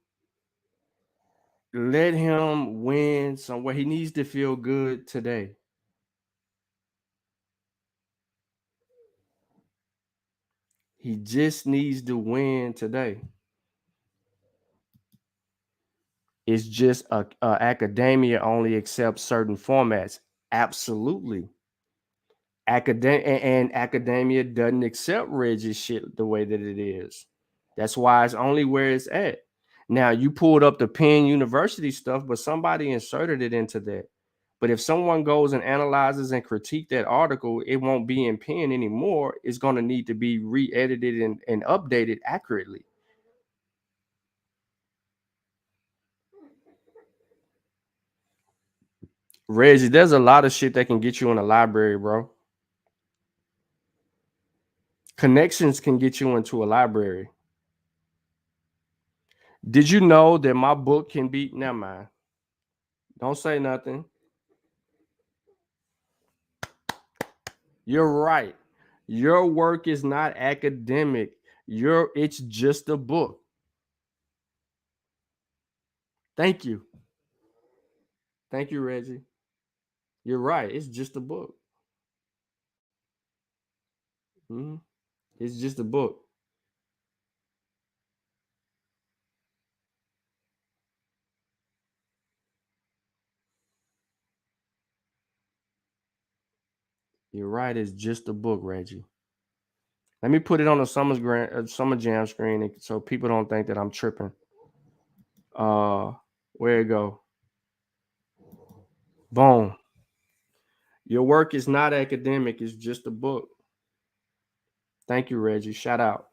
let him win somewhere. He needs to feel good today. He just needs to win today. It's just academia only accepts certain formats. Absolutely. Academia doesn't accept Reggie's shit the way that it is. That's why it's only where it's at. Now you pulled up the Penn University stuff, but somebody inserted it into that. But if someone goes and analyzes and critique that article, it won't be in Penn anymore. It's going to need to be re-edited and updated accurately. Reggie, there's a lot of shit that can get you in a library, bro. Connections can get you into a library. Did you know that my book can be, never mind. Don't say nothing. You're right. Your work is not academic. It's just a book. Thank you. Thank you, Reggie. You're right. It's just a book. Mm-hmm. It's just a book. You're right. It's just a book, Reggie. Let me put it on a summer jam screen so people don't think that I'm tripping. Where it go? Boom. Your work is not academic. It's just a book. Thank you, Reggie. Shout out.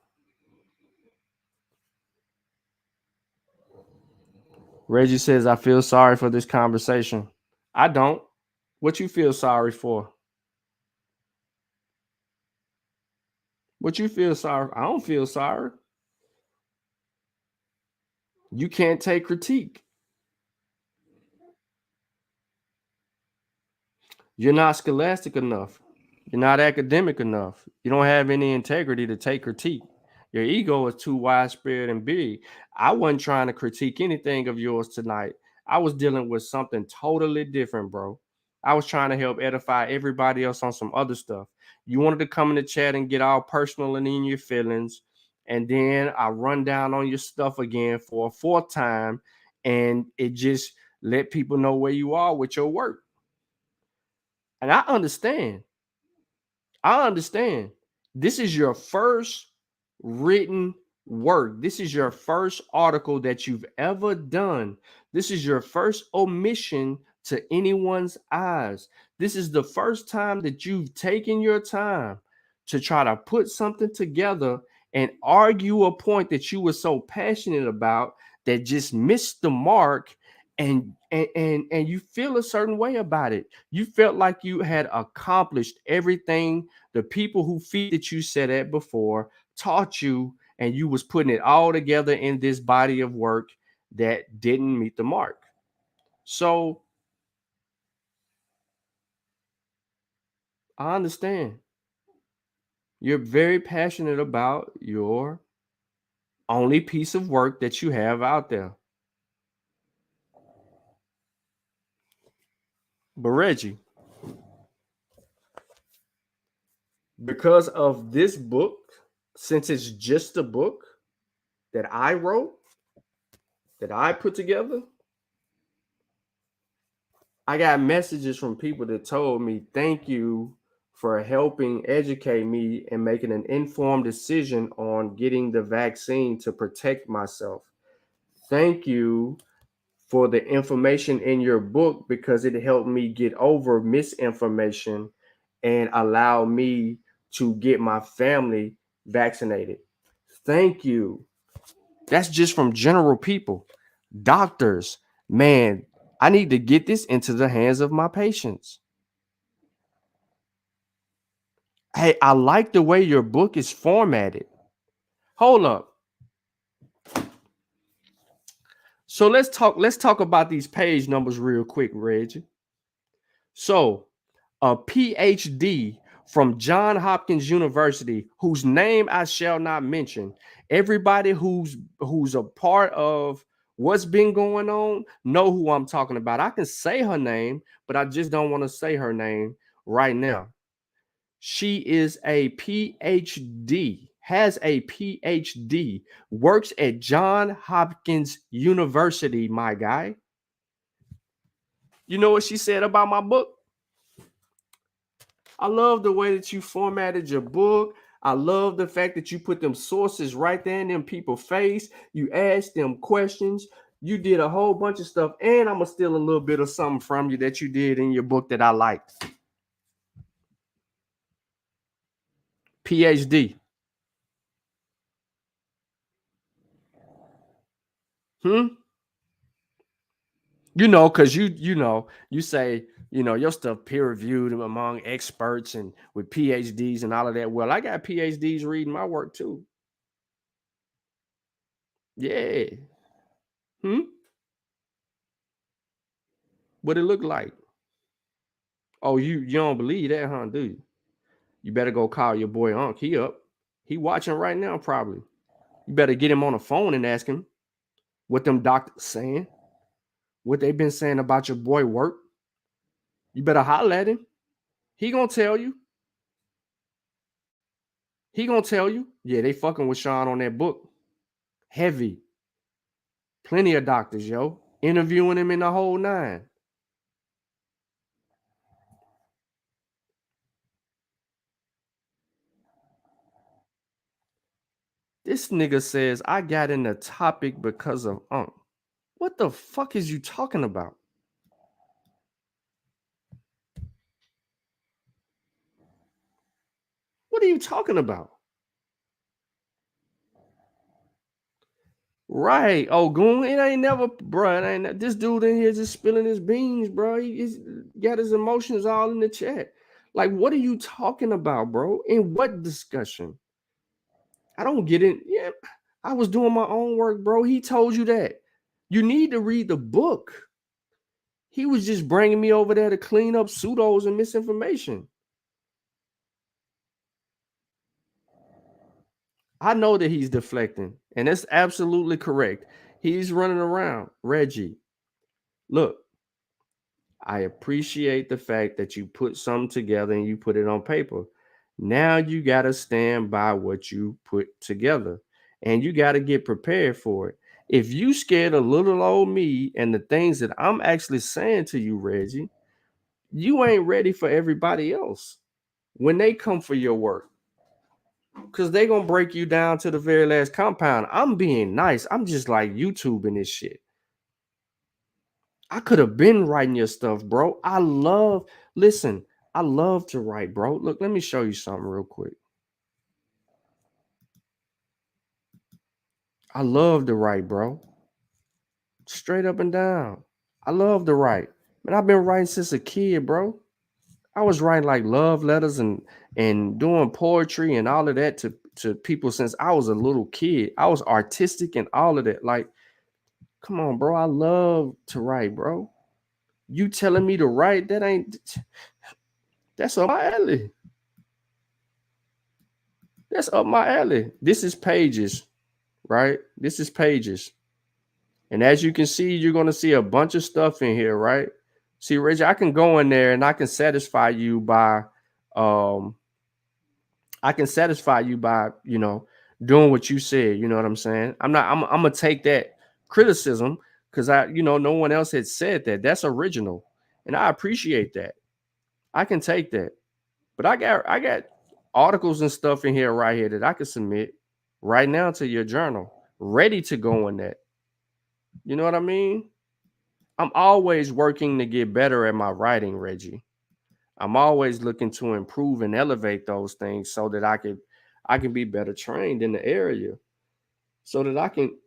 Reggie says, I feel sorry for this conversation. I don't. What you feel sorry for? What you feel sorry? I don't feel sorry. You can't take critique. You're not scholastic enough. You're not academic enough. You don't have any integrity to take critique. Your ego is too widespread and big. I wasn't trying to critique anything of yours tonight. I was dealing with something totally different, bro. I was trying to help edify everybody else on some other stuff. You wanted to come in the chat and get all personal and in your feelings. And then I run down on your stuff again for a fourth time. And it just let people know where you are with your work. And I understand. This is your first written work. This is your first article that you've ever done. This is your first omission to anyone's eyes. This is the first time that you've taken your time to try to put something together and argue a point that you were so passionate about that just missed the mark, and you feel a certain way about it. You felt like you had accomplished everything the people who feed you said at before taught you, and you was putting it all together in this body of work that didn't meet the mark. So I understand. You're very passionate about your only piece of work that you have out there. But Reggie, because of this book, since it's just a book that I wrote, that I put together, I got messages from people that told me, thank you for helping educate me and making an informed decision on getting the vaccine to protect myself. Thank you for the information in your book because it helped me get over misinformation and allow me to get my family vaccinated. Thank you. That's just from general people. Doctors, man, I need to get this into the hands of my patients. Hey, I like the way your book is formatted. Hold up. So let's talk about these page numbers real quick, Reg. So, a PhD from Johns Hopkins University, whose name I shall not mention. Everybody who's a part of what's been going on know who I'm talking about. I can say her name, but I just don't want to say her name right now. She is a PhD, has a PhD, works at Johns Hopkins University, my guy. You know what she said about my book? I love the way that you formatted your book. I love the fact that you put them sources right there in them people's face. You asked them questions. You did a whole bunch of stuff. And I'm going to steal a little bit of something from you that you did in your book that I liked. PhD. You know, because you say, your stuff peer reviewed among experts and with PhDs and all of that. Well, I got PhDs reading my work too. Yeah. What it look like? Oh, you don't believe that, huh, do you? You better go call your boy Unc. He up. He watching right now, probably. You better get him on the phone and ask him what them doctors saying, what they been saying about your boy work. You better holler at him. He gonna tell you. Yeah, they fucking with Sean on that book. Heavy. Plenty of doctors, yo. Interviewing him in the whole nine. This nigga says, I got in the topic because of Unc. What the fuck is you talking about? What are you talking about? Right. Oh, Goon, it ain't never, bro. It ain't this dude in here just spilling his beans, bro. He's got his emotions all in the chat. Like, what are you talking about, bro? In what discussion? I don't get it. Yeah, I was doing my own work, bro. He told you that. You need to read the book. He was just bringing me over there to clean up pseudos and misinformation. I know that he's deflecting, and that's absolutely correct. He's running around. Reggie, look, I appreciate the fact that you put something together and you put it on paper. Now you got to stand by what you put together, and you got to get prepared for it. If you scared of little old me and the things that I'm actually saying to you, Reggie, you ain't ready for everybody else when they come for your work. Because they going to break you down to the very last compound. I'm being nice. I'm just like YouTubing this shit. I could have been writing your stuff, bro. I love to write, bro. Look, let me show you something real quick. I love to write, bro. Straight up and down. I love to write. Man, I've been writing since a kid, bro. I was writing like love letters and doing poetry and all of that to people since I was a little kid. I was artistic and all of that. Like, come on, bro. I love to write, bro. You telling me to write, that's up my alley. That's up my alley. This is Pages, right? This is Pages. And as you can see, you're going to see a bunch of stuff in here, right? See, Reggie, I can go in there and I can satisfy you by I can satisfy you by, doing what you said. You know what I'm saying? I'm gonna take that criticism because no one else had said that. That's original. And I appreciate that. I can take that. But I got articles and stuff in here right here that I can submit right now to your journal, ready to go in that. You know what I mean? I'm always working to get better at my writing, Reggie. I'm always looking to improve and elevate those things so that I can be better trained in the area, so that I can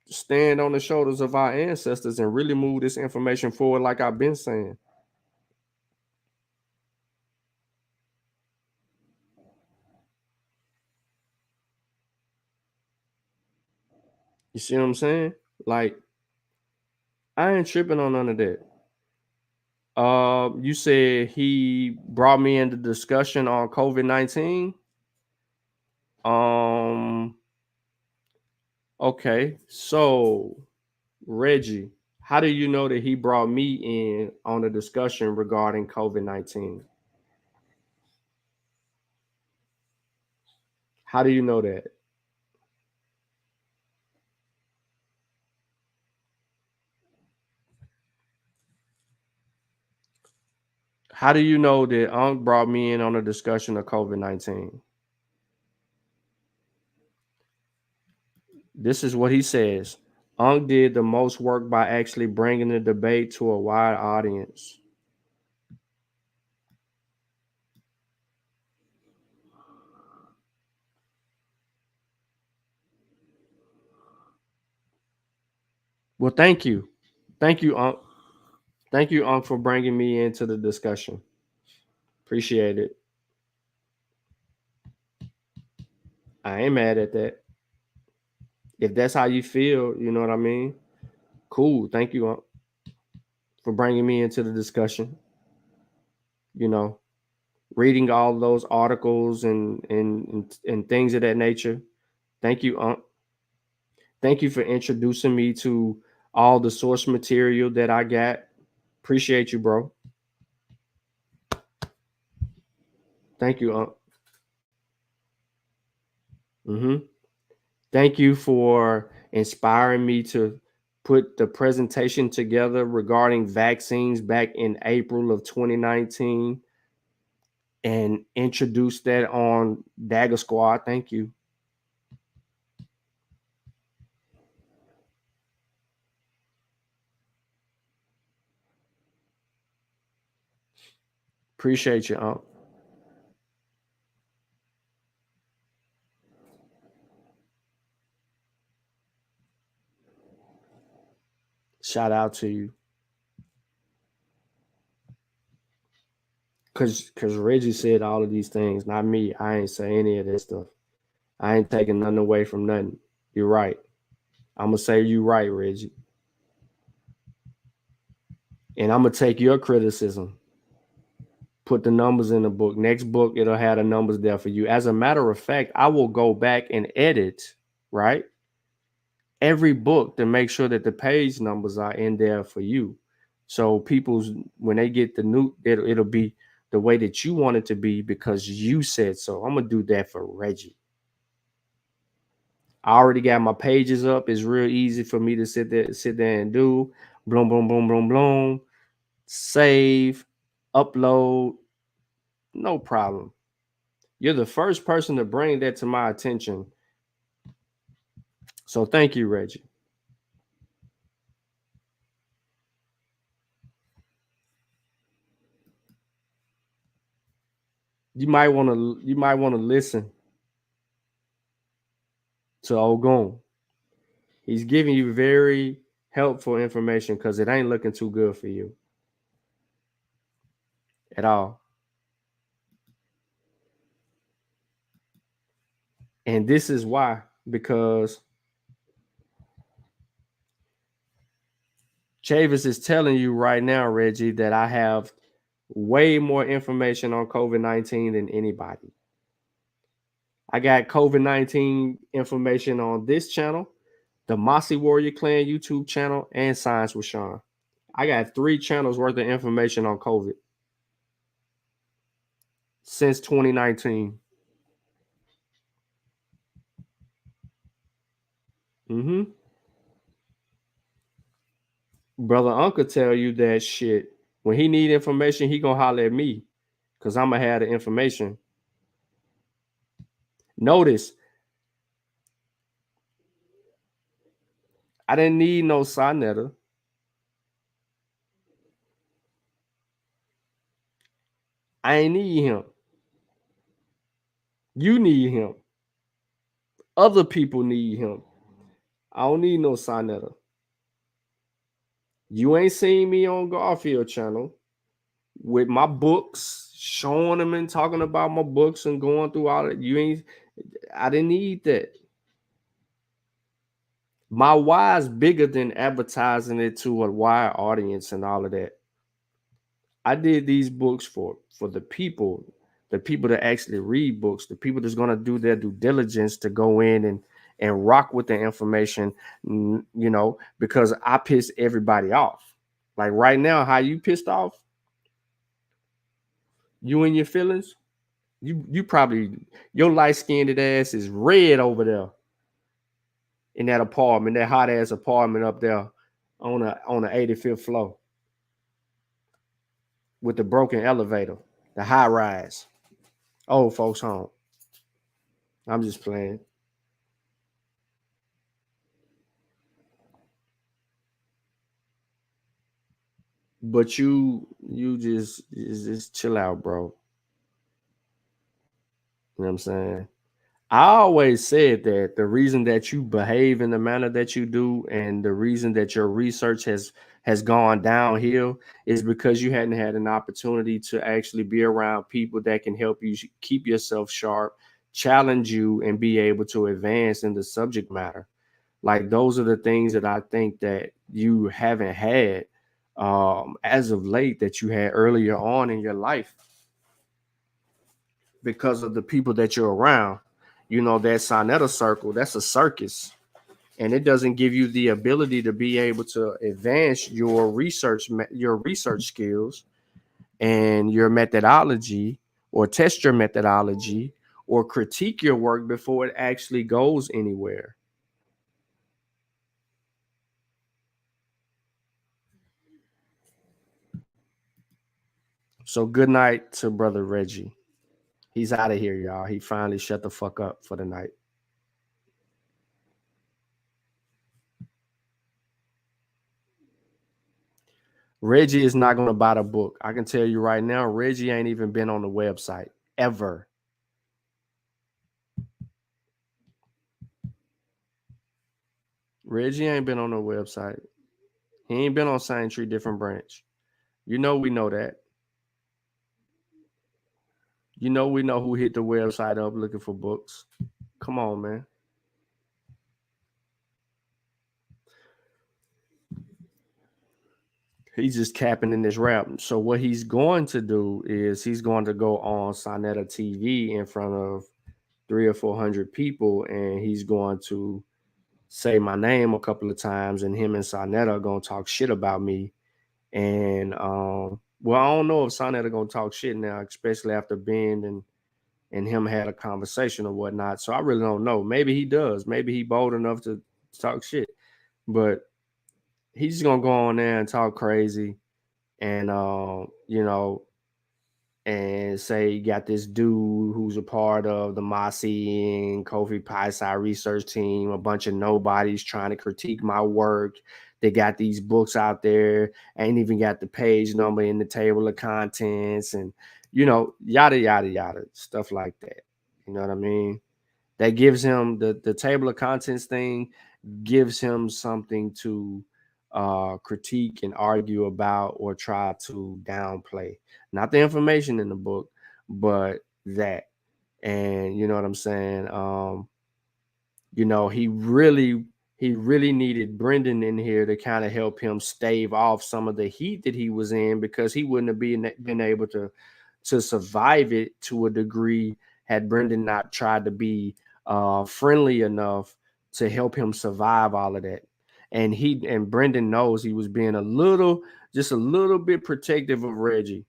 stand on the shoulders of our ancestors and really move this information forward like I've been saying. You see what I'm saying? Like, I ain't tripping on none of that. You said he brought me into discussion on COVID-19. Okay, so Reggie, how do you know that he brought me in on a discussion regarding COVID-19? How do you know that? How do you know that Unc brought me in on a discussion of COVID-19? This is what he says. Unc did the most work by actually bringing the debate to a wide audience. Well, thank you. Thank you, Unc. Thank you, Unc, for bringing me into the discussion. Appreciate it. I ain't mad at that. If that's how you feel, you know what I mean? Cool. Thank you, Unc, for bringing me into the discussion. Reading all those articles and things of that nature. Thank you, Unc. Thank you for introducing me to all the source material that I got. Appreciate you, bro. Thank you, Unc. Thank you for inspiring me to put the presentation together regarding vaccines back in April of 2019 and introduce that on Dagger Squad. Thank you. Appreciate you, Unc. Shout out to you. Cause Reggie said all of these things, not me. I ain't say any of this stuff. I ain't taking nothing away from nothing. You're right. I'm gonna say you right, Reggie. And I'm gonna take your criticism. Put the numbers in the book. Next book, it'll have the numbers there for you. As a matter of fact, I will go back and edit, right? Every book to make sure that the page numbers are in there for you. So when they get the new, it'll be the way that you want it to be because you said so. I'm gonna do that for Reggie. I already got my pages up. It's real easy for me to sit there and do. Boom, boom, boom, boom, boom. Save, upload, no problem. You're the first person to bring that to my attention. So thank you, Reggie. You might want to listen to Ogun. He's giving you very helpful information because it ain't looking too good for you at all. And this is why, because Chavis is telling you right now, Reggie, that I have way more information on COVID-19 than anybody. I got COVID-19 information on this channel, the Mossy Warrior Clan YouTube channel, and Science with Sean. I got 3 channels worth of information on COVID since 2019. Mm-hmm. Brother Uncle tell you that shit. When he need information, he gonna holler at me because I'm gonna have the information. Notice, I didn't need no Sonetta. I ain't need him. You need him. Other people need him. I don't need no Sonetta. You ain't seen me on Garfield channel with my books, showing them and talking about my books and going through all that. I didn't need that. My why is bigger than advertising it to a wide audience and all of that. I did these books for the people that actually read books, the people that's gonna do their due diligence to go in and rock with the information, because I piss everybody off. Like right now, how you pissed off, you and your feelings, you probably, your light-skinned ass is red over there in that apartment, that hot ass apartment up there on the 85th floor with the broken elevator, the high rise, old folks home. I'm just playing. But you just chill out, bro. You know what I'm saying? I always said that the reason that you behave in the manner that you do and the reason that your research has gone downhill is because you hadn't had an opportunity to actually be around people that can help you keep yourself sharp, challenge you, and be able to advance in the subject matter. Like those are the things that I think that you haven't had as of late that you had earlier on in your life because of the people that you're around. That Sonetta circle, that's a circus. And it doesn't give you the ability to be able to advance your research skills and your methodology, or test your methodology, or critique your work before it actually goes anywhere. So good night to Brother Reggie. He's out of here, y'all. He finally shut the fuck up for the night. Reggie is not going to buy the book. I can tell you right now, Reggie ain't even been on the website ever. Reggie ain't been on the website. He ain't been on Sign Tree Different Branch. We know that. We know who hit the website up looking for books. Come on, man. He's just capping in this rap. So what he's going to do is he's going to go on Sonetta TV in front of 300 or 400 people, and he's going to say my name a couple of times, and him and Sonetta are going to talk shit about me. And well, I don't know if Sonetta gonna talk shit now, especially after Ben and him had a conversation or whatnot. So I really don't know. Maybe he does. Maybe he bold enough to talk shit, but he's just gonna go on there and talk crazy, and and say you got this dude who's a part of the Mossy and Kofi Pi research team, a bunch of nobodies trying to critique my work. They got these books out there, ain't even got the page number in the table of contents, and yada yada yada, stuff like that. You know what I mean? That gives him the table of contents thing, gives him something to critique and argue about or try to downplay. Not the information in the book, but that. And you know what I'm saying? He really needed Brendan in here to kind of help him stave off some of the heat that he was in, because he wouldn't have been able to survive it to a degree had Brendan not tried to be friendly enough to help him survive all of that. And Brendan knows he was being just a little bit protective of Reggie,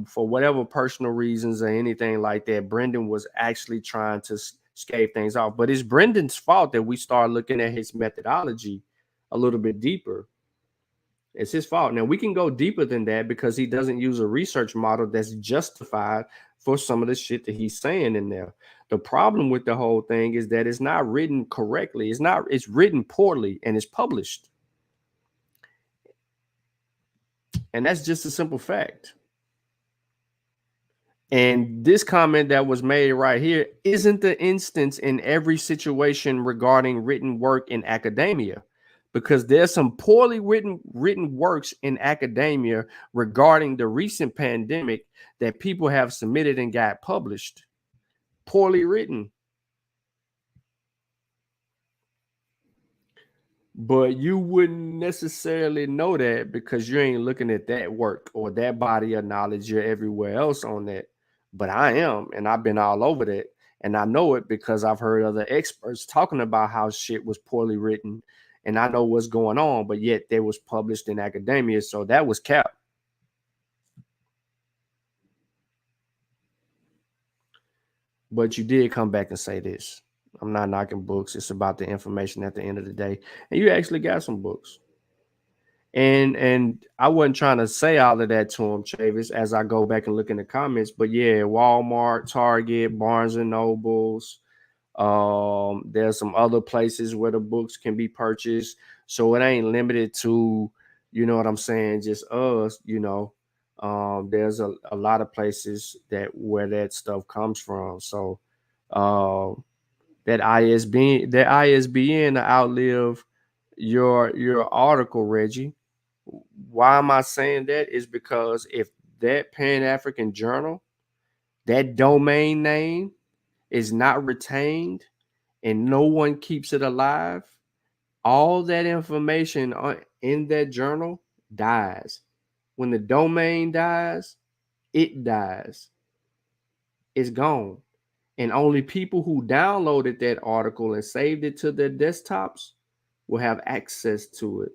for whatever personal reasons or anything like that. Brendan was actually trying scave things off. But it's Brendan's fault that we start looking at his methodology a little bit deeper. It's his fault. Now, we can go deeper than that because he doesn't use a research model that's justified for some of the shit that he's saying in there. The problem with the whole thing is that it's not written correctly. It's written poorly and it's published. And that's just a simple fact. And this comment that was made right here isn't the instance in every situation regarding written work in academia, because there's some poorly written works in academia regarding the recent pandemic that people have submitted and got published. Poorly written. But you wouldn't necessarily know that because you ain't looking at that work or that body of knowledge. You're everywhere else on that. But I am, and I've been all over that. And I know it because I've heard other experts talking about how shit was poorly written. And I know what's going on, but yet they was published in academia. So that was cap. But you did come back and say this. I'm not knocking books. It's about the information at the end of the day. And you actually got some books. And I wasn't trying to say all of that to him, Chavis, as I go back and look in the comments. But yeah, Walmart, Target, Barnes and Nobles. There's some other places where the books can be purchased. So it ain't limited to, you know what I'm saying, just us, you know. There's a lot of places where that stuff comes from. So that ISBN to outlive your article, Reggie. Why am I saying that? Is because if that Pan-African Journal, that domain name is not retained and no one keeps it alive, all that information in that journal dies. When the domain dies, it dies. It's gone. And only people who downloaded that article and saved it to their desktops will have access to it.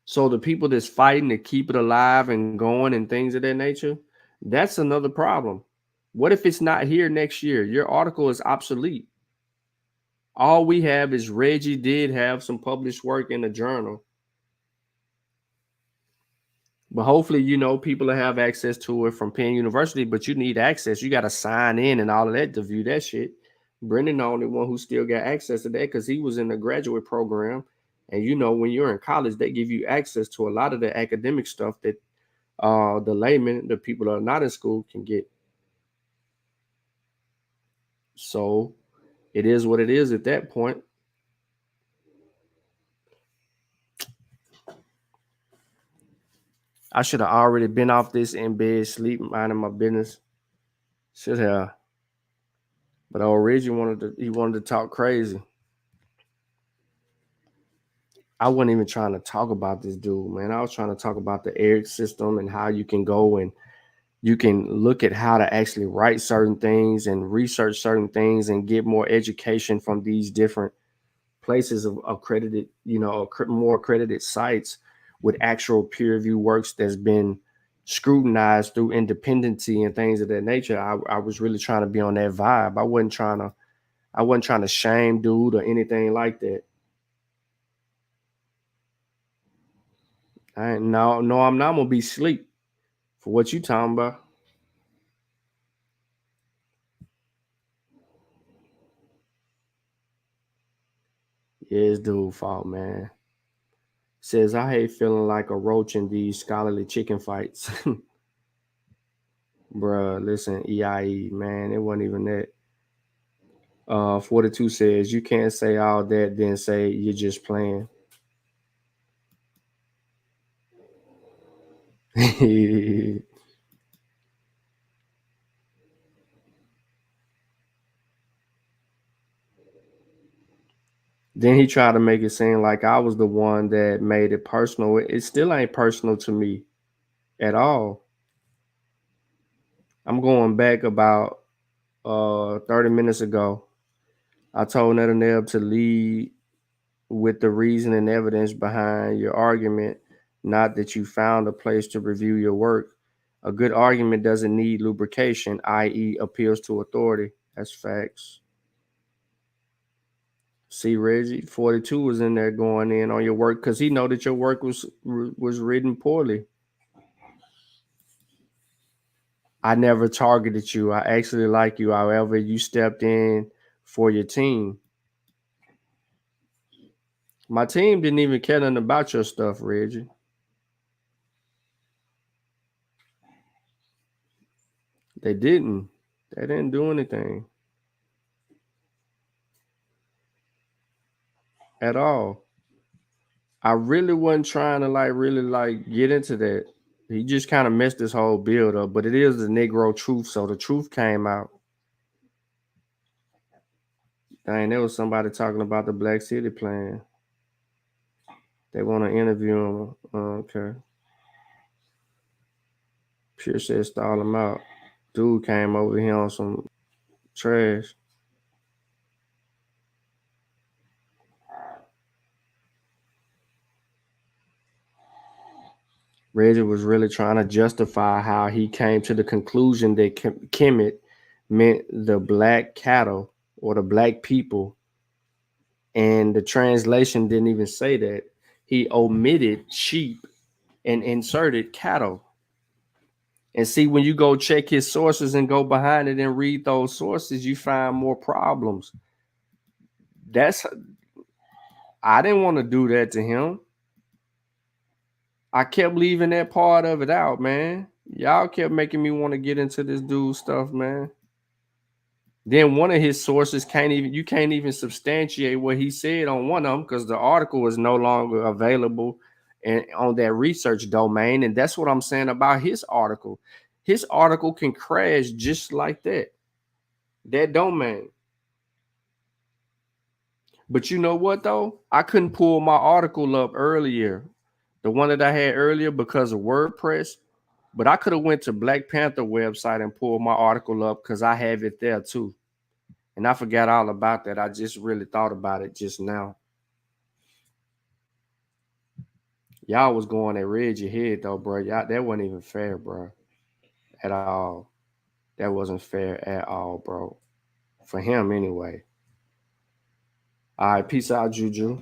So the people that's fighting to keep it alive and going and things of that nature, that's another problem. What if it's not here next year? Your article is obsolete. All we have is Reggie did have some published work in the journal. But hopefully, you know, people will have access to it from Penn University, but you need access. You got to sign in and all of that to view that shit. Brendan, the only one who still got access to that because he was in the graduate program. And, you know, when you're in college, they give you access to a lot of the academic stuff that the laymen, the people that are not in school, can get. So it is what it is at that point. I should have already been off this in bed, sleep, minding my business. Should have. But old Reggie wanted to talk crazy. I wasn't even trying to talk about this dude, man. I was trying to talk about the ERIC system and how you can go and you can look at how to actually write certain things and research certain things and get more education from these different places of accredited, you know, more accredited sites with actual peer review works that's been scrutinized through independency and things of that nature. I was really trying to be on that vibe. I wasn't trying to shame dude or anything like that. I'm not gonna be asleep for what you talking about. Yeah, it's dude's fault, man. Says I hate feeling like a roach in these scholarly chicken fights. Bruh, listen, EIE, man, it wasn't even that. 42 says you can't say all that, then say you're just playing. Then he tried to make it seem like I was the one that made it personal. It still ain't personal to me at all. I'm going back about 30 minutes ago. I told Netanyahu to lead with the reason and evidence behind your argument, not that you found a place to review your work. A good argument doesn't need lubrication, i.e. appeals to authority. That's facts. See, Reggie, 42 was in there going in on your work because he know that your work was written poorly. I never targeted you. I actually like you. However, you stepped in for your team. My team didn't even care nothing about your stuff, Reggie. They didn't. They didn't do anything at all. I really wasn't trying to really get into that. He just kind of messed this whole build up, but it is the Negro truth, so the truth came out. Dang, there was somebody talking about the Black City plan. They want to interview him. Okay. Pure said stall him out. Dude came over here on some trash. Reggie was really trying to justify how he came to the conclusion that Kemet meant the black cattle or the black people. And the translation didn't even say that. He omitted sheep and inserted cattle. And see, when you go check his sources and go behind it and read those sources, you find more problems. I didn't want to do that to him. I kept leaving that part of it out, man. Y'all kept making me want to get into this dude's stuff, man. Then one of his sources you can't even substantiate what he said on one of them because the article is no longer available and on that research domain. And that's what I'm saying about his article. His article can crash just like that domain. But you know what, though? I couldn't pull my article up earlier, the one that I had earlier, because of WordPress. But I could have went to Black Panther website and pulled my article up because I have it there too. And I forgot all about that. I just really thought about it just now. Y'all was going at Reggie head though, bro. Y'all, that wasn't even fair, bro. At all. That wasn't fair at all, bro. For him anyway. All right, peace out, Juju.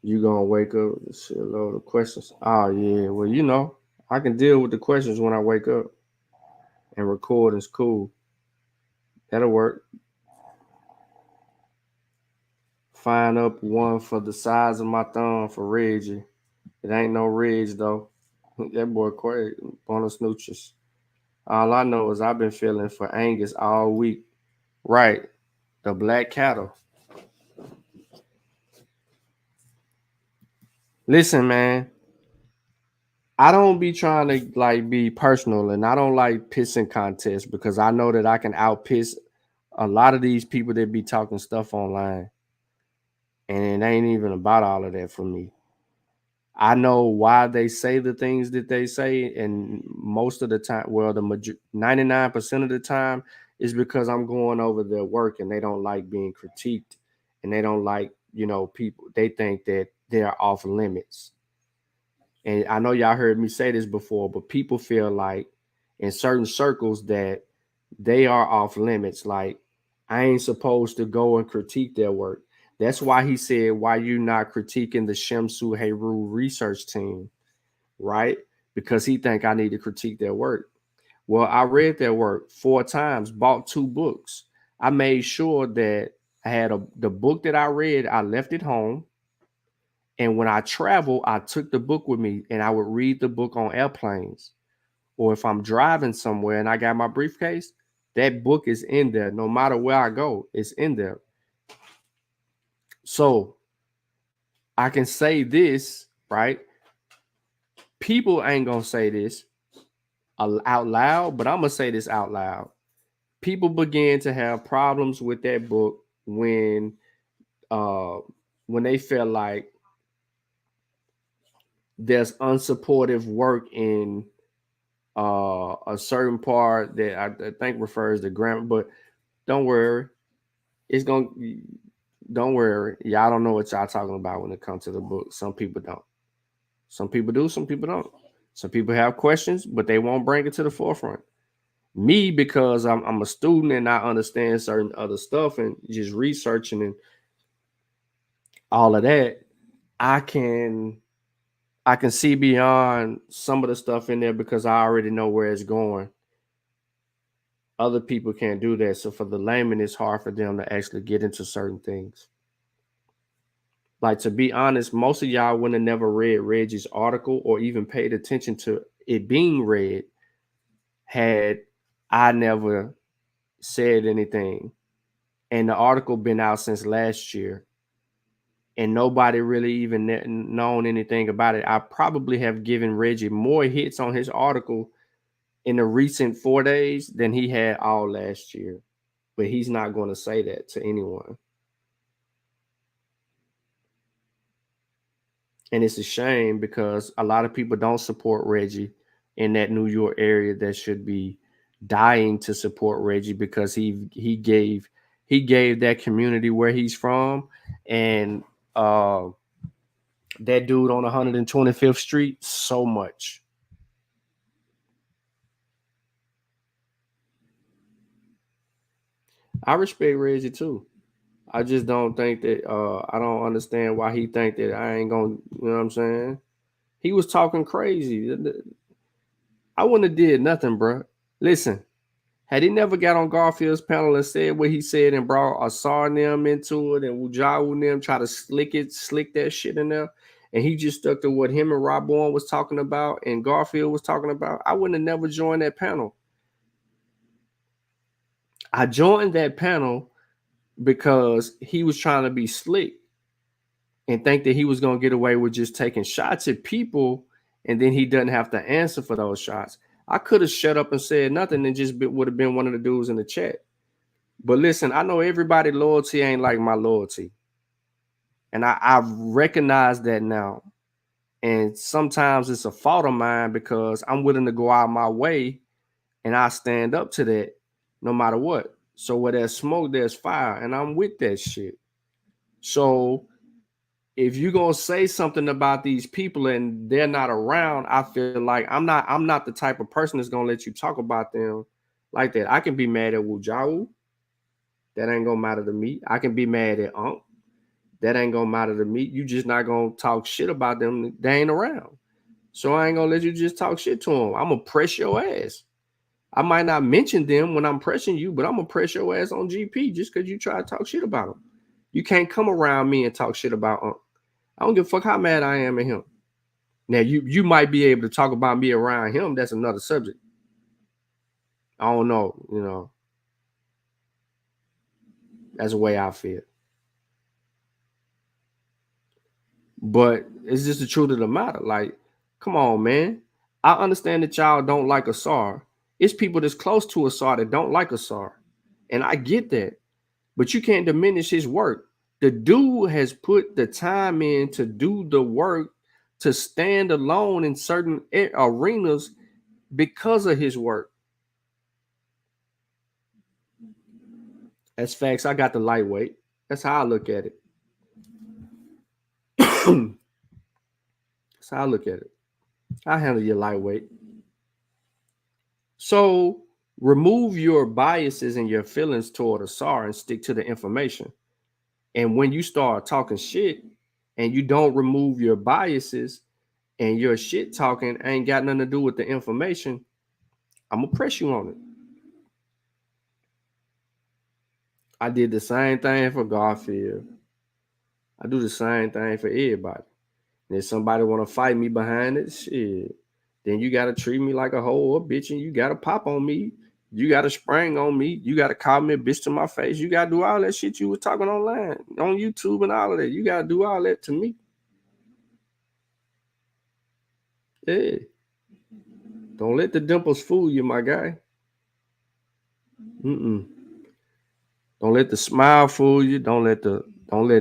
You gonna wake up and see a load of questions. Oh yeah, well, you know, I can deal with the questions when I wake up. And recording's cool. That'll work. Find up one for the size of my thumb for Reggie. It ain't no Reg though. That boy crazy. Bonus nooches. All I know is I've been feeling for Angus all week. Right. The black cattle. Listen, man. I don't be trying to be personal, and I don't like pissing contests because I know that I can outpiss a lot of these people that be talking stuff online. And it ain't even about all of that for me. I know why they say the things that they say, and most of the time, well, the 99% of the time is because I'm going over their work and they don't like being critiqued, and they don't like, people. They think that they're off limits. And I know y'all heard me say this before, but people feel like in certain circles that they are off limits. Like, I ain't supposed to go and critique their work. That's why he said, why you not critiquing the Shemsu Heru research team, right? Because he think I need to critique their work. Well, I read their work 4 times, bought 2 books. I made sure that I had the book that I read, I left it home. And when I travel, I took the book with me and I would read the book on airplanes. Or if I'm driving somewhere and I got my briefcase, that book is in there. No matter where I go, it's in there. So I can say this, right? People ain't going to say this out loud, but I'm going to say this out loud. People began to have problems with that book when they felt like there's unsupportive work in a certain part that I think refers to grammar, but don't worry. Don't worry. Y'all don't know what y'all talking about when it comes to the book. Some people don't. Some people do, some people don't. Some people have questions, but they won't bring it to the forefront. Me, because I'm a student and I understand certain other stuff and just researching and all of that, I can see beyond some of the stuff in there because I already know where it's going. Other people can't do that. So for the layman, it's hard for them to actually get into certain things. Like, to be honest, most of y'all wouldn't have never read Reggie's article or even paid attention to it being read had I never said anything. And the article been out since last year and nobody really even known anything about it. I probably have given Reggie more hits on his article in the recent 4 days than he had all last year. But he's not going to say that to anyone. And it's a shame because a lot of people don't support Reggie in that New York area that should be dying to support Reggie because he gave that community where he's from and that dude on 125th Street so much. I respect Reggie too. I just don't think that I don't understand why he think that I ain't gonna, you know what I'm saying? He was talking crazy. I wouldn't have did nothing, bro. Listen, had he never got on Garfield's panel and said what he said and brought Asar and them into it and Wujawu and them try to slick that shit in there, and he just stuck to what him and Rob Bourne was talking about and Garfield was talking about, I wouldn't have never joined that panel. I joined that panel because he was trying to be slick and think that he was going to get away with just taking shots at people and then he doesn't have to answer for those shots. I could have shut up and said nothing and just would have been one of the dudes in the chat. But listen, I know everybody's loyalty ain't like my loyalty. And I recognize that now. And sometimes it's a fault of mine because I'm willing to go out my way and I stand up to that no matter what. So where there's smoke, there's fire. And I'm with that shit. So if you're gonna say something about these people and they're not around, I feel like I'm not the type of person that's gonna let you talk about them like that. I can be mad at Wujawu. That ain't gonna matter to me. I can be mad at Unc. That ain't gonna matter to me. You just not gonna talk shit about them. They ain't around. So I ain't gonna let you just talk shit to them. I'm gonna press your ass. I might not mention them when I'm pressing you, but I'm gonna press your ass on GP just because you try to talk shit about them. You can't come around me and talk shit about Unc. I don't give a fuck how mad I am at him. Now, you might be able to talk about me around him. That's another subject. I don't know, you know. That's the way I feel. But it's just the truth of the matter. Like, come on, man. I understand that y'all don't like Asar. It's people that's close to Asar that don't like Asar. And I get that. But you can't diminish his work. The dude has put the time in to do the work to stand alone in certain arenas because of his work. That's facts. I got the lightweight. That's how I look at it. That's how I look at it. I handle your lightweight. So remove your biases and your feelings toward Asar and stick to the information. And when you start talking shit and you don't remove your biases and your shit talking ain't got nothing to do with the information, I'm going to press you on it. I did the same thing for Garfield. I do the same thing for everybody. And if somebody want to fight me behind it, shit, then you got to treat me like a hoe or bitch and you got to pop on me. You got to spring on me. You got to call me a bitch to my face. You got to do all that shit you were talking online, on YouTube and all of that. You got to do all that to me. Yeah. Don't let the dimples fool you, my guy. Don't let the smile fool you. Don't let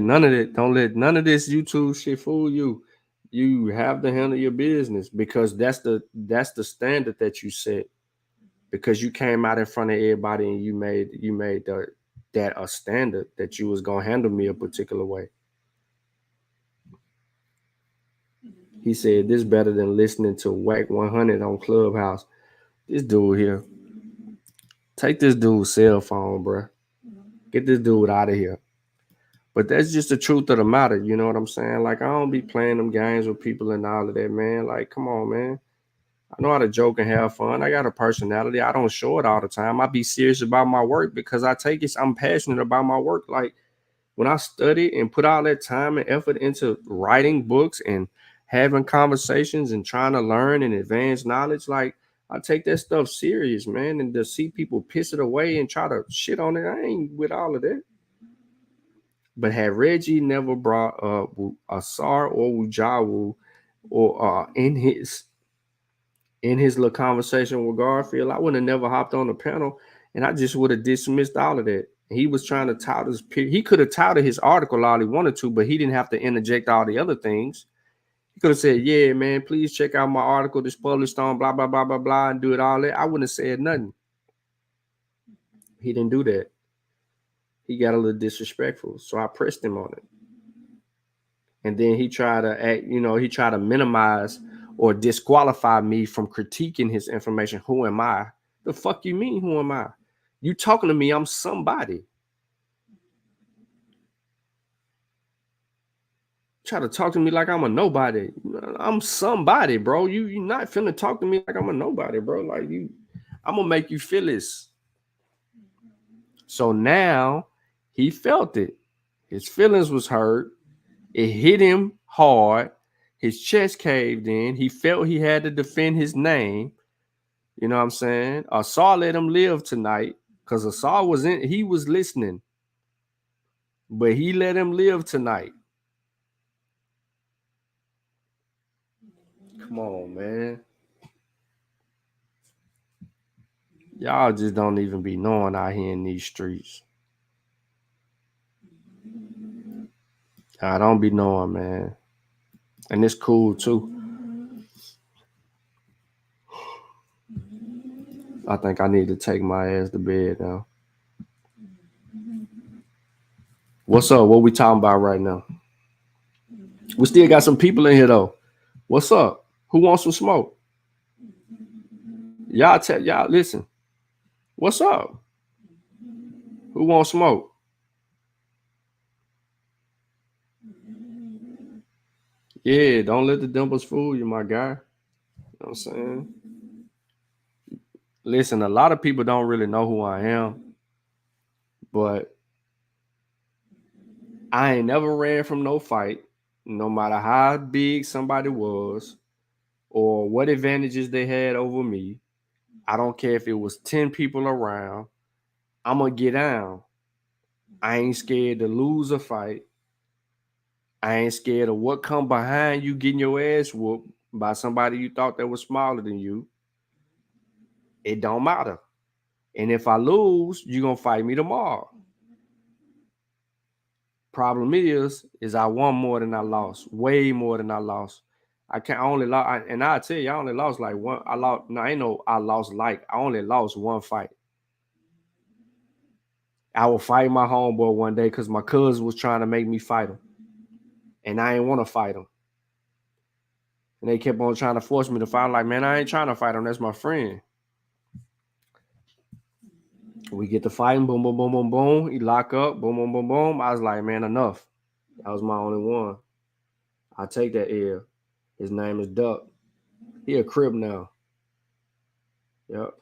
none of it. Don't let none of this YouTube shit fool you. You have to handle your business because that's the standard that you set. Because you came out in front of everybody and you made that a standard that you was gonna handle me a particular way. He said, this better than listening to Whack 100 on Clubhouse. This dude here. Take this dude's cell phone, bro. Get this dude out of here. But that's just the truth of the matter. You know what I'm saying? Like, I don't be playing them games with people and all of that, man. Like, come on, man. I know how to joke and have fun. I got a personality. I don't show it all the time. I be serious about my work because I'm passionate about my work. Like, when I study and put all that time and effort into writing books and having conversations and trying to learn and advance knowledge, like, I take that stuff serious, man. And to see people piss it away and try to shit on it, I ain't with all of that. But had Reggie never brought up Asar or Wujawu or in his little conversation with Garfield, I would have never hopped on the panel, and I just would have dismissed all of that. He was trying to tout his he could have touted his article all he wanted to, but he didn't have to interject all the other things. He could have said, yeah, man, please check out my article that's published on blah, blah, blah, blah, blah, and do it all that. I wouldn't have said nothing. He didn't do that. He got a little disrespectful, so I pressed him on it. And then he tried to act, he tried to minimize or disqualify me from critiquing his information. Who am I? The fuck you mean, who am I? You talking to me, I'm somebody. Try to talk to me like I'm a nobody. I'm somebody, bro. You not finna talk to me like I'm a nobody, bro. Like I'm gonna make you feel this. So now he felt it. His feelings was hurt. It hit him hard. His chest caved in. He felt he had to defend his name. You know what I'm saying? Asar let him live tonight because Asar he was listening. But he let him live tonight. Come on, man. Y'all just don't even be knowing out here in these streets. I don't be knowing, man. And it's cool, too. I think I need to take my ass to bed now. What's up? What we talking about right now? We still got some people in here, though. What's up? Who wants some smoke? Y'all listen. What's up? Who wants smoke? Yeah, don't let the dimples fool you, my guy. You know what I'm saying? Listen, a lot of people don't really know who I am, but I ain't never ran from no fight, no matter how big somebody was or what advantages they had over me. I don't care if it was 10 people around. I'm going to get down. I ain't scared to lose a fight. I ain't scared of what come behind you getting your ass whooped by somebody you thought that was smaller than you. It don't matter. And if I lose, you're going to fight me tomorrow. Problem is I won more than I lost. Way more than I lost. I only lost, and I'll tell you, I only lost like one. I only lost one fight. I was fighting my homeboy one day because my cousin was trying to make me fight him. And I ain't want to fight him. And they kept on trying to force me to fight. I'm like, man, I ain't trying to fight him. That's my friend. We get to fighting, boom, boom, boom, boom, boom. He lock up, boom, boom, boom, boom. I was like, man, enough. That was my only one. I take that L. His name is Duck. He a Crip now. Yep.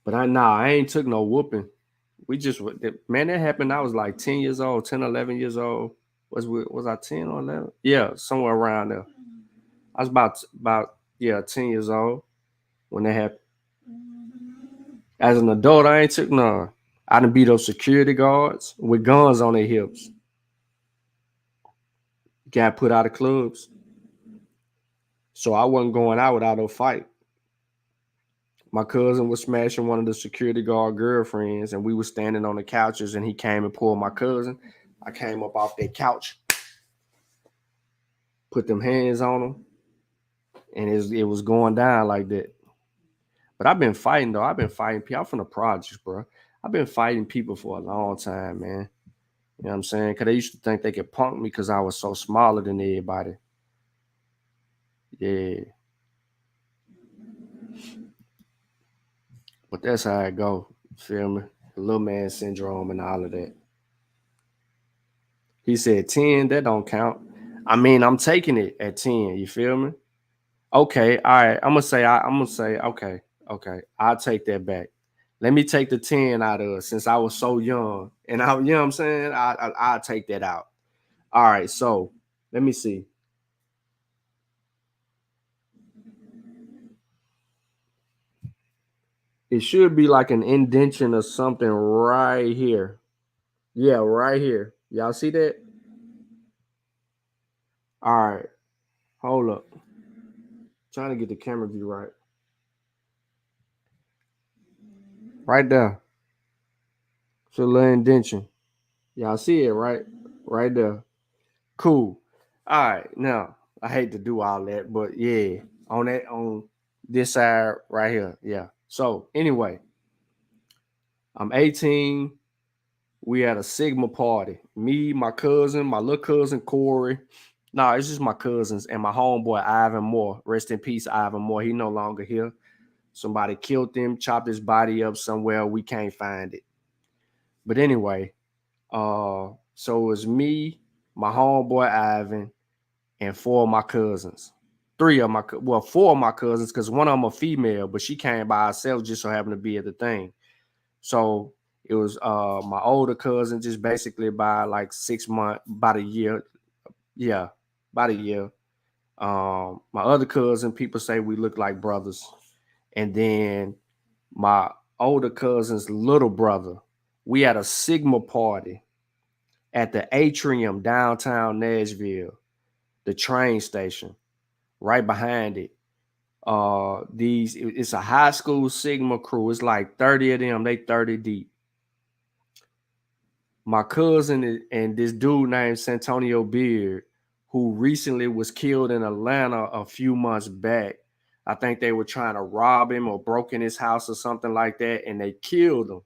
But I ain't took no whooping. Man, that happened. I was like 10 years old, 10, 11 years old. Was I 10 or 11? Yeah, somewhere around there. I was about 10 years old when that happened. As an adult, I ain't took none. I done beat up security guards with guns on their hips. Got put out of clubs. So I wasn't going out without a fight. My cousin was smashing one of the security guard girlfriends, and we were standing on the couches, and he came and pulled my cousin. I came up off that couch, put them hands on him, and it was going down like that. But I've been fighting, though. I've been fighting people. I'm from the projects, bro. I've been fighting people for a long time, man. You know what I'm saying? Because they used to think they could punk me because I was so smaller than everybody. Yeah. But that's how it go. Feel me? The little man syndrome and all of that. He said 10, that don't count. I mean, I'm taking it at 10. You feel me? Okay, all right. I'm gonna say, okay, I'll take that back. Let me take the 10 out of it since I was so young. And I, you know what I'm saying? I'll take that out. All right, so let me see. It should be like an indentation or something right here. Yeah, right here. Y'all see that? All right, hold up. Trying to get the camera view right. Right there. It's a little indentation. Y'all see it, right? Right there. Cool. All right. Now, I hate to do all that, but yeah, on this side right here. Yeah. So anyway, I'm 18. We had a Sigma party. Me, my cousin, my little cousin Corey. Nah, it's just my cousins and my homeboy Ivan Moore. Rest in peace, Ivan Moore. He no longer here. Somebody killed him, chopped his body up somewhere. We can't find it. But anyway, so it was me, my homeboy Ivan, and four of my cousins. Four of my cousins, because one of them a female, but she came by herself, just so happened to be at the thing. So it was my older cousin, just basically by like 6 months, about a year. Yeah, about a year. My other cousin, people say we look like brothers. And then my older cousin's little brother, we had a Sigma party at the Atrium downtown Nashville, the train station. Right behind it, it's a high school Sigma crew. It's like 30 of them. They 30 deep. My cousin and this dude named Santonio Beard, who recently was killed in Atlanta a few months back. I think they were trying to rob him or broke in his house or something like that, and they killed him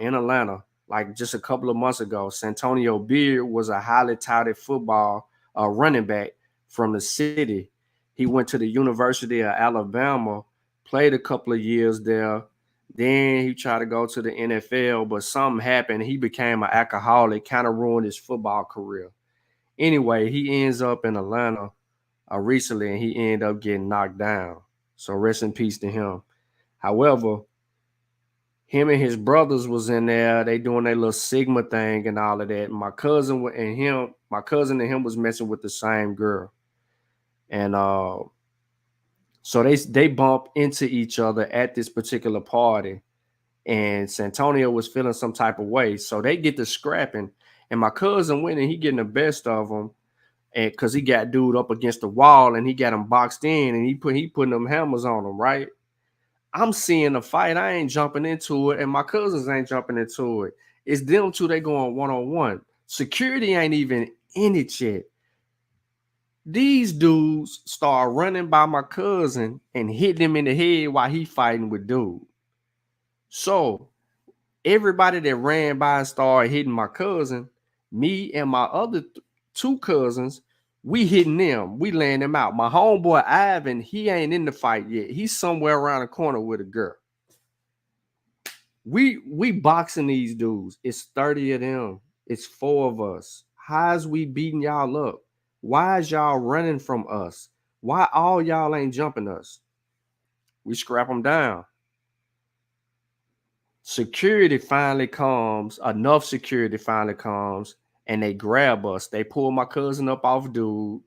in Atlanta like just a couple of months ago. Santonio Beard was a highly touted football running back from the city. He went to the University of Alabama, played a couple of years there. Then he tried to go to the NFL, but something happened. He became an alcoholic, kind of ruined his football career. Anyway, he ends up in Atlanta recently, and he ended up getting knocked down. So rest in peace to him. However, him and his brothers was in there. They doing their little Sigma thing and all of that. My cousin and him was messing with the same girl. And so they bump into each other at this particular party. And Santonio was feeling some type of way. So they get to scrapping. And my cousin went and he getting the best of them. And because he got dude up against the wall and he got him boxed in and he putting them hammers on him, right? I'm seeing the fight. I ain't jumping into it, and my cousins ain't jumping into it. It's them two. They going one-on-one. Security ain't even in it yet. These dudes start running by my cousin and hitting him in the head while he fighting with dude. So everybody that ran by and started hitting my cousin, me and my other two cousins, we hitting them. We laying them out. My homeboy Ivan, he ain't in the fight yet. He's somewhere around the corner with a girl. We boxing these dudes. It's 30 of them. It's 4 of us. How is we beating y'all up? Why is y'all running from us? Why all y'all ain't jumping us? We scrap them down. Security finally comes. Enough security finally comes, and they grab us. They pull my cousin up off dude.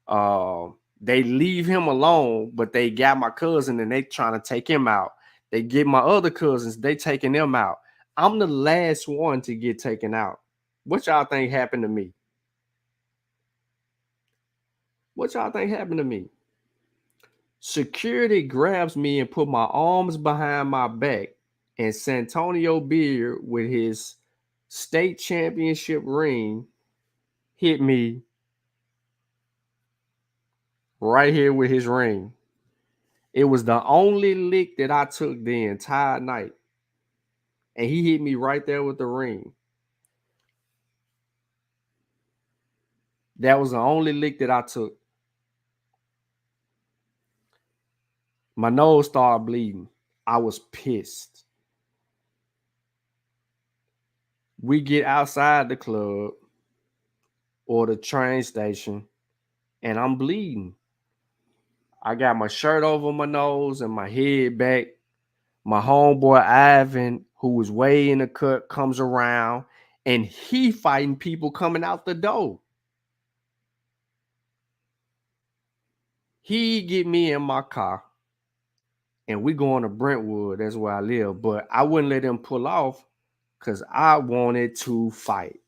They leave him alone, but they got my cousin and they trying to take him out. They get my other cousins, they taking them out. I'm the last one to get taken out. What y'all think happened to me? What y'all think happened to me? Security grabs me and put my arms behind my back, and Santonio Beard with his state championship ring hit me right here with his ring. It was the only lick that I took the entire night. And he hit me right there with the ring. That was the only lick that I took. My nose started bleeding. I was pissed. We get outside the club or the train station, and I'm bleeding. I got my shirt over my nose and my head back. My homeboy Ivan, who was way in the cut, comes around, and he fighting people coming out the door. He get me in my car, and we going to Brentwood. That's where I live. But I wouldn't let him pull off because I wanted to fight.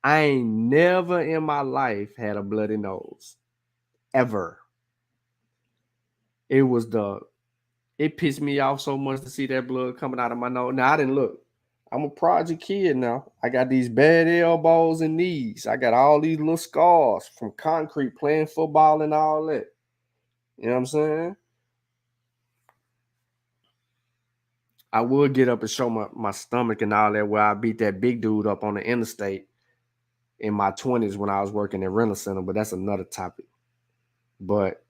I ain't never in my life had a bloody nose. Ever. It pissed me off so much to see that blood coming out of my nose. Now, I didn't look. I'm a project kid now. I got these bad elbows and knees. I got all these little scars from concrete, playing football and all that. You know what I'm saying? I would get up and show my stomach and all that, where I beat that big dude up on the interstate in my 20s when I was working at Rental Center, but that's another topic. But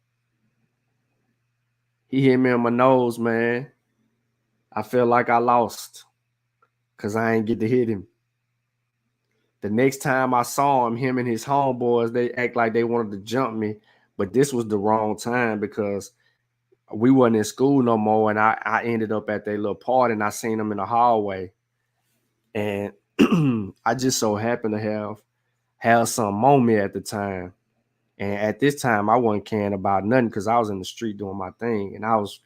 he hit me in my nose, man. I feel like I lost because I ain't get to hit him. The next time I saw him and his homeboys, they act like they wanted to jump me, but this was the wrong time because we wasn't in school no more, and I ended up at their little party, and I seen them in the hallway, and I just so happened to have something on me at the time, and at this time I wasn't caring about nothing because I was in the street doing my thing, and I was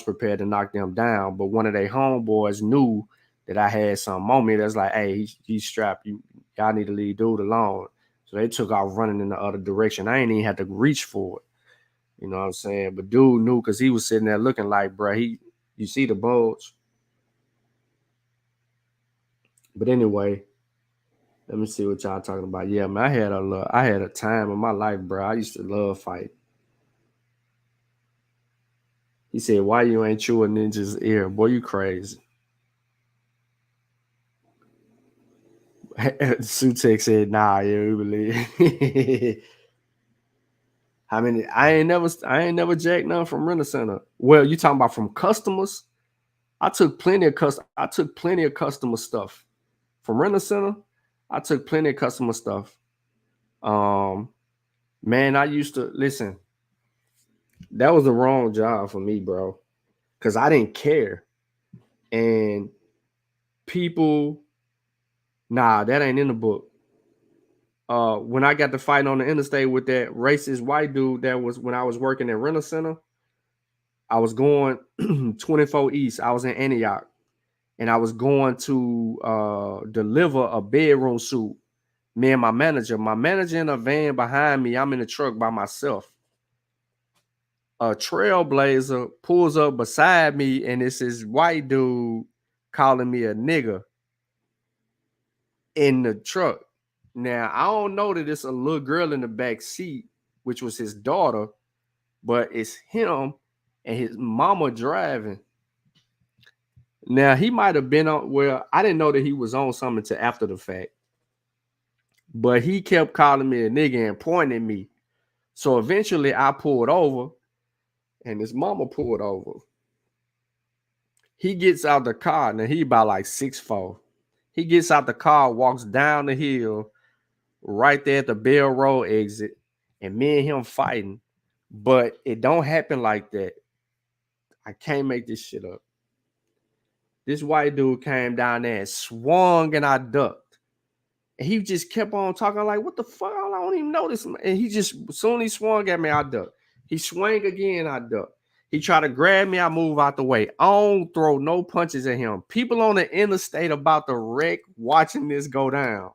prepared to knock them down, but one of their homeboys knew that I had something on me that's like, hey, he's strapped. Y'all need to leave dude alone. So they took off running in the other direction. I ain't even had to reach for it. You know what I'm saying? But dude knew because he was sitting there looking like, bro, you see the bulge? But anyway, let me see what y'all talking about. Yeah, man, I had a time in my life, bro. I used to love fight. He said, why you ain't chewing Ninja's ear? Boy, you crazy. Sutex said, nah, yeah, we believe. I mean, I ain't never jacked none from Rental Center. Well, you talking about from customers? I took plenty of customer stuff from Rental Center. I took plenty of customer stuff. Man, I used to listen. That was the wrong job for me, bro, because I didn't care. And people, nah, that ain't in the book. When I got to fight on the interstate with that racist white dude, that was when I was working at Rental Center. I was going 24 East. I was in Antioch, and I was going to deliver a bedroom suit. Me and my manager in a van behind me. I'm in the truck by myself. A Trailblazer pulls up beside me, and it's this white dude calling me a nigger in the truck. Now, I don't know that it's a little girl in the back seat, which was his daughter, but it's him and his mama driving. Now, he might have been on, well, I didn't know that he was on something until after the fact, but he kept calling me a nigga and pointing at me. So eventually I pulled over, and his mama pulled over. He gets out the car. Now, he about like 6'4". He gets out the car, walks down the hill, right there at the Bell Road exit, and me and him fighting. But it don't happen like that. I can't make this shit up. This white dude came down there and swung, and I ducked. And he just kept on talking like, what the fuck? I don't even know this. And he just, as soon as he swung at me, I ducked. He swung again, I ducked. He tried to grab me, I move out the way. I don't throw no punches at him. People on the interstate about to wreck watching this go down.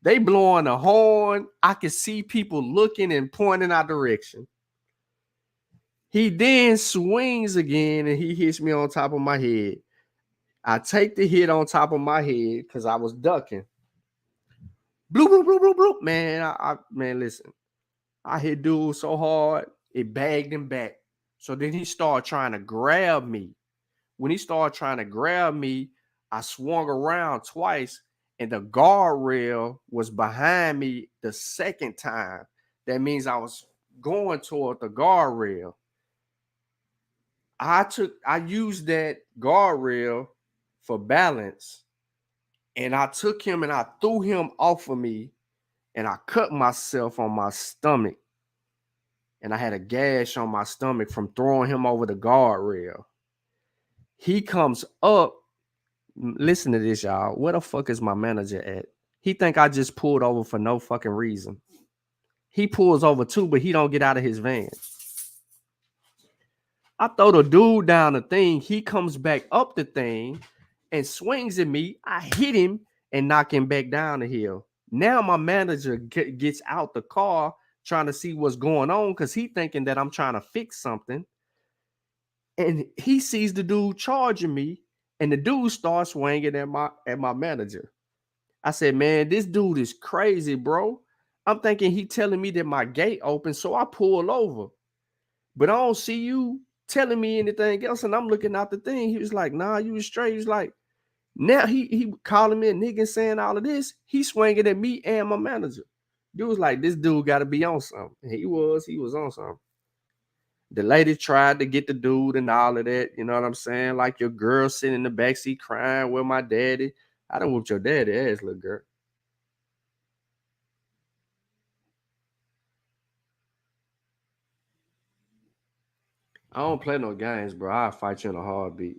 They blowing the horn. I can see people looking and pointing our direction. He then swings again, and he hits me on top of my head. I take the hit on top of my head because I was ducking. Bloop, bloop, bloop, bloop, bloop. Man, listen. I hit dude so hard, it bagged him back. So then he started trying to grab me. When he started trying to grab me, I swung around twice, and the guardrail was behind me the second time. That means I was going toward the guardrail. I used that guardrail for balance, and I took him and I threw him off of me, and I cut myself on my stomach, and I had a gash on my stomach from throwing him over the guardrail. He comes up. Listen to this, y'all. Where the fuck is my manager at? He think I just pulled over for no fucking reason. He pulls over too, but he don't get out of his van. I throw the dude down the thing. He comes back up the thing and swings at me. I hit him and knock him back down the hill. Now my manager gets out the car trying to see what's going on because he thinking that I'm trying to fix something. And he sees the dude charging me, and the dude starts swinging at my manager. I said, man, this dude is crazy, bro. I'm thinking he telling me that my gate open, so I pull over. But I don't see you telling me anything else, and I'm looking out the thing. He was like, nah, you was straight. He was like, now he calling me a nigga and saying all of this. He swinging at me and my manager. Dude was like, this dude got to be on something. He was on something. The lady tried to get the dude and all of that. You know what I'm saying? Like your girl sitting in the backseat crying with my daddy. I done whooped your daddy ass, little girl. I don't play no games, bro. I'll fight you in a heartbeat.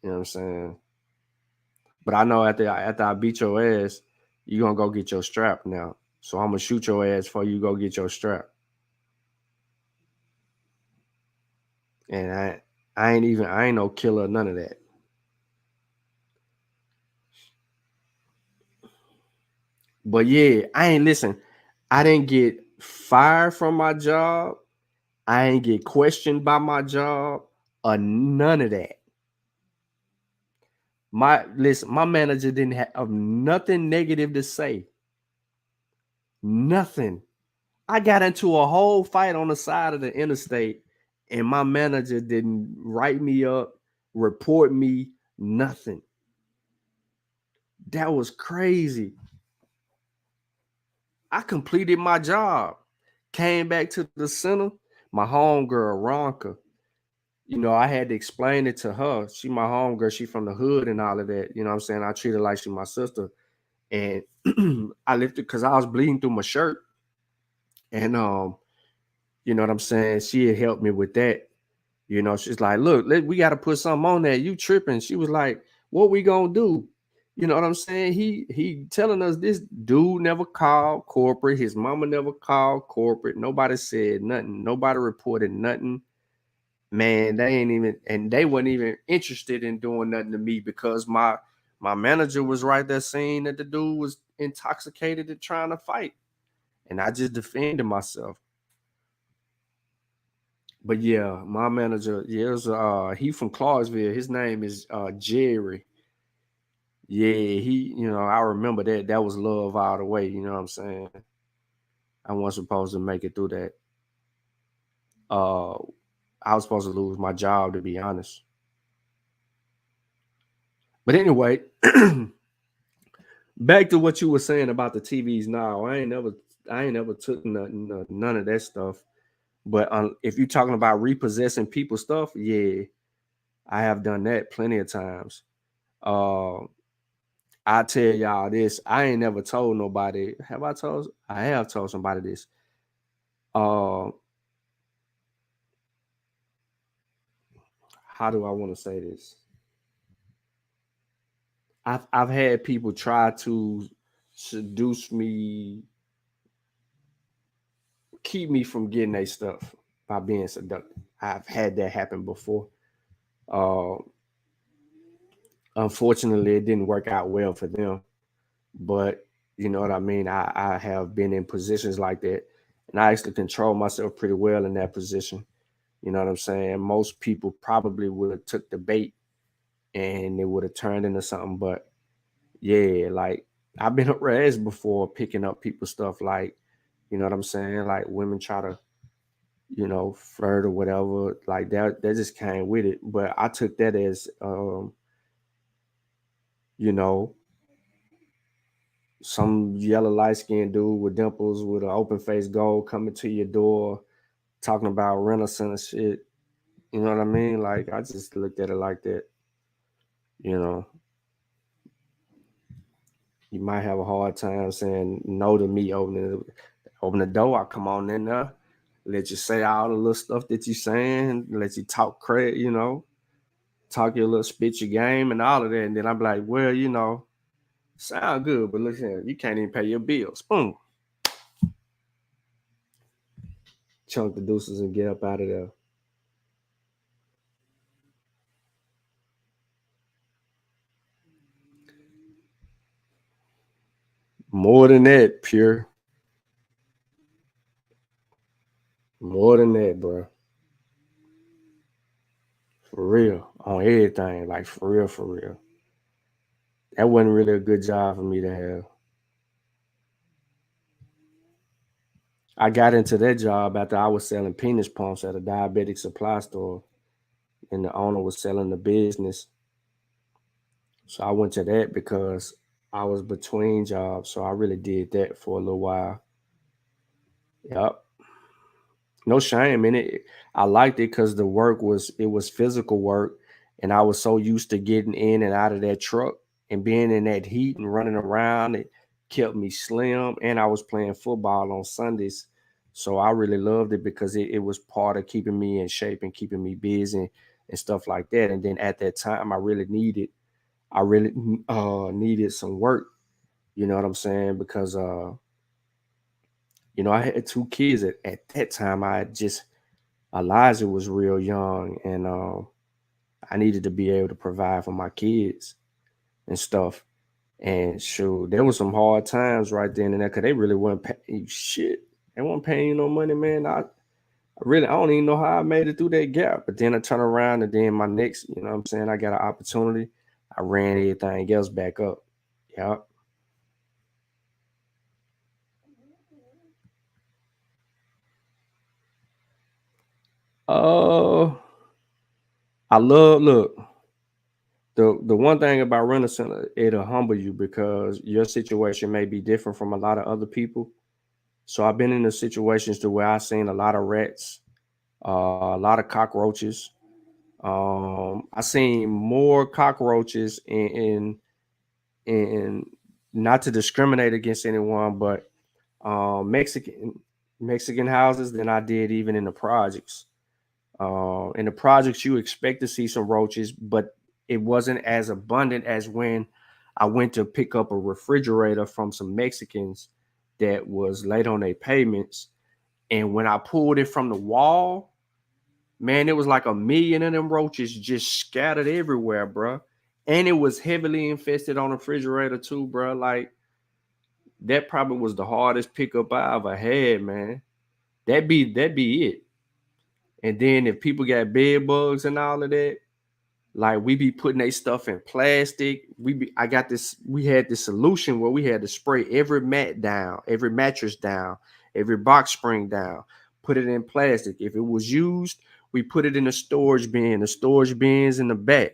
You know what I'm saying? But I know after I beat your ass, you're going to go get your strap now. So I'm going to shoot your ass before you go get your strap. And I ain't no killer, none of that. But yeah, I didn't get fired from my job. I ain't get questioned by my job or none of that. My manager didn't have nothing negative to say. Nothing. I got into a whole fight on the side of the interstate, and my manager didn't write me up, report me, nothing. That was crazy. I completed my job, came back to the center. My homegirl, Ronka, you know, I had to explain it to her. She my homegirl. She from the hood and all of that. You know what I'm saying? I treat her like she my sister. And I lifted because I was bleeding through my shirt. And you know what I'm saying? She had helped me with that. You know, she's like, look, we got to put something on that. You tripping. She was like, what we gonna do? You know what I'm saying? He telling us this dude never called corporate. His mama never called corporate. Nobody said nothing. Nobody reported nothing. Man, they weren't even interested in doing nothing to me because my manager was right there saying that the dude was intoxicated and trying to fight. And I just defended myself. But yeah, my manager, he from Clarksville. His name is Jerry. Yeah, I remember that. That was love all the way, you know what I'm saying? I wasn't supposed to make it through that. I was supposed to lose my job, to be honest. But anyway, back to what you were saying about the TVs now. I ain't never took none of that stuff. But if you're talking about repossessing people's stuff, yeah, I have done that plenty of times. I tell y'all this. I ain't never told nobody. Have I told? I have told somebody this. How do I want to say this? I've had people try to seduce me, keep me from getting their stuff by being seductive. I've had that happen before. Unfortunately, it didn't work out well for them. But you know what I mean? I have been in positions like that, and I actually control myself pretty well in that position. You know what I'm saying? Most people probably would have took the bait and it would have turned into something. But yeah, like I've been harassed before picking up people's stuff. Like, you know what I'm saying? Like women try to, flirt or whatever. Like that just came with it. But I took that as, you know, some yellow light-skinned dude with dimples with an open face goal coming to your door talking about Renaissance shit. You know what I mean? Like, I just looked at it like that. You know, you might have a hard time saying no to me open the door. I come on in there, let you say all the little stuff that you saying, let you talk credit, you know, talk your little spit your game and all of that. And then I'm like, well, you know, sound good, but listen, you can't even pay your bills. Boom. Chunk the deuces and get up out of there. More than that, pure. More than that, bro. For real. On everything. Like, for real, for real. That wasn't really a good job for me to have. I got into that job after I was selling penis pumps at a diabetic supply store, and the owner was selling the business. So I went to that because I was between jobs. So I really did that for a little while. Yep. No shame in it. I liked it because the work was physical work, and I was so used to getting in and out of that truck and being in that heat and running around. It kept me slim, and I was playing football on Sundays, so I really loved it because it was part of keeping me in shape and keeping me busy and stuff like that. And then at that time, I really needed some work. You know what I'm saying? Because you know, I had 2 kids at that time. Eliza was real young, and I needed to be able to provide for my kids and stuff. And shoot, there was some hard times right then and there because they really weren't paying you shit. They weren't paying you no money, man. I don't even know how I made it through that gap. But then I turn around and then my next, you know what I'm saying, I got an opportunity. I ran everything else back up. Yeah. I look. The one thing about running center, it'll humble you because your situation may be different from a lot of other people. So I've been in the situations to where I've seen a lot of rats, a lot of cockroaches. I seen more cockroaches in not to discriminate against anyone, but Mexican houses than I did even in the projects. In the projects, you expect to see some roaches, but it wasn't as abundant as when I went to pick up a refrigerator from some Mexicans that was late on their payments. And when I pulled it from the wall, man, it was like 1,000,000 of them roaches just scattered everywhere, bro. And it was heavily infested on the refrigerator too, bro. Like, that probably was the hardest pickup I ever had, man. That'd be it. And then if people got bed bugs and all of that, like, we be putting their stuff in plastic. We had this solution where we had to spray every mat down, every mattress down, every box spring down, put it in plastic. If it was used, we put it in a storage bin. The storage bins in the back.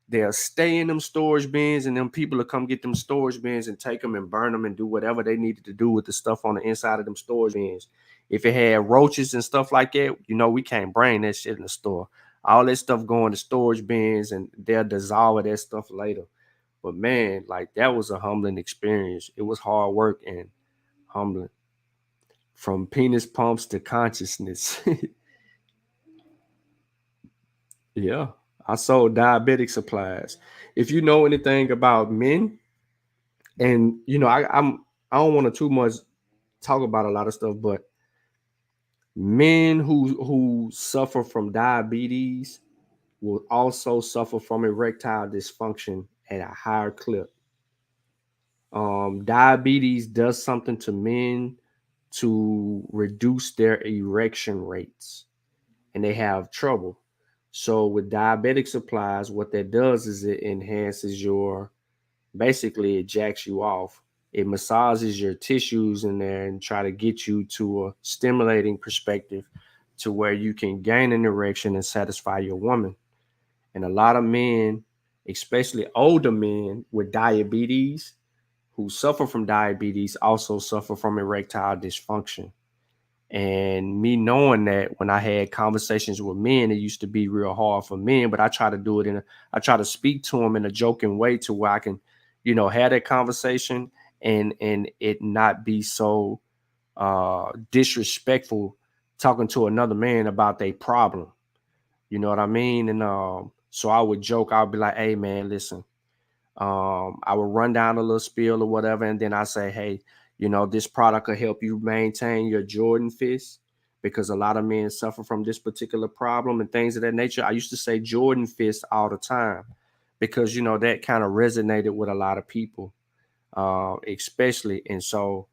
They'll stay in them storage bins, and then people will come get them storage bins and take them and burn them and do whatever they needed to do with the stuff on the inside of them storage bins. If it had roaches and stuff like that, you know, we can't bring that shit in the store. All that stuff going to storage bins, and they'll dissolve that stuff later. But man, like, that was a humbling experience. It was hard work and humbling. From penis pumps to consciousness. Yeah. I sold diabetic supplies. If you know anything about men, and you know, I don't want to too much talk about a lot of stuff, but men who suffer from diabetes will also suffer from erectile dysfunction at a higher clip. Diabetes does something to men to reduce their erection rates, and they have trouble. So with diabetic supplies, what that does is it enhances basically it jacks you off. It massages your tissues in there and try to get you to a stimulating perspective to where you can gain an erection and satisfy your woman. And a lot of men, especially older men with diabetes, who suffer from diabetes also suffer from erectile dysfunction. And me knowing that, when I had conversations with men, it used to be real hard for men, but I try to do it I try to speak to them in a joking way to where I can, have that conversation and it not be so disrespectful talking to another man about their problem. You know what I mean? And so I would joke, I'll be like, hey man, listen, I would run down a little spiel or whatever, and then I say, hey, this product will help you maintain your Jordan fist, because a lot of men suffer from this particular problem and things of that nature. I used to say Jordan fist all the time because, that kind of resonated with a lot of people, especially. And so,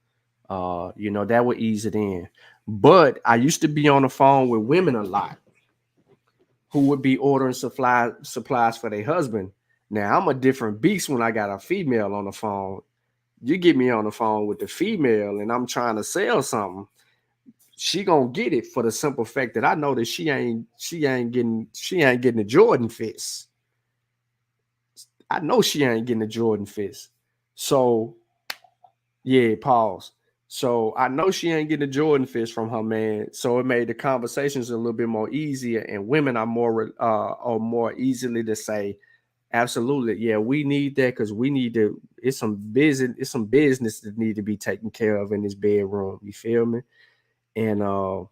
that would ease it in. But I used to be on the phone with women a lot who would be ordering supplies for their husband. Now, I'm a different beast when I got a female on the phone. You get me on the phone with the female and I'm trying to sell something, she gonna get it for the simple fact that I know that she ain't getting the Jordan fist. I know she ain't getting the Jordan fist. So, yeah, pause. So I know she ain't getting the Jordan fist from her man. So it made the conversations a little bit more easier, and women are more easily to say, absolutely, yeah, we need that because we need to. It's some business that need to be taken care of in this bedroom. You feel me? And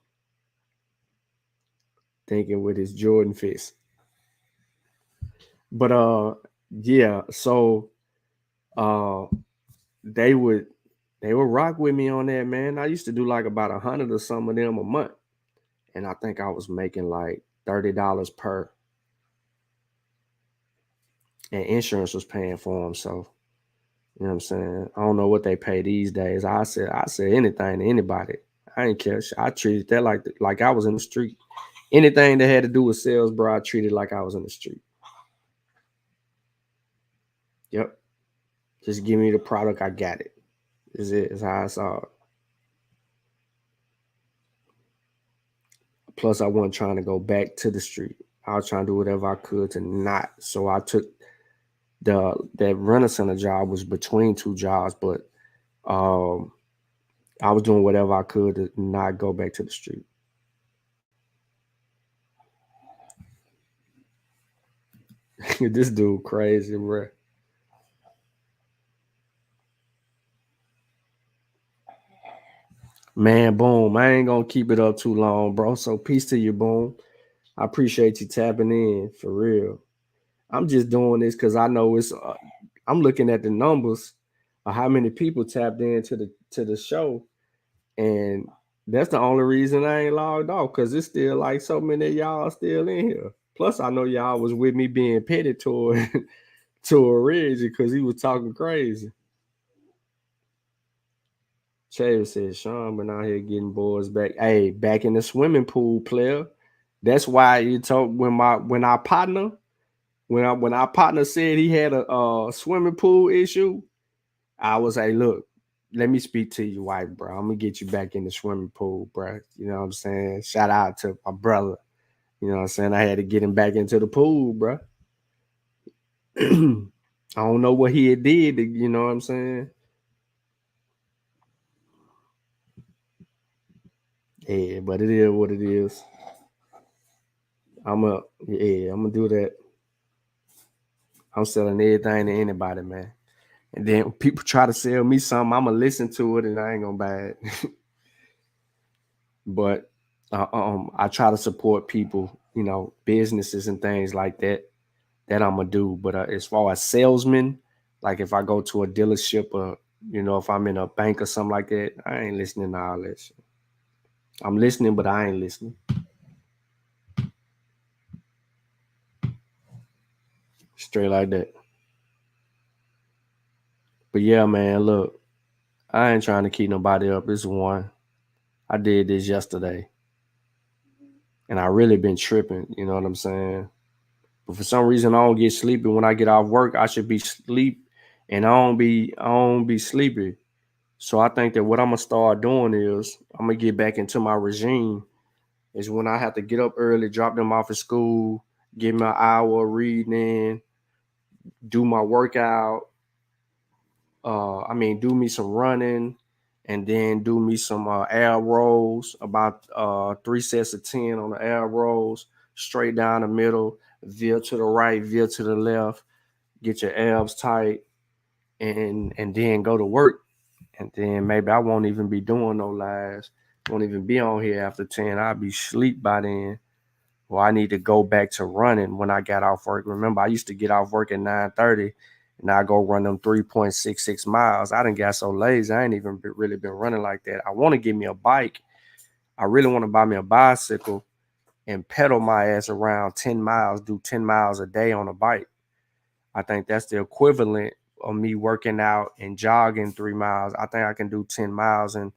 thinking with his Jordan fist. But yeah, so they would rock with me on that, man. I used to do like about 100 or some of them a month. And I think I was making like $30 per. And insurance was paying for them. So, you know what I'm saying? I don't know what they pay these days. I said anything to anybody. I ain't care. I treated that like I was in the street. Anything that had to do with sales, bro, I treated like I was in the street. Yep. Just give me the product. I got it. Is how I saw it. Plus, I wasn't trying to go back to the street. I was trying to do whatever I could to not. So I took that rent-a-center job was between two jobs, but I was doing whatever I could to not go back to the street. This dude crazy, bro. Man, Boom, I ain't gonna keep it up too long, bro. So peace to you, Boom. I appreciate you tapping in for real. I'm just doing this because I know it's. I'm looking at the numbers of how many people tapped into the show, and that's the only reason I ain't logged off, because it's still like so many of y'all still in here. Plus, I know y'all was with me being petty to Reggie because he was talking crazy. Chavis said, Sean been out here getting boys back. Hey, back in the swimming pool, player. That's why you told when our partner said he had a swimming pool issue, I was like, look, let me speak to your wife, bro. I'm gonna get you back in the swimming pool, bro. You know what I'm saying? Shout out to my brother. You know what I'm saying? I had to get him back into the pool, bro. I don't know what he had did, you know what I'm saying? Yeah, but it is what it is. I'm gonna do that. I'm selling everything to anybody, man. And then when people try to sell me something, I'm gonna listen to it and I ain't gonna buy it. But I try to support people, businesses and things like that I'm gonna do. But as far as salesmen, like if I go to a dealership or if I'm in a bank or something like that, I ain't listening to all that shit. I'm listening, but I ain't listening. Straight like that. But yeah, man, look, I ain't trying to keep nobody up. It's one. I did this yesterday. And I really been tripping, you know what I'm saying? But for some reason I don't get sleepy when I get off work. I should be sleep and I don't be sleepy. So I think that what I'm gonna start doing is I'm gonna get back into my regime. Is when I have to get up early, drop them off at school, get my hour of reading in, do my workout, do me some running, and then do me some air rolls, about 3 sets of 10 on the air rolls, straight down the middle, veer to the right, veer to the left, get your abs tight, and then go to work. And then maybe I won't even be doing no lives, won't even be on here after 10. I'll be asleep by then. Well, I need to go back to running when I got off work. Remember, I used to get off work at 9:30, and I go run them 3.66 miles. I done got so lazy. I ain't even really been running like that. I want to get me a bike. I really want to buy me a bicycle and pedal my ass around 10 miles, do 10 miles a day on a bike. I think that's the equivalent of me working out and jogging 3 miles. I think I can do 10 miles in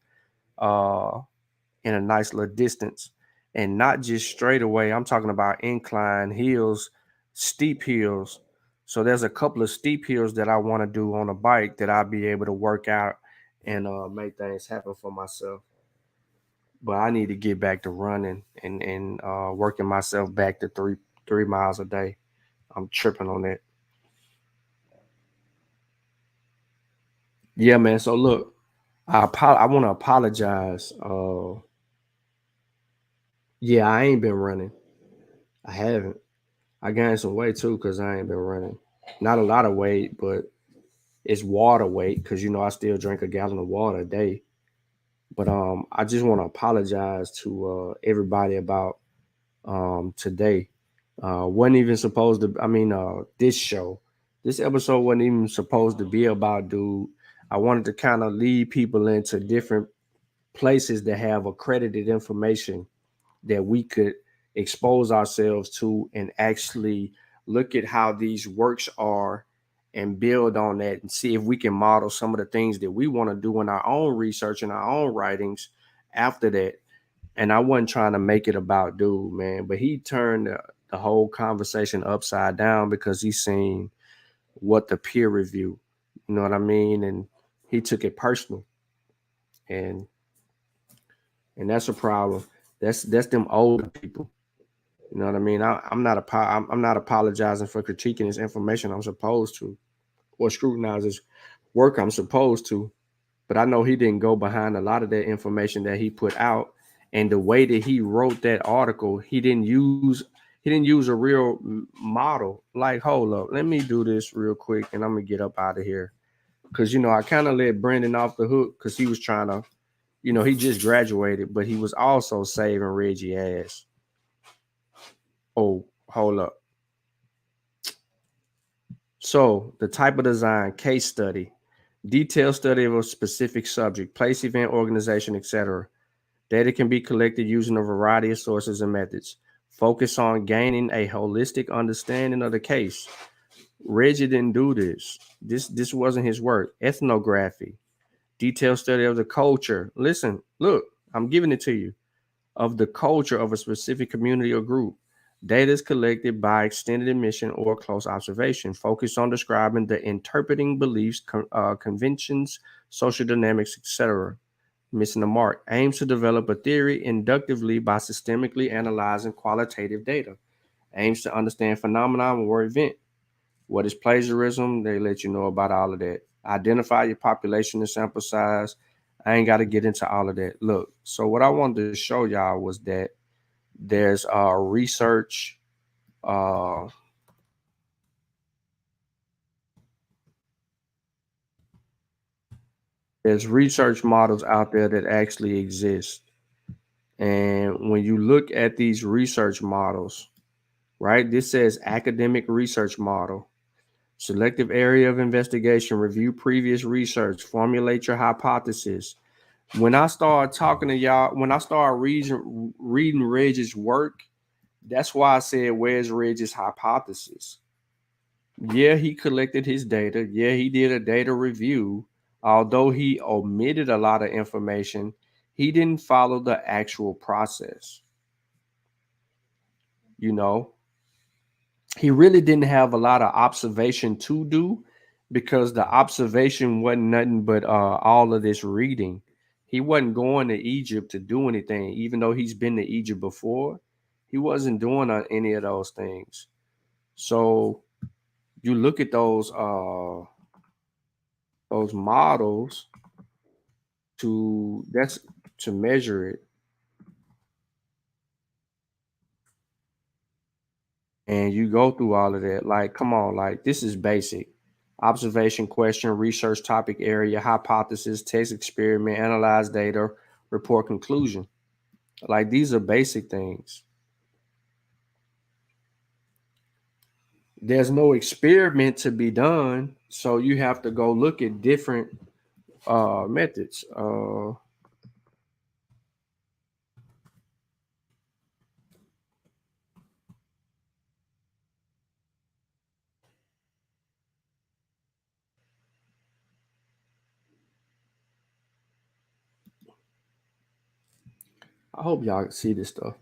a nice little distance, and not just straight away. I'm talking about incline hills, steep hills. So there's a couple of steep hills that I want to do on a bike that I'll be able to work out and make things happen for myself. But I need to get back to running and working myself back to 3 miles a day. I'm tripping on that. Yeah, man. So look, I want to apologize. Yeah, I ain't been running. I haven't. I gained some weight too because I ain't been running. Not a lot of weight, but it's water weight because I still drink a gallon of water a day. But I just want to apologize to everybody about today. Wasn't even supposed to. This episode wasn't even supposed to be about dude. I wanted to kind of lead people into different places that have accredited information that we could expose ourselves to and actually look at how these works are and build on that and see if we can model some of the things that we want to do in our own research and our own writings after that. And I wasn't trying to make it about dude, man, but he turned the whole conversation upside down because he seen what the peer review, you know what I mean? And he took it personal. And that's a problem. That's them older people. You know what I mean? I'm not apologizing for critiquing his information. I'm supposed to, or scrutinize his work. I'm supposed to, but I know he didn't go behind a lot of that information that he put out, and the way that he wrote that article, he didn't use a real model. Like, hold up, let me do this real quick, and I'm gonna get up out of here because I kind of let Brandon off the hook because he was trying to, he just graduated, but he was also saving Reggie ass. Oh, hold up. So the type of design, case study, detailed study of a specific subject, place, event, organization, etc. Data can be collected using a variety of sources and methods. Focus on gaining a holistic understanding of the case. Reggie didn't do this. This wasn't his work. Ethnography, detailed study of the culture. Listen, look, I'm giving it to you. Of the culture of a specific community or group. Data is collected by extended admission or close observation. Focus on describing the interpreting beliefs, conventions, social dynamics, etc. Missing the mark. Aims to develop a theory inductively by systemically analyzing qualitative data. Aims to understand phenomenon or event. What is plagiarism? They let you know about all of that. Identify your population and sample size. I ain't got to get into all of that. Look, so what I wanted to show y'all was that there's research. There's research models out there that actually exist. And when you look at these research models, right, this says academic research model. Selective area of investigation, review previous research, formulate your hypothesis. When I start talking to y'all, when I start reading Reggie's work, that's why I said, where's Reggie's hypothesis? Yeah, he collected his data. Yeah, he did a data review. Although he omitted a lot of information, he didn't follow the actual process. He really didn't have a lot of observation to do because the observation wasn't nothing but all of this reading. He wasn't going to Egypt to do anything, even though he's been to Egypt before. He wasn't doing any of those things. So you look at those those models to measure it. And you go through all of that. Like, come on, like this is basic. Observation, question, research topic area, hypothesis, test experiment, analyze data, report conclusion. Like these are basic things. There's no experiment to be done, so you have to go look at different methods. I hope y'all see this stuff.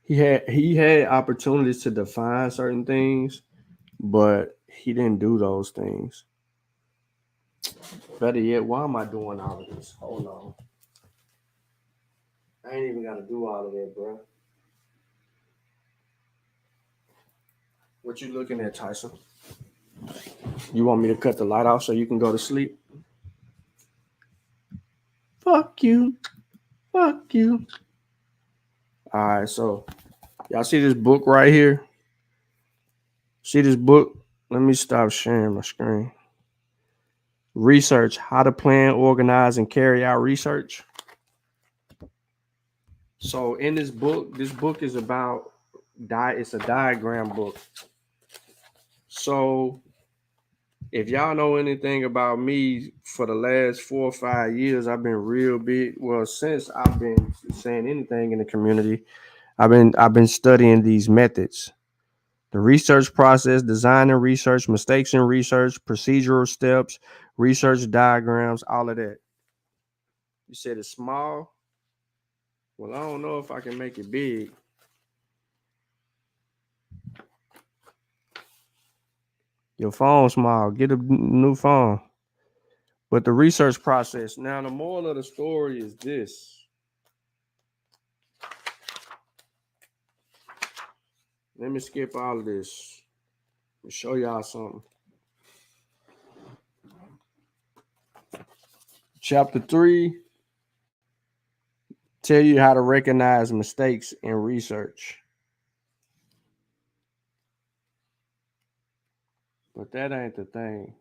He had opportunities to define certain things, but he didn't do those things. Better yet, why am I doing all of this? Hold on. I ain't even got to do all of that, bro. What you looking at, Tyson? You want me to cut the light off so you can go to sleep? Fuck you. Fuck you. All right, so y'all see this book right here? See this book? Let me stop sharing my screen. Research, how to plan, organize, and carry out research. So in this book is about it's a diagram book. So if y'all know anything about me, for the last 4 or 5 years, I've been real big. Well, since I've been saying anything in the community, I've been studying these methods. The research process, design and research, mistakes in research, procedural steps, research diagrams, all of that. You said it's small? Well, I don't know if I can make it big. Your phone's small. Get a new phone. But the research process. Now, the moral of the story is this. Let me skip all of this and show y'all something. Chapter 3 tell you how to recognize mistakes in research. But that ain't the thing.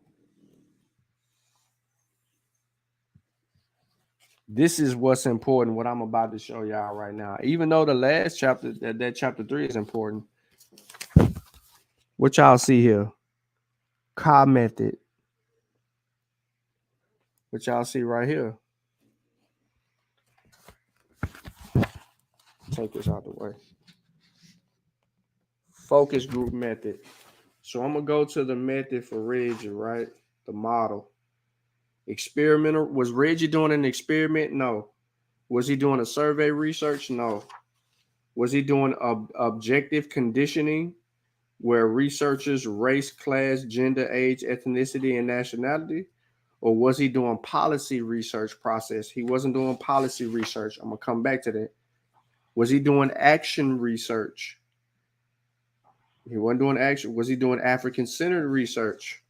This is what's important, what I'm about to show y'all right now. Even though the last chapter, that chapter 3 is important. What y'all see here? CA method. What y'all see right here? Take this out the way. Focus group method. So I'm going to go to the method for Reggie, right? The model. Experimenter. Was Reggie doing an experiment? No. Was he doing a survey research? No. Was he doing objective conditioning where researchers race, class, gender, age, ethnicity, and nationality? Or was he doing policy research process? He wasn't doing policy research. I'm going to come back to that. Was he doing action research? He wasn't doing action. Was he doing African-centered research?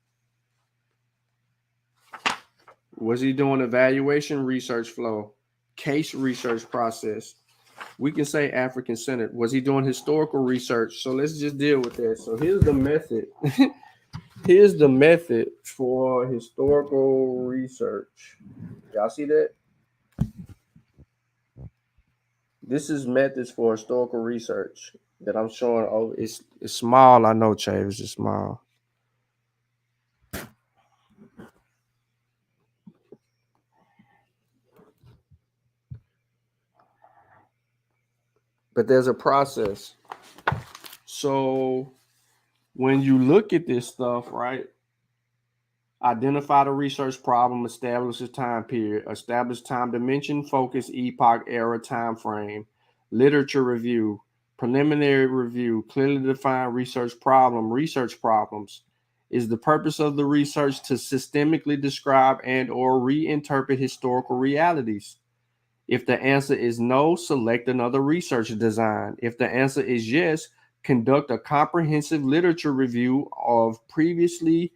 Was he doing evaluation research flow, case research process? We can say African-centered. Was he doing historical research? So let's just deal with that. So here's the method. Here's the method for historical research. Y'all see that? This is methods for historical research that I'm showing. Oh, it's small. I know, Chav, it's just small. But there's a process. So when you look at this stuff, right? Identify the research problem, establish a time period, establish time dimension, focus, epoch, era, time frame, literature review, preliminary review, clearly define research problems. Is the purpose of the research to systemically describe and or reinterpret historical realities? If the answer is no, select another research design. If the answer is yes, conduct a comprehensive literature review of previously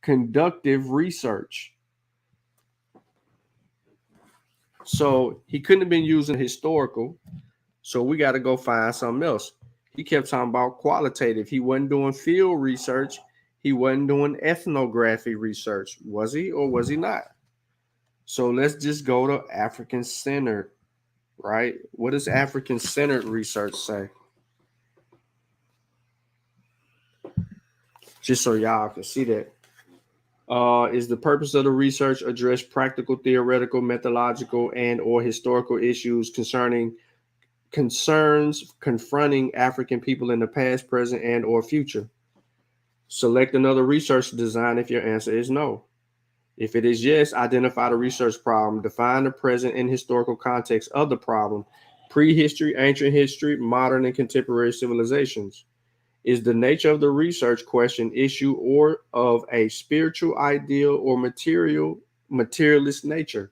conductive research. So he couldn't have been using historical. So we got to go find something else. He kept talking about qualitative. He wasn't doing field research. He wasn't doing ethnography research. Was he or was he not? So let's just go to African-centered, right? What does African-centered research say? Just so y'all can see that. Is the purpose of the research address practical, theoretical, methodological, and or historical issues concerns confronting African people in the past, present, and or future? Select another research design if your answer is no. If it is yes, identify the research problem, define the present and historical context of the problem, prehistory, ancient history, modern and contemporary civilizations. Is the nature of the research question, issue, or of a spiritual, ideal, or materialist nature?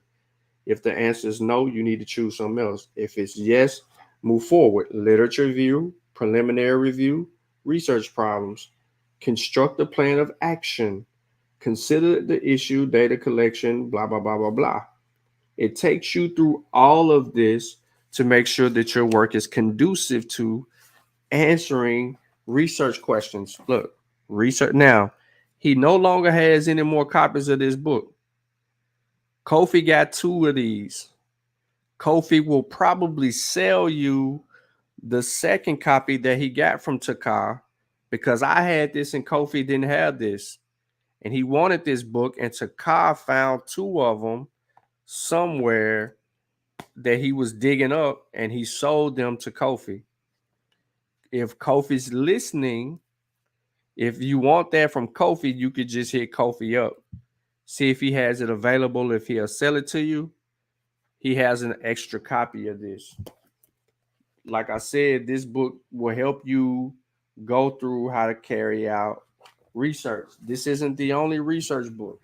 If the answer is no, you need to choose something else. If it's yes, move forward. Literature review, preliminary review, research problems. Construct a plan of action. Consider the issue, data collection, blah, blah, blah, blah, blah. It takes you through all of this to make sure that your work is conducive to answering research questions. Look, research now. He no longer has any more copies of this book. Kofi got 2 of these. Kofi will probably sell you the second copy that he got from Takar, because I had this and Kofi didn't have this. And he wanted this book, and Takar found 2 of them somewhere that he was digging up, and he sold them to Kofi. If Kofi's listening, if you want that from Kofi, you could just hit Kofi up. See if he has it available. If he'll sell it to you, he has an extra copy of this. Like I said, this book will help you go through how to carry out research. This isn't the only research book.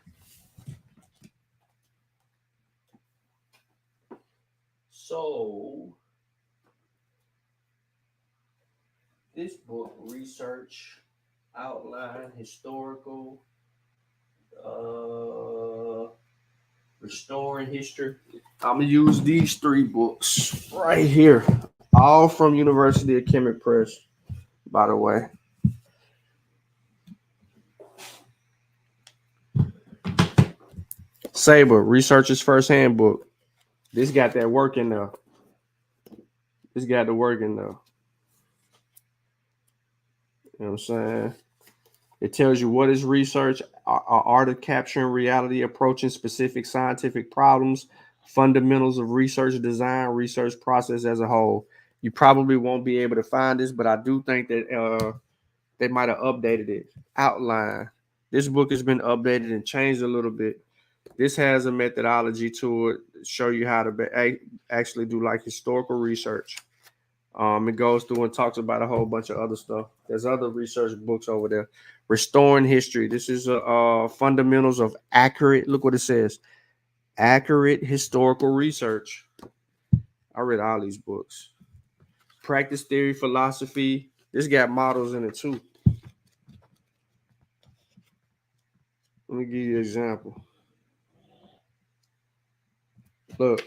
So this book, research, outline, historical, restoring history. I'm gonna use these 3 books right here, all from University of Kemet Press, by the way. Saber, Researcher's First Handbook. This got that work in there. This got the work in there. You know what I'm saying? It tells you what is research, art of capturing reality, approaching specific scientific problems, fundamentals of research design, research process as a whole. You probably won't be able to find this, but I do think that they might have updated it. Outline. This book has been updated and changed a little bit. This has a methodology to it, show you how to actually do like historical research. It goes through and talks about a whole bunch of other stuff. There's other research books over there. Restoring History. This is fundamentals of accurate. Look what it says. Accurate historical research. I read all these books. Practice Theory, Philosophy. This got models in it too. Let me give you an example. Look.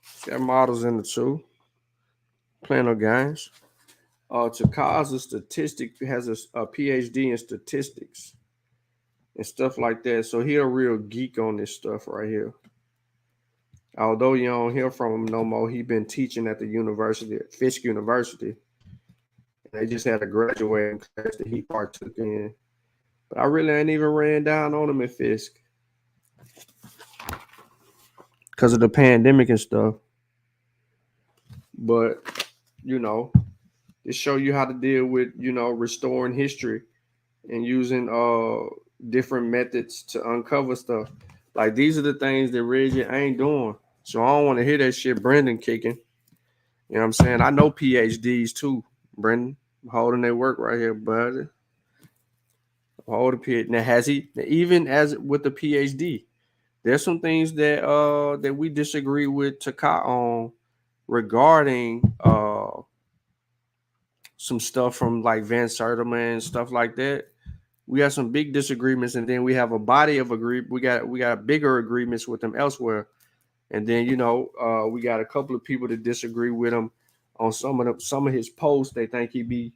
It's got models in it too. Playing no games. Takar's a statistic, has a PhD in statistics and stuff like that. So he a real geek on this stuff right here. Although you don't hear from him no more, he been teaching at the university, at Fisk University. They just had a graduating class that he partook in. But I really ain't even ran down on him at Fisk because of the pandemic and stuff. But, you know, to show you how to deal with, you know, restoring history and using different methods to uncover stuff. Like, these are the things that Reggie ain't doing. So I don't want to hear that shit Brendan kicking. You know what I'm saying? I know PhDs too, Brendan. Holding their work right here, buddy. Hold a PhD. Now, has he, even as with the PhD, there's some things that that we disagree with Takar on regarding some stuff from like Van Sertelman and stuff like that. We have some big disagreements, and then we have a body of agreement. We got bigger agreements with them elsewhere. And then, you know, we got a couple of people that disagree with him on some of his posts. They think he be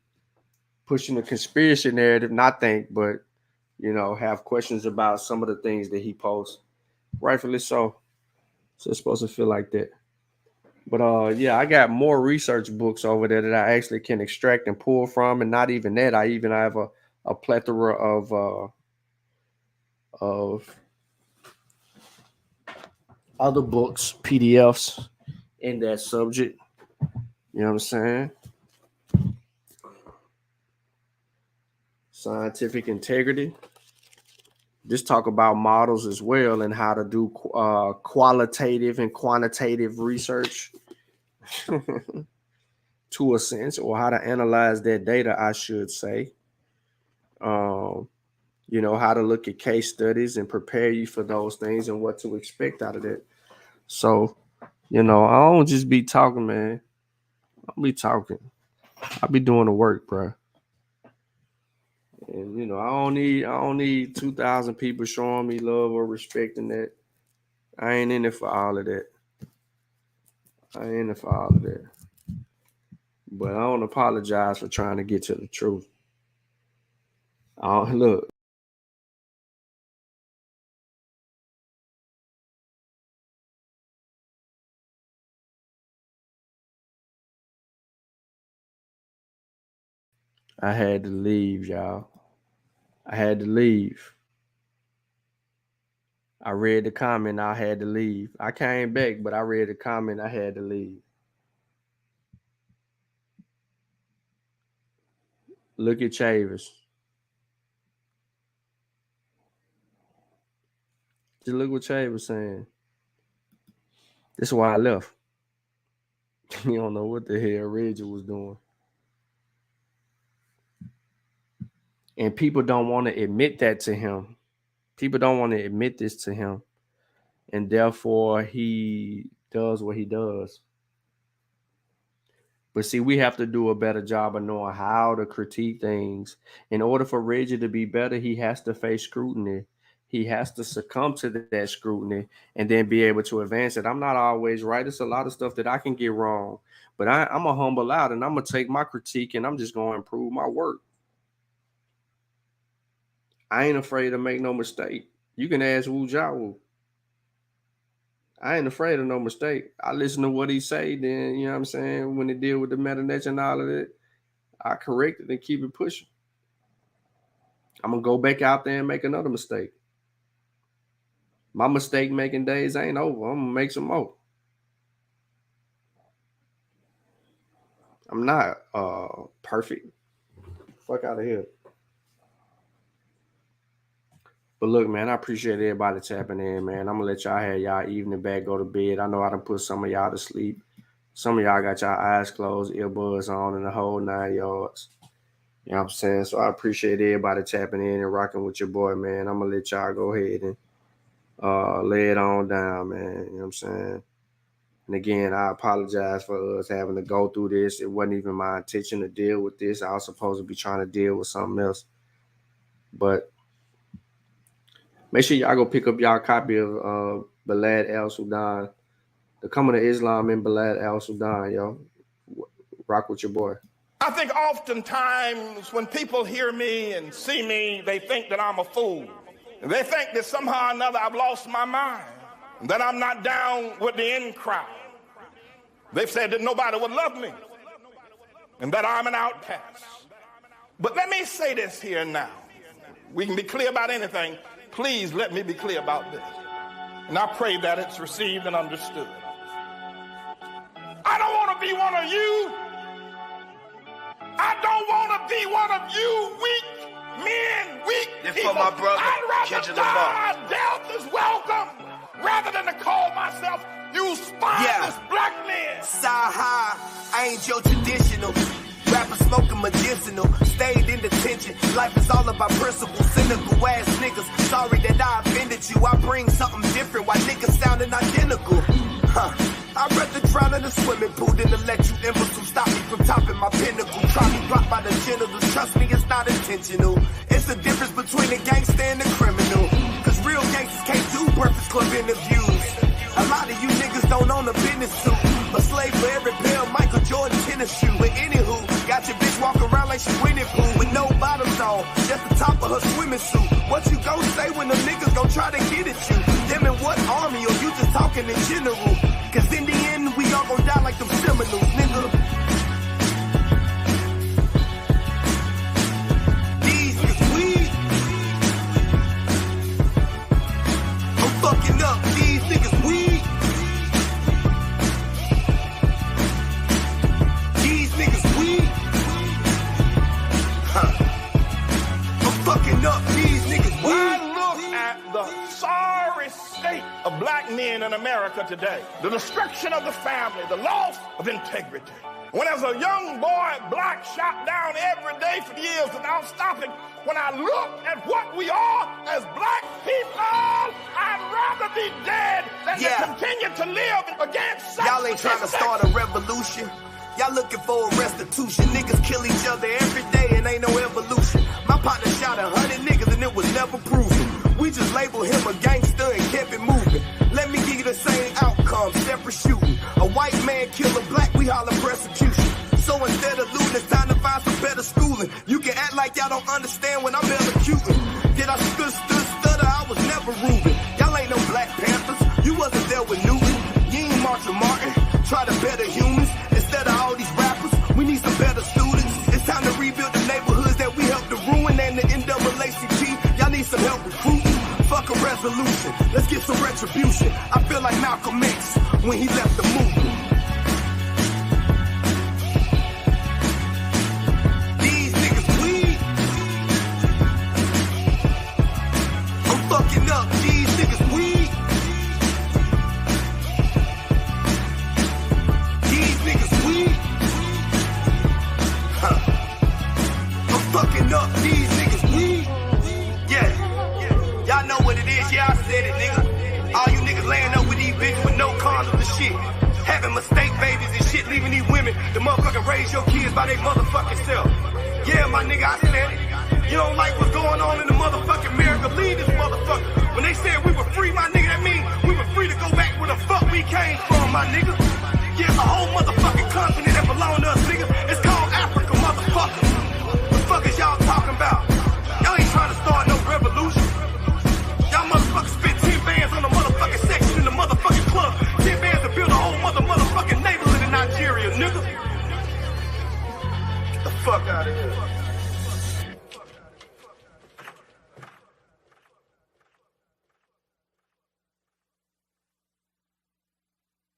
pushing a conspiracy narrative, not think, but, you know, have questions about some of the things that he posts. Rightfully so. So it's supposed to feel like that. But yeah, I got more research books over there that I actually can extract and pull from. And not even that, I have a plethora of other books, PDFs in that subject. You know what I'm saying? Scientific integrity. Just talk about models as well and how to do qualitative and quantitative research to a sense, or how to analyze that data, I should say. You know, how to look at case studies and prepare you for those things and what to expect out of that. So, you know, I don't just be talking, man. I'll be talking. I'll be doing the work, bro. And, you know, I don't need 2,000 people showing me love or respecting that. I ain't in it for all of that. But I don't apologize for trying to get to the truth. Look. I had to leave, y'all. I had to leave. I read the comment. I had to leave. I came back, but I read the comment. I had to leave. Look at Chavis. Just look what Chavis was saying. This is why I left. You don't know what the hell Reggie was doing. And people don't want to admit that to him. People don't want to admit this to him. And therefore, he does what he does. But see, we have to do a better job of knowing how to critique things. In order for Reggie to be better, he has to face scrutiny. He has to succumb to that scrutiny and then be able to advance it. I'm not always right. It's a lot of stuff that I can get wrong. But I'm going to humble out and I'm going to take my critique and I'm just going to improve my work. I ain't afraid to make no mistake. You can ask Wu Jiawu. I ain't afraid of no mistake. I listen to what he say, then, you know what I'm saying? When they deal with the meta-nature and all of that, I correct it and keep it pushing. I'm going to go back out there and make another mistake. My mistake-making days ain't over. I'm going to make some more. I'm not perfect. Fuck out of here. But look, man, I appreciate everybody tapping in, man. I'm going to let y'all have y'all evening back, go to bed. I know I done put some of y'all to sleep. Some of y'all got y'all eyes closed, earbuds on, and the whole 9 yards. You know what I'm saying? So I appreciate everybody tapping in and rocking with your boy, man. I'm going to let y'all go ahead and lay it on down, man. You know what I'm saying? And again, I apologize for us having to go through this. It wasn't even my intention to deal with this. I was supposed to be trying to deal with something else. But make sure y'all go pick up y'all copy of Balad al-Sudan, The Coming of Islam in Balad al-Sudan, yo. Rock with your boy. I think oftentimes when people hear me and see me, they think that I'm a fool. They think that somehow or another I've lost my mind, that I'm not down with the in crowd. They've said that nobody would love me and that I'm an outcast. But let me say this here now. We can be clear about anything. Please let me be clear about this. And I pray that it's received and understood. I don't want to be one of you. I don't want to be one of you weak men, weak people. For my brother, I'd rather die. Death is welcome rather than to call myself you spineless black men. Side high, I ain't your traditional. Rapper smoking medicinal, stayed in detention. Life is all about principles, cynical ass niggas. Sorry that I offended you. I bring something different while niggas sounding identical. I'd rather drown in the swimming pool, then to let you imbecile stop me from topping my pinnacle. Try me blocked by the genitals, trust me, it's not intentional. It's the difference between the gangster and the criminal. Cause real gangsters can't do Breakfast Club interviews. A lot of you niggas don't own a business suit. A slave for every pair of Michael Jordan tennis shoe. But anywho, got your bitch walking around like she winning pool with no bottoms on, just the top of her swimming suit. What you gon' say when them niggas gon' try to get at you? Them in what army, or you just talking in general? Cause in the end, we all gon' die like them Seminoles, nigga. These niggas weak. I'm fucking up, these niggas weak. These niggas weak. I'm fucking up, these niggas weak. When I look at the sorry state of black men in America today, the destruction of the family, the loss of integrity. When as a young boy, black shot down every day for years without stopping, when I look at what we are as black people, I'd rather be dead than to continue to live against such. Y'all ain't trying to start a revolution. Y'all looking for a restitution. Niggas kill each other every day and ain't no evolution. My partner shot 100 niggas and it was never proven. We just labeled him a gangster and kept it moving. Let me give you the same outcome, separate shooting. A white man kill a black, we holler persecution. So instead of looting, it's time to find some better schooling. You can act like y'all don't understand when I'm elocuting. Did I stutter? I was never Reuben. Y'all ain't no Black Panthers. You wasn't there with Newton. You ain't Martin Martin. Try to better humans. Instead of all these rappers, we need some better students. It's time to rebuild the neighborhoods that we helped to ruin. And the NAACP, y'all need some help recruiting. Fuck a resolution, let's get some retribution. I feel like Malcolm X when he left the movement. These niggas weak. I'm fucking up, these niggas weak. These niggas weak. I'm fucking up, these niggas weak. Yeah. Y'all know what it is, yeah, I said it, nigga. All you niggas laying up with these bitches with no condoms and shit. Having mistake babies and shit, leaving these women to motherfucking raise your kids by their motherfucking self. Yeah, my nigga, I said it. You don't like what's going on in the motherfucking America, leave this motherfucker. When they said we were free, my nigga, that mean we were free to go back where the fuck we came from, my nigga. Yeah, it's a whole motherfucking continent that belong to us, nigga. It's called Africa, motherfucker. The fuck is y'all talking about? Y'all ain't trying to start no revolution. Y'all motherfuckers spent 10 bands on the motherfucking section in the motherfucking club. 10 bands to build a whole motherfucking neighborhood in Nigeria, nigga. Get the fuck out of here.